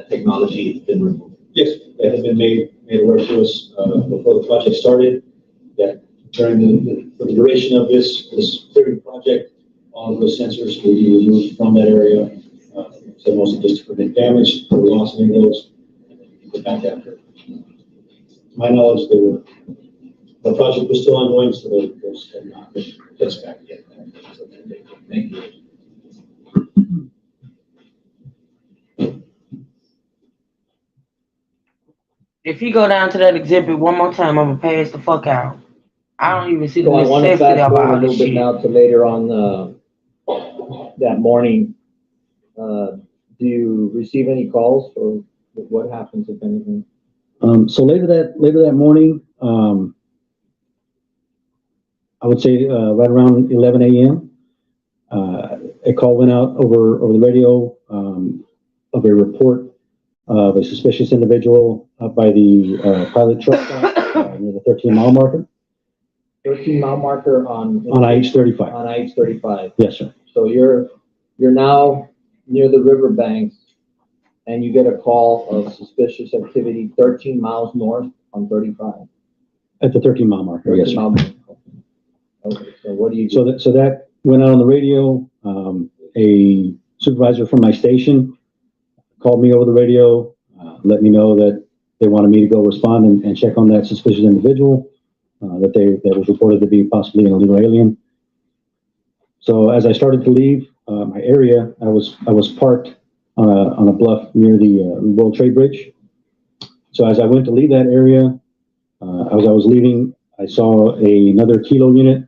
technology has been removed. Yes, that has been made aware to us before the project started, that during for the duration of this clearing project, all of those sensors will be removed from that area. So mostly just to prevent damage or loss of any of those, and then you put back after. To my knowledge, the project was still ongoing, so those had not been placed back yet. So thank you. If you go down to that exhibit one more time, I'm gonna pass the fuck out. I don't even see the So I want to necessity fast of forward a all this little bit shit. now to later on, that morning. Do you receive any calls, or what happens if anything? So later that morning, I would say right around 11 a.m., a call went out over the radio of a report of a suspicious individual up by the pilot truck stop, near the 13-mile marker. 13-mile marker on IH-35. On IH-35. Yes, sir. So you're now near the riverbanks, and you get a call of suspicious activity 13 miles north on 35. At the 13-mile marker. Yes, 13 sir. mile marker. Okay, so what do you do? So that went out on the radio. A supervisor from my station called me over the radio, let me know that they wanted me to go respond and check on that suspicious individual that was reported to be possibly an illegal alien. So as I started to leave my area, I was parked on a bluff near the World Trade Bridge. So as I went to leave that area, as I was leaving, I saw another Kilo unit,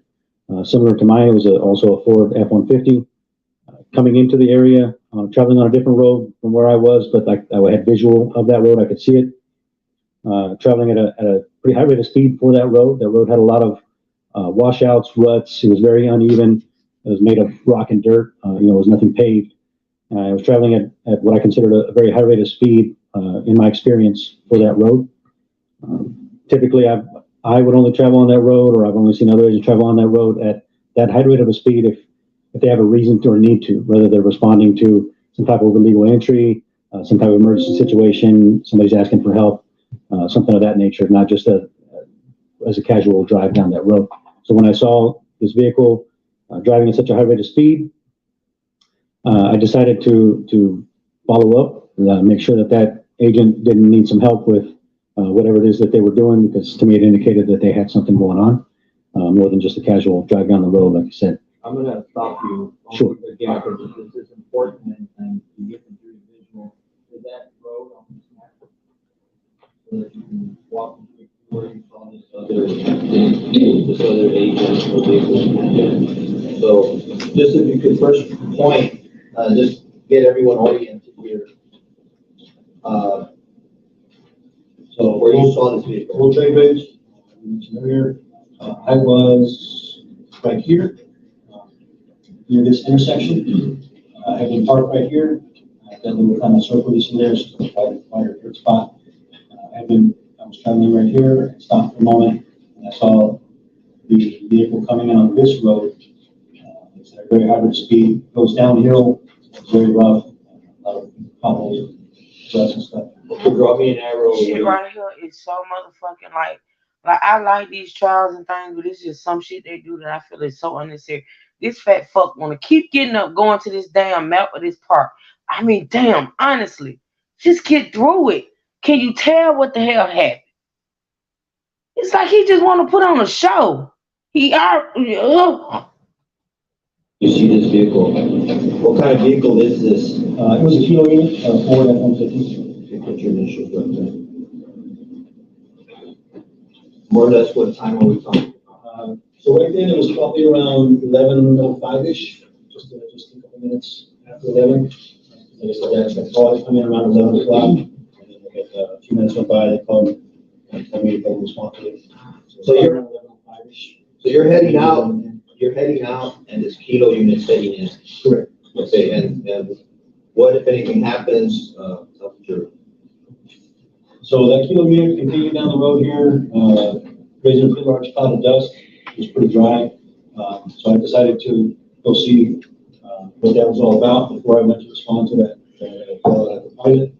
similar to mine. It was also a Ford F-150 coming into the area, traveling on a different road from where I was, but I had visual of that road. I could see it. Traveling at a pretty high rate of speed for that road. That road had a lot of washouts, ruts. It was very uneven. It was made of rock and dirt. It was nothing paved. I was traveling at what I considered a very high rate of speed in my experience for that road. Typically, I would only travel on that road, or I've only seen other agents travel on that road at that high rate of a speed if they have a reason to or need to, whether they're responding to some type of illegal entry, some type of emergency situation, somebody's asking for help, something of that nature, not just as a casual drive down that road. So when I saw this vehicle driving at such a high rate of speed, I decided to follow up, make sure that agent didn't need some help with whatever it is that they were doing, because to me it indicated that they had something going on, more than just a casual drive down the road, like I said. I'm gonna stop you. Sure. Again, because this is important and you get the jury visual. Is that road on this map? So that you can walk into where you saw this other agent or vehicle. So just if you could first point, just get everyone oriented here. So where you saw this vehicle. World Trade Bridge, earlier, I was right here, near this intersection. I have been parked right here. That little kind of circle you see there is quite a good spot. I was traveling right here, stopped for a moment, and I saw the vehicle coming in on this road. It's at a very high rate of speed, goes downhill, it's very rough, a lot of potholes, ruts and stuff. Draw me an arrow. Shit right here is so motherfucking like I like these trials and things, but this is some shit they do that I feel is so unnecessary. This fat fuck wanna keep getting up, going to this damn map of this park. I mean, damn, honestly, just get through it. Can you tell what the hell happened? It's like he just want to put on a show. You see this vehicle? What kind of vehicle is this? It was a Kilo unit, Ford F-150. Put your initials right there. More or less, what time are we talking? So right then, it was probably around 11:05-ish, just a couple minutes after 11. Like I said, that call had come in around 11 o'clock. And then a few minutes went by, they called me and told me if I would respond to it. So you're around 11:05-ish. So you're heading out, and this Kilo unit's heading in. Correct. Okay, and what, if anything, happens, up to So that Kilo unit continued down the road here, raising a pretty large cloud of dust. It was pretty dry. So I decided to go see what that was all about before I went to respond to that call that I provided.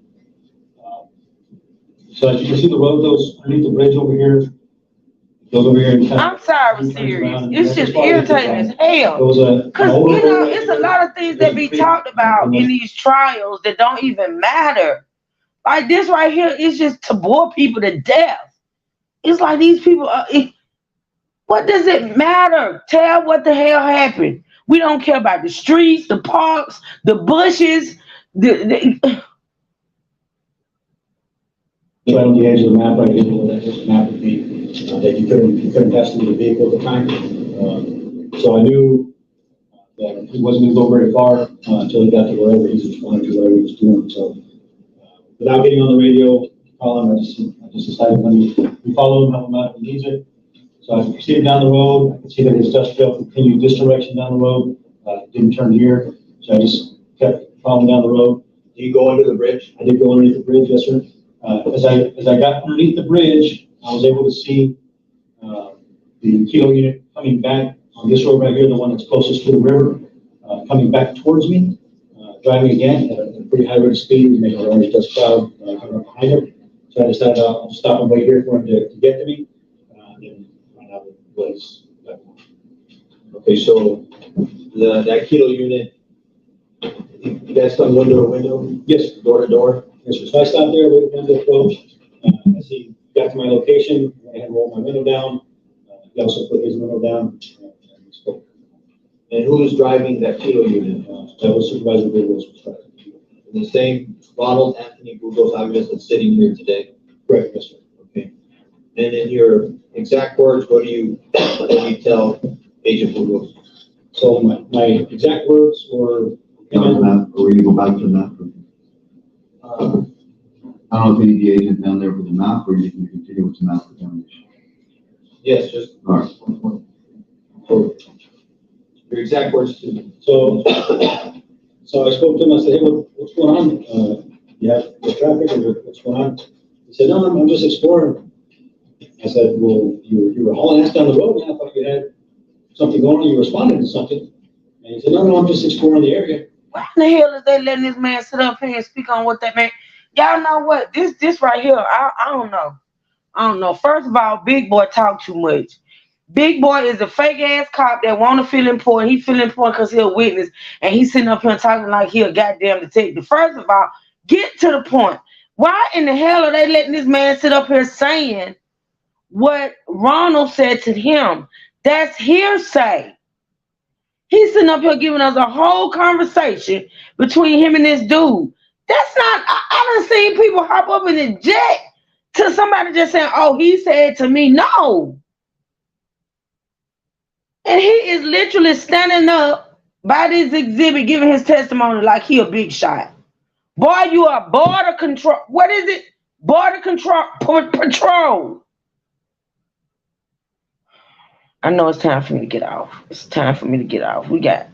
So as you can see, the road goes underneath the bridge over here. It goes over here and I'm sorry, serious. It's just irritating as hell. Because, it's a lot of things that be talked about in these trials that don't even matter. Like this right here is just to bore people to death. It's like these people are, what does it matter? Tell what the hell happened. We don't care about the streets, the parks, the bushes, Right on the edge of the map, right here, where that map would be, that you couldn't pass through the vehicle at the time. So I knew that he wasn't going to go very far until he got to wherever he was responding to, whatever he was doing. So without getting on the radio, calling, I just decided we follow him, help him out if he needs it. So I proceeded down the road. I could see that his dust trail continued this direction down the road. Didn't turn here, so I just kept following down the road. Do you go under the bridge? I did go underneath the bridge, yes, sir. As I got underneath the bridge, I was able to see the Kilo unit coming back on this road right here, the one that's closest to the river, coming back towards me, driving again at a pretty high rate of speed, making a large dust cloud coming up behind him. So I decided I'll stop and wait here for him to get to me, and then find out what he's got. Okay, so that Kilo unit, you guys come window to window? Yes. Door to door? Yes, sir. So I stopped there, waited for him to approach. As he got to my location, I had rolled my window down. He also put his window down. And we spoke. And who's driving that Kilo unit? That was Supervisor Bridges was driving. the same Ronald Anthony Burgos Aviles that's sitting here today? Correct, yes, sir. Okay. And in your exact words, what do you tell Agent Burgos? So my exact words were. On the map, or you go back to the map. I don't know if you need the agent down there for the map, or you can continue with the map examination. Yes, just. All right. So, your exact words to me. So I spoke to him, I said, hey, what's going on? You have the traffic, or what's going on? He said, no, I'm just exploring. I said, well, you were hauling ass down the road, man. I thought you had something going on, you responded to something. And he said, no, I'm just exploring the area. Why in the hell is they letting this man sit up here and speak on what that man? Y'all know what? This right here, I don't know. I don't know. First of all, Big Boy talk too much. Big Boy is a fake ass cop that want to feel important. He feel important because he a witness, and he's sitting up here talking like he a goddamn detective. First of all, get to the point. Why in the hell are they letting this man sit up here saying what Ronald said to him? That's hearsay. He's sitting up here giving us a whole conversation between him and this dude. That's not, I done seen people hop up in the jet to somebody just saying, oh, he said to me, no. And he is literally standing up by this exhibit giving his testimony like he a big shot. Boy, you are border control. What is it? Border control patrol. I know it's time for me to get off. It's time for me to get off. We got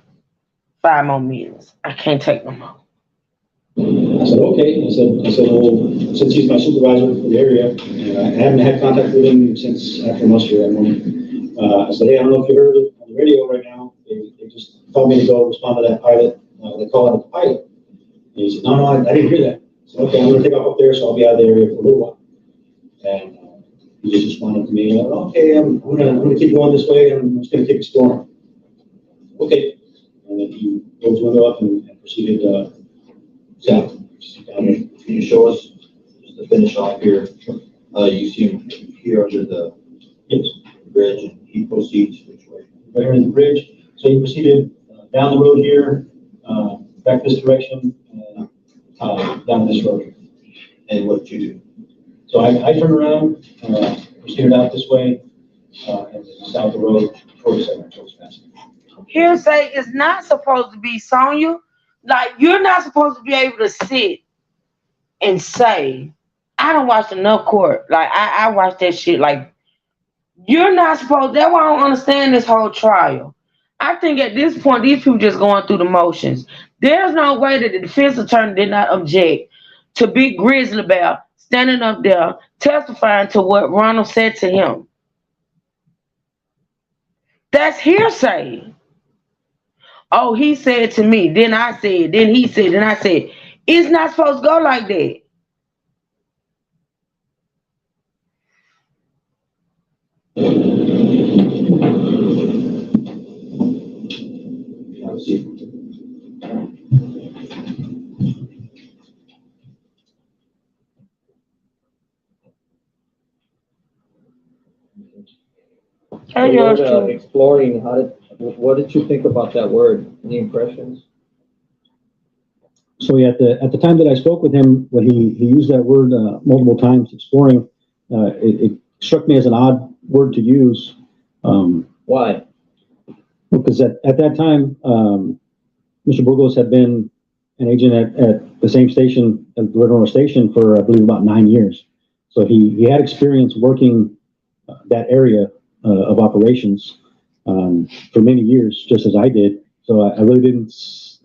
5 more minutes. I can't take no more. I said, okay. I said, well, since he's my supervisor for the area, and I haven't had contact with him since after muster that morning. I said, hey, I don't know if you heard it on the radio right now. They just told me to go respond to that pilot. They call it a pilot. And he said, no, I didn't hear that. I said, okay, I'm going to take off up there, so I'll be out of the area for a little while. And he just responded to me, okay, I'm gonna keep going this way, and I'm just gonna keep exploring. Okay. And then he rolled his window up and proceeded south. Can you show us, just to finish off here, you see him here under the bridge, and he proceeds which way? Right here in the bridge. So he proceeded down the road here, back this direction, and down this road. And what did you do? So I turned around, proceeded out this way, and south the road towards Madison. Hearsay is not supposed to be, Sonya. Like, you're not supposed to be able to sit and say, I don't watch enough court. Like, I watch that shit. Like, you're not supposed, that's why I don't understand this whole trial. I think at this point, these people just going through the motions. There's no way that the defense attorney did not object to Big Grizzly Bear standing up there testifying to what Ronald said to him. That's hearsay. Oh, he said to me, then I said, then he said, then I said. It's not supposed to go like that. Exploring, what did you think about that word? Any impressions? So yeah, at the time that I spoke with him, when he used that word multiple times, exploring, it struck me as an odd word to use. Why? Because at that time, Mr. Burgos had been an agent at the same station, at the Red Station, for I believe about 9 years. So he had experience working that area of operations for many years, just as I did. So I really didn't,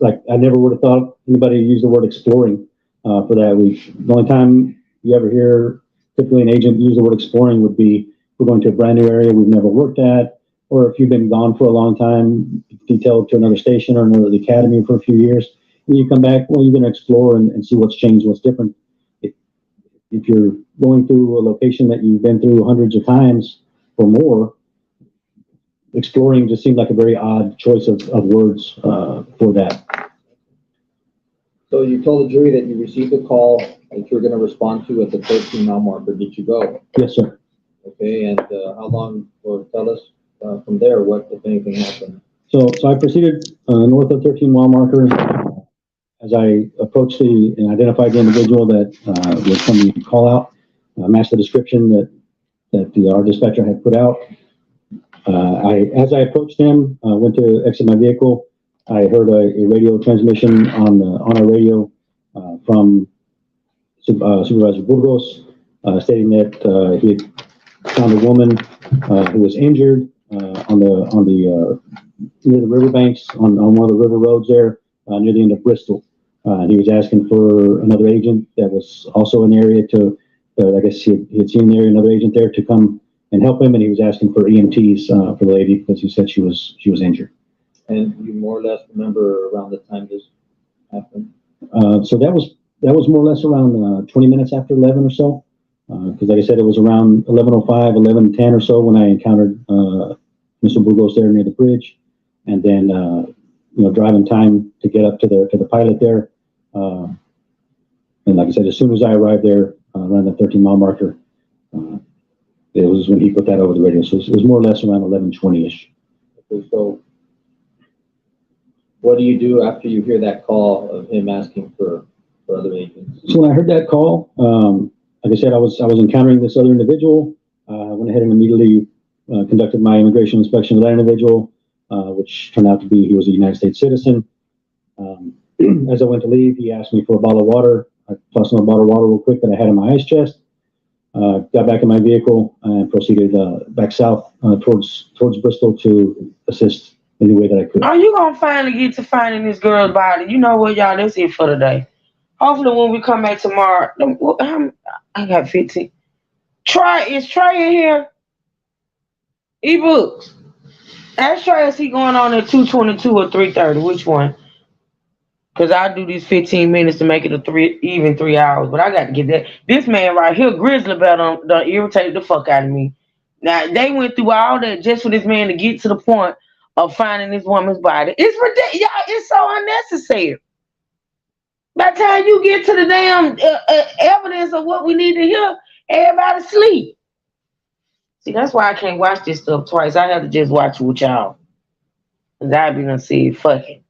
I never would have thought anybody used the word exploring for that. The only time you ever hear typically an agent use the word exploring would be, we're going to a brand new area we've never worked at, or if you've been gone for a long time, detailed to another station or another academy for a few years, and you come back, well, you're going to explore and see what's changed, what's different. If you're going through a location that you've been through hundreds of times or more, exploring just seemed like a very odd choice of words for that. So you told the jury that you received a call that you're going to respond to at the 13 mile marker. Did you go? Yes, sir. Okay, and how long, or tell us from there what, if anything, happened? So I proceeded north of 13 mile marker. as I approached and identified the individual that was from the call out, matched the description that our dispatcher had put out. As I approached him, went to exit my vehicle, I heard a radio transmission on our radio from Supervisor Burgos, stating that he had found a woman who was injured on the near the riverbanks on one of the river roads there near the end of Bristol. He was asking for another agent that was also in the area to, I guess he had seen there another agent there to come and help him, and he was asking for EMTs for the lady because he said she was injured. And you more or less remember around the time this happened? So that was more or less around 20 minutes after 11 or so. Because like I said, it was around 11:05, 11:10 or so when I encountered Mr. Burgos there near the bridge, and then driving time to get up to the pilot there. And like I said, as soon as I arrived there around the 13-mile marker, it was when he put that over the radio. So it was more or less around 11:20ish. Okay, so what do you do after you hear that call of him asking for other agents? So when I heard that call, like I said, I was encountering this other individual. I went ahead and immediately conducted my immigration inspection of that individual, which turned out to be he was a United States citizen. As I went to leave, he asked me for a bottle of water. I tossed him a bottle of water real quick that I had in my ice chest. Got back in my vehicle and proceeded back south towards Bristol to assist any way that I could. Are you gonna finally get to finding this girl's body? You know what, y'all? That's it for today. Hopefully, when we come back tomorrow, I got 15. Is Trey in here? E-books. Ask Trey, is he going on at 2:22 or 3:30? Which one? Because I do these 15 minutes to make it even 3 hours. But I got to get that. This man right here, Grizzly Bear, done irritated the fuck out of me. Now, they went through all that just for this man to get to the point of finding this woman's body. It's ridiculous. Y'all, it's so unnecessary. By the time you get to the damn evidence of what we need to hear, everybody sleep. See, that's why I can't watch this stuff twice. I have to just watch it with y'all. Because I be done see it, fuck it.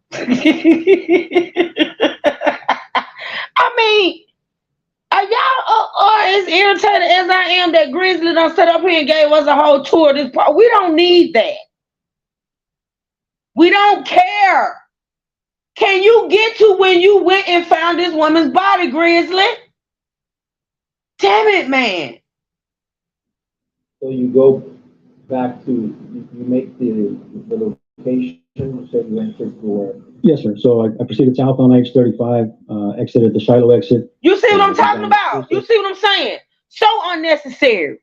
I mean, are y'all as irritated as I am that Grizzly done set up here and gave us a whole tour of this part? We don't need that. We don't care. Can you get to when you went and found this woman's body, Grizzly? Damn it, man. So you go back to, you make the location, you said you entered where? Yes, sir. So I proceeded south on H-35, exited the Shiloh exit. You see what I'm talking about? You see what I'm saying? So unnecessary.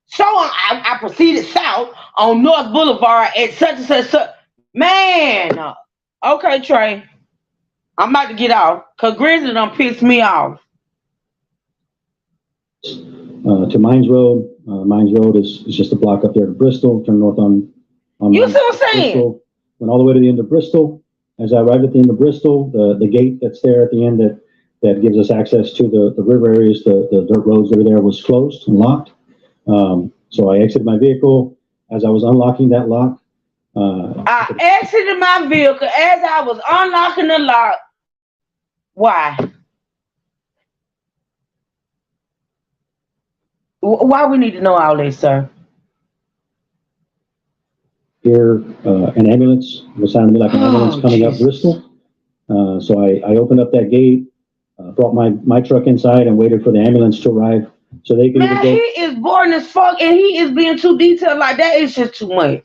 So I proceeded south on North Boulevard at such and such. Man. Okay, Trey. I'm about to get off because Grizzly done pissed me off. To Mines Road. Mines Road is just a block up there to Bristol. Turn north on you see what I'm saying? Bristol. Went all the way to the end of Bristol. As I arrived at the end of Bristol, the gate that's there at the end that gives us access to the river areas, the dirt roads that are there, was closed and locked. So I exited my vehicle. As I was unlocking that lock, I exited my vehicle as I was unlocking the lock. Why? Why we need to know all this, sir? Here, an ambulance was sounding to me like an ambulance coming up Bristol. So I opened up that gate, brought my truck inside, and waited for the ambulance to arrive so they could Man, he is boring as fuck, and he is being too detailed like that. It's just too much.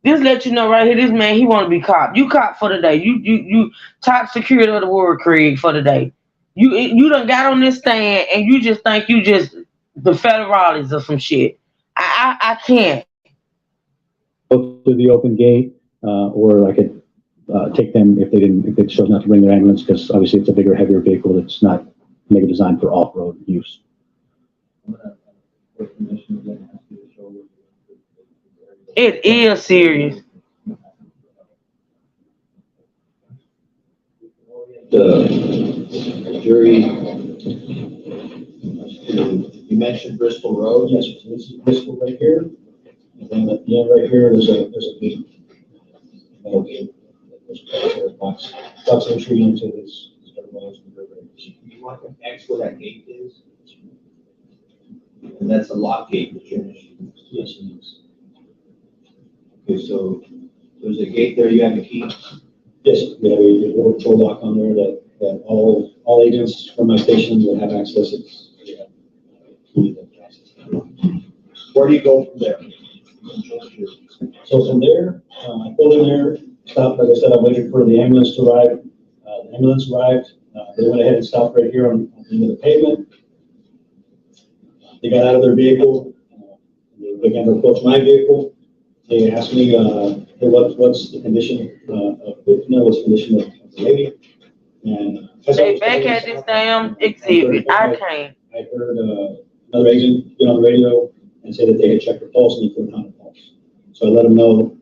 This let you know right here, this man, he want to be cop. You cop for the day. You top security of the world, Craig, for the day. You done got on this stand, and you just think you just the federales or some shit. I can't. go through the open gate, or I could take them if they chose not to bring their ambulance, because obviously it's a bigger, heavier vehicle that's not maybe designed for off-road use. It is serious. The jury, you mentioned Bristol Road. Yes, this is Bristol right here. And then at the end right here, there's a gate. Metal gate. box entry into his wells and refrigerators. You want an X where that gate is? And that's a lock gate that you're issuing. Yes, it is. Okay, so there's a gate there, you have a key. Yes, we have a little control lock on there that all agents from my station will have access. Where do you go from there? So from there, I pulled in there, stopped, like I said, I waited for the ambulance to arrive. The ambulance arrived, they went ahead and stopped right here on the end of the pavement. They got out of their vehicle, they began to approach my vehicle. They asked me, hey, what's the condition of what's the condition of the lady? And They back at this damn exhibit. I can't. I heard another agent get on the radio and say that they had checked her pulse and they couldn't find a pulse. So I let them know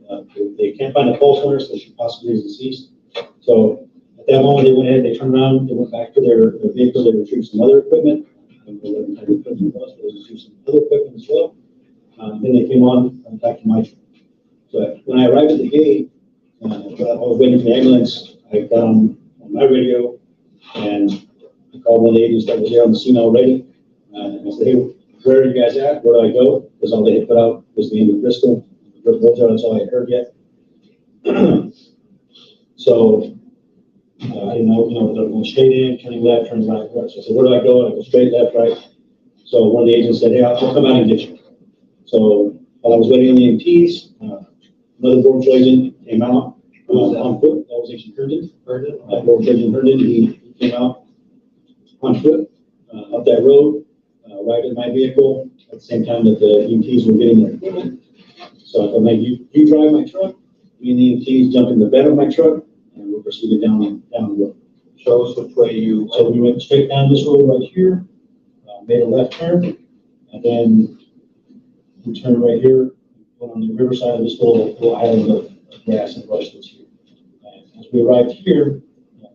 they can't find a pulse on her, so she possibly is deceased. So at that moment, they went ahead, they turned around, they went back to their vehicle, they retrieved some other equipment. And they let them have equipment was, but they retrieved some other equipment as well. Then they came on back to my truck. So when I arrived at the gate, I was waiting for the ambulance. I got on my radio and I called one of the agents that was there on the scene already. And I said, hey, where are you guys at? Where do I go? Because all they had put out was the end of Bristol. That's all I had heard yet. So I didn't know, they're going straight in, turning left, turning right. So I said, where do I go? And I go straight left, right. So one of the agents said, hey, I'll come out and get you. So while I was waiting on the EMTs, another Border agent came out on foot. That was Agent Herndon. Border Agent Herndon, he came out on foot up that road, right in my vehicle at the same time that the EMTs were getting their equipment. So I thought, man, you drive my truck. Me and the EMTs jumped in the bed of my truck and we proceeded down the road. Show us which way you. So we went straight down this road right here, made a left turn, and then we turned right here, went on the riverside of this little island of grass and brush that's here. And as we arrived here,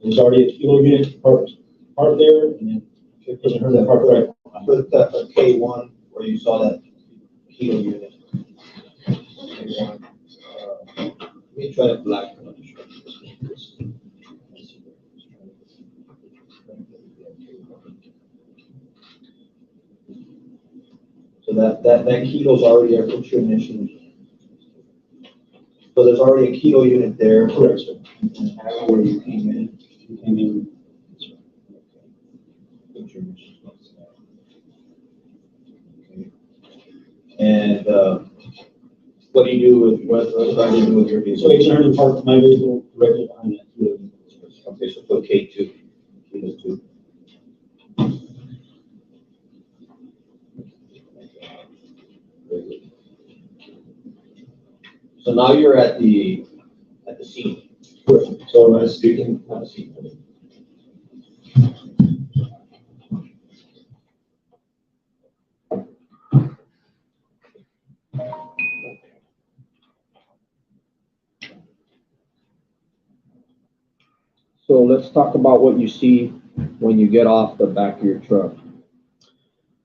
there's already a kilo unit parked there, and then there's a park right. Put the K1 where you saw that kilo unit. K1. Let me try to black one. So that kilo's already there. Put your initials. So there's already a kilo unit there. Correct, sir. And how where you came in. You came in. Put your initials. Okay. And what do you do with what do you do with your vehicle? So Agent Herndon parked my vehicle directly behind that kilo unit. Okay, so put K2, kilo 2. So now you're at the scene. Correct. So I was speaking, have a seat. So let's talk about what you see when you get off the back of your truck.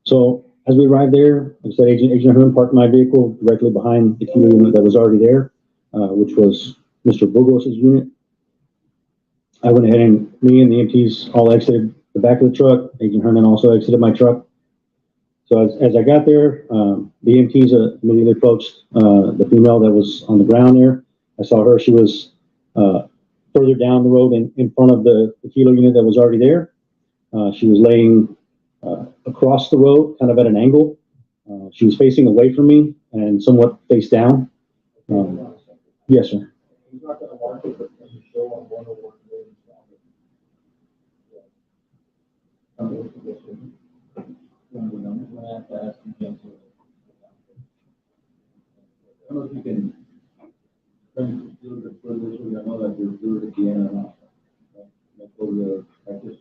So as we arrived there, like I said, Agent Herndon parked my vehicle directly behind the kilo unit that was already there, which was Mr. Burgos' unit. I went ahead and me and the EMTs all exited the back of the truck. Agent Herndon also exited my truck. So as I got there, the EMTs immediately approached the female that was on the ground there. I saw her. She was further down the road in front of the kilo unit that was already there. She was laying across the road, kind of at an angle. She was facing away from me and somewhat face down. Yes, sir. I don't know if you can turn a little bit further so we know that we're doing it at the end or not. Like go to practice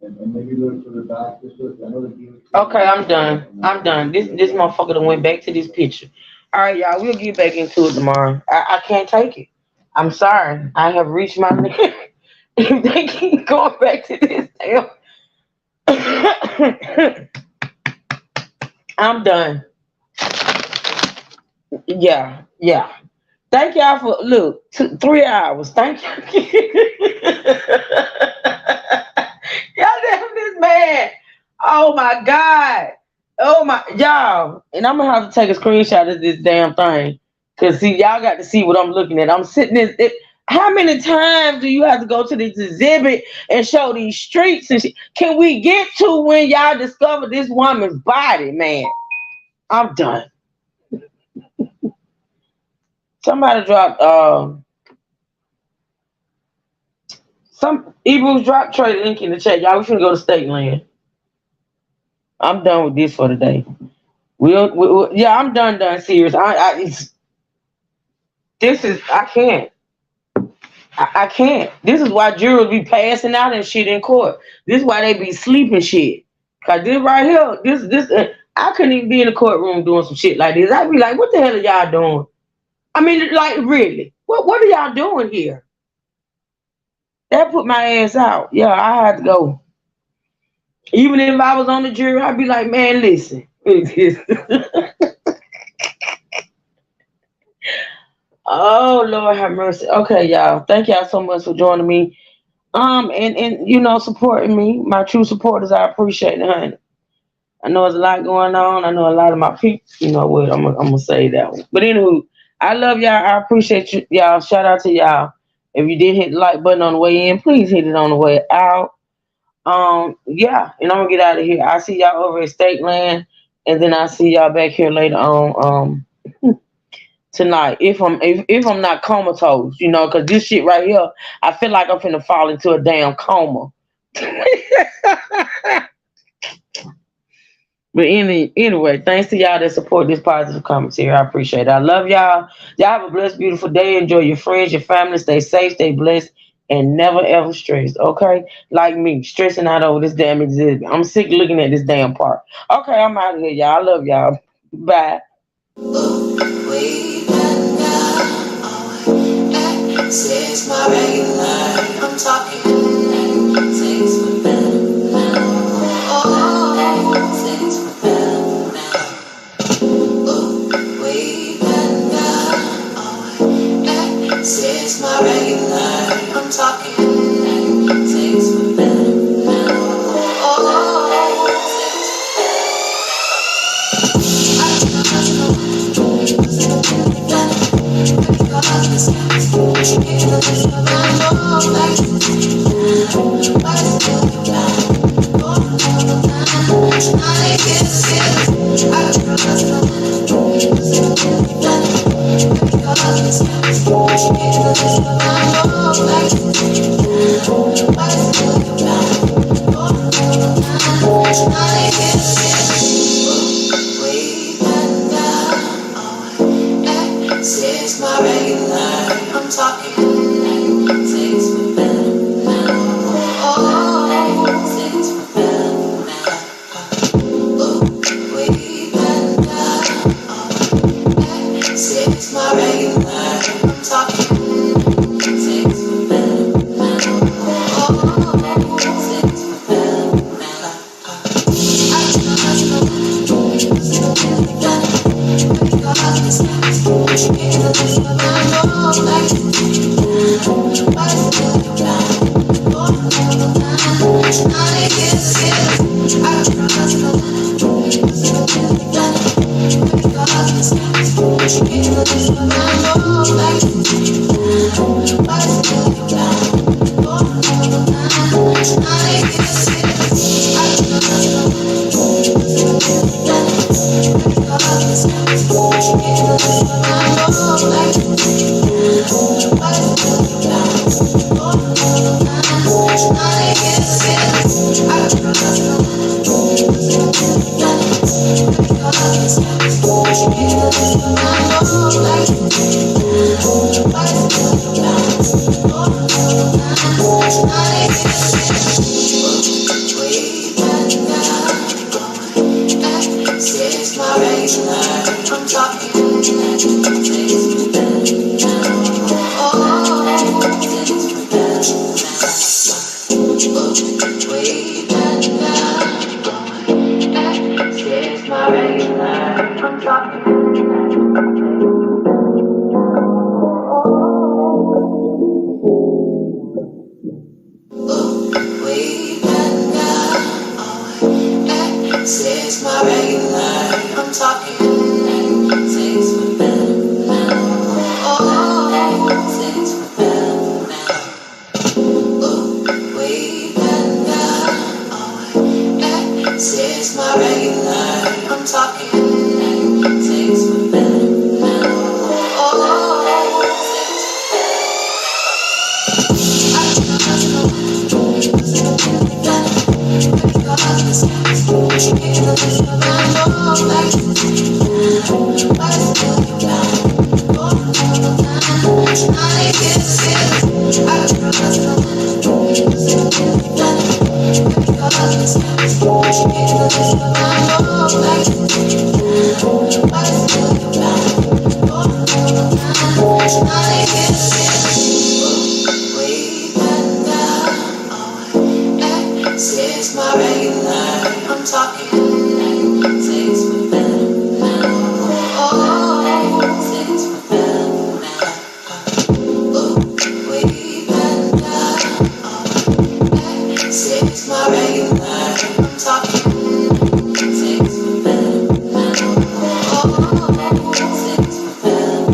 and maybe look to the back just so I know that Okay, I'm done. I'm done. This motherfucker done went back to this picture. All right, y'all. We'll get back into it tomorrow. I can't take it. I'm sorry. I have reached my limit. If they keep going back to this damn. I'm done. Yeah. Thank y'all for look 3 hours. Thank you. Y'all damn this man. Oh my God. Oh my y'all. And I'm gonna have to take a screenshot of this damn thing. Cause see, y'all got to see what I'm looking at. I'm sitting in it. How many times do you have to go to this exhibit and show these streets and shit? Can we get to when y'all discover this woman's body, man? I'm done. Somebody dropped some Ebru's drop trade link in the chat. Y'all, we finna go to State Land. I'm done with this for today. Yeah, I'm done. Serious. I can't. I can't. This is why jurors be passing out and shit in court. This is why they be sleeping shit. Cause this right here, I couldn't even be in the courtroom doing some shit like this. I'd be like, what the hell are y'all doing? I mean, like, really? What are y'all doing here? That put my ass out. Yeah, I had to go. Even if I was on the jury, I'd be like, man, listen. Oh Lord have mercy. Okay, y'all. Thank y'all so much for joining me. And you know, supporting me. My true supporters, I appreciate it, honey. I know there's a lot going on. I know a lot of my people, you know what, I'm gonna say that one. But anywho, I love y'all. I appreciate you, y'all. Shout out to y'all. If you did hit the like button on the way in, please hit it on the way out. Yeah, and I'm gonna get out of here. I see y'all over at State Land, and then I see y'all back here later on tonight. If I'm not comatose, you know, because this shit right here, I feel like I'm finna fall into a damn coma. But anyway, thanks to y'all that support this positive commentary. I appreciate it. I love y'all. Y'all have a blessed, beautiful day. Enjoy your friends, your family. Stay safe, stay blessed, and never ever stress. Okay? Like me, stressing out over this damn exhibit. I'm sick of looking at this damn part. Okay, I'm out of here, y'all. I love y'all. Bye. Says my regular, I'm talking things for better now. Oh, things for better now. Oh, way better. Oh, says my regular, I'm talking things for better now. Oh, Says my regular, I'm talking things for better now. Oh, things for better now. Oh, way better. Oh, says my regular, I'm talking things for better now. Oh, things for better now. My regular, I'm talking. my regular. I'm talking things for better. Oh, things for better. Ooh, we better. This is my regular. I'm talking things for better. Oh, this is my regular. I'm talking things for better. Oh, things for better. Ooh, we better. This is my regular. I'm talking things for better. Oh, things for better.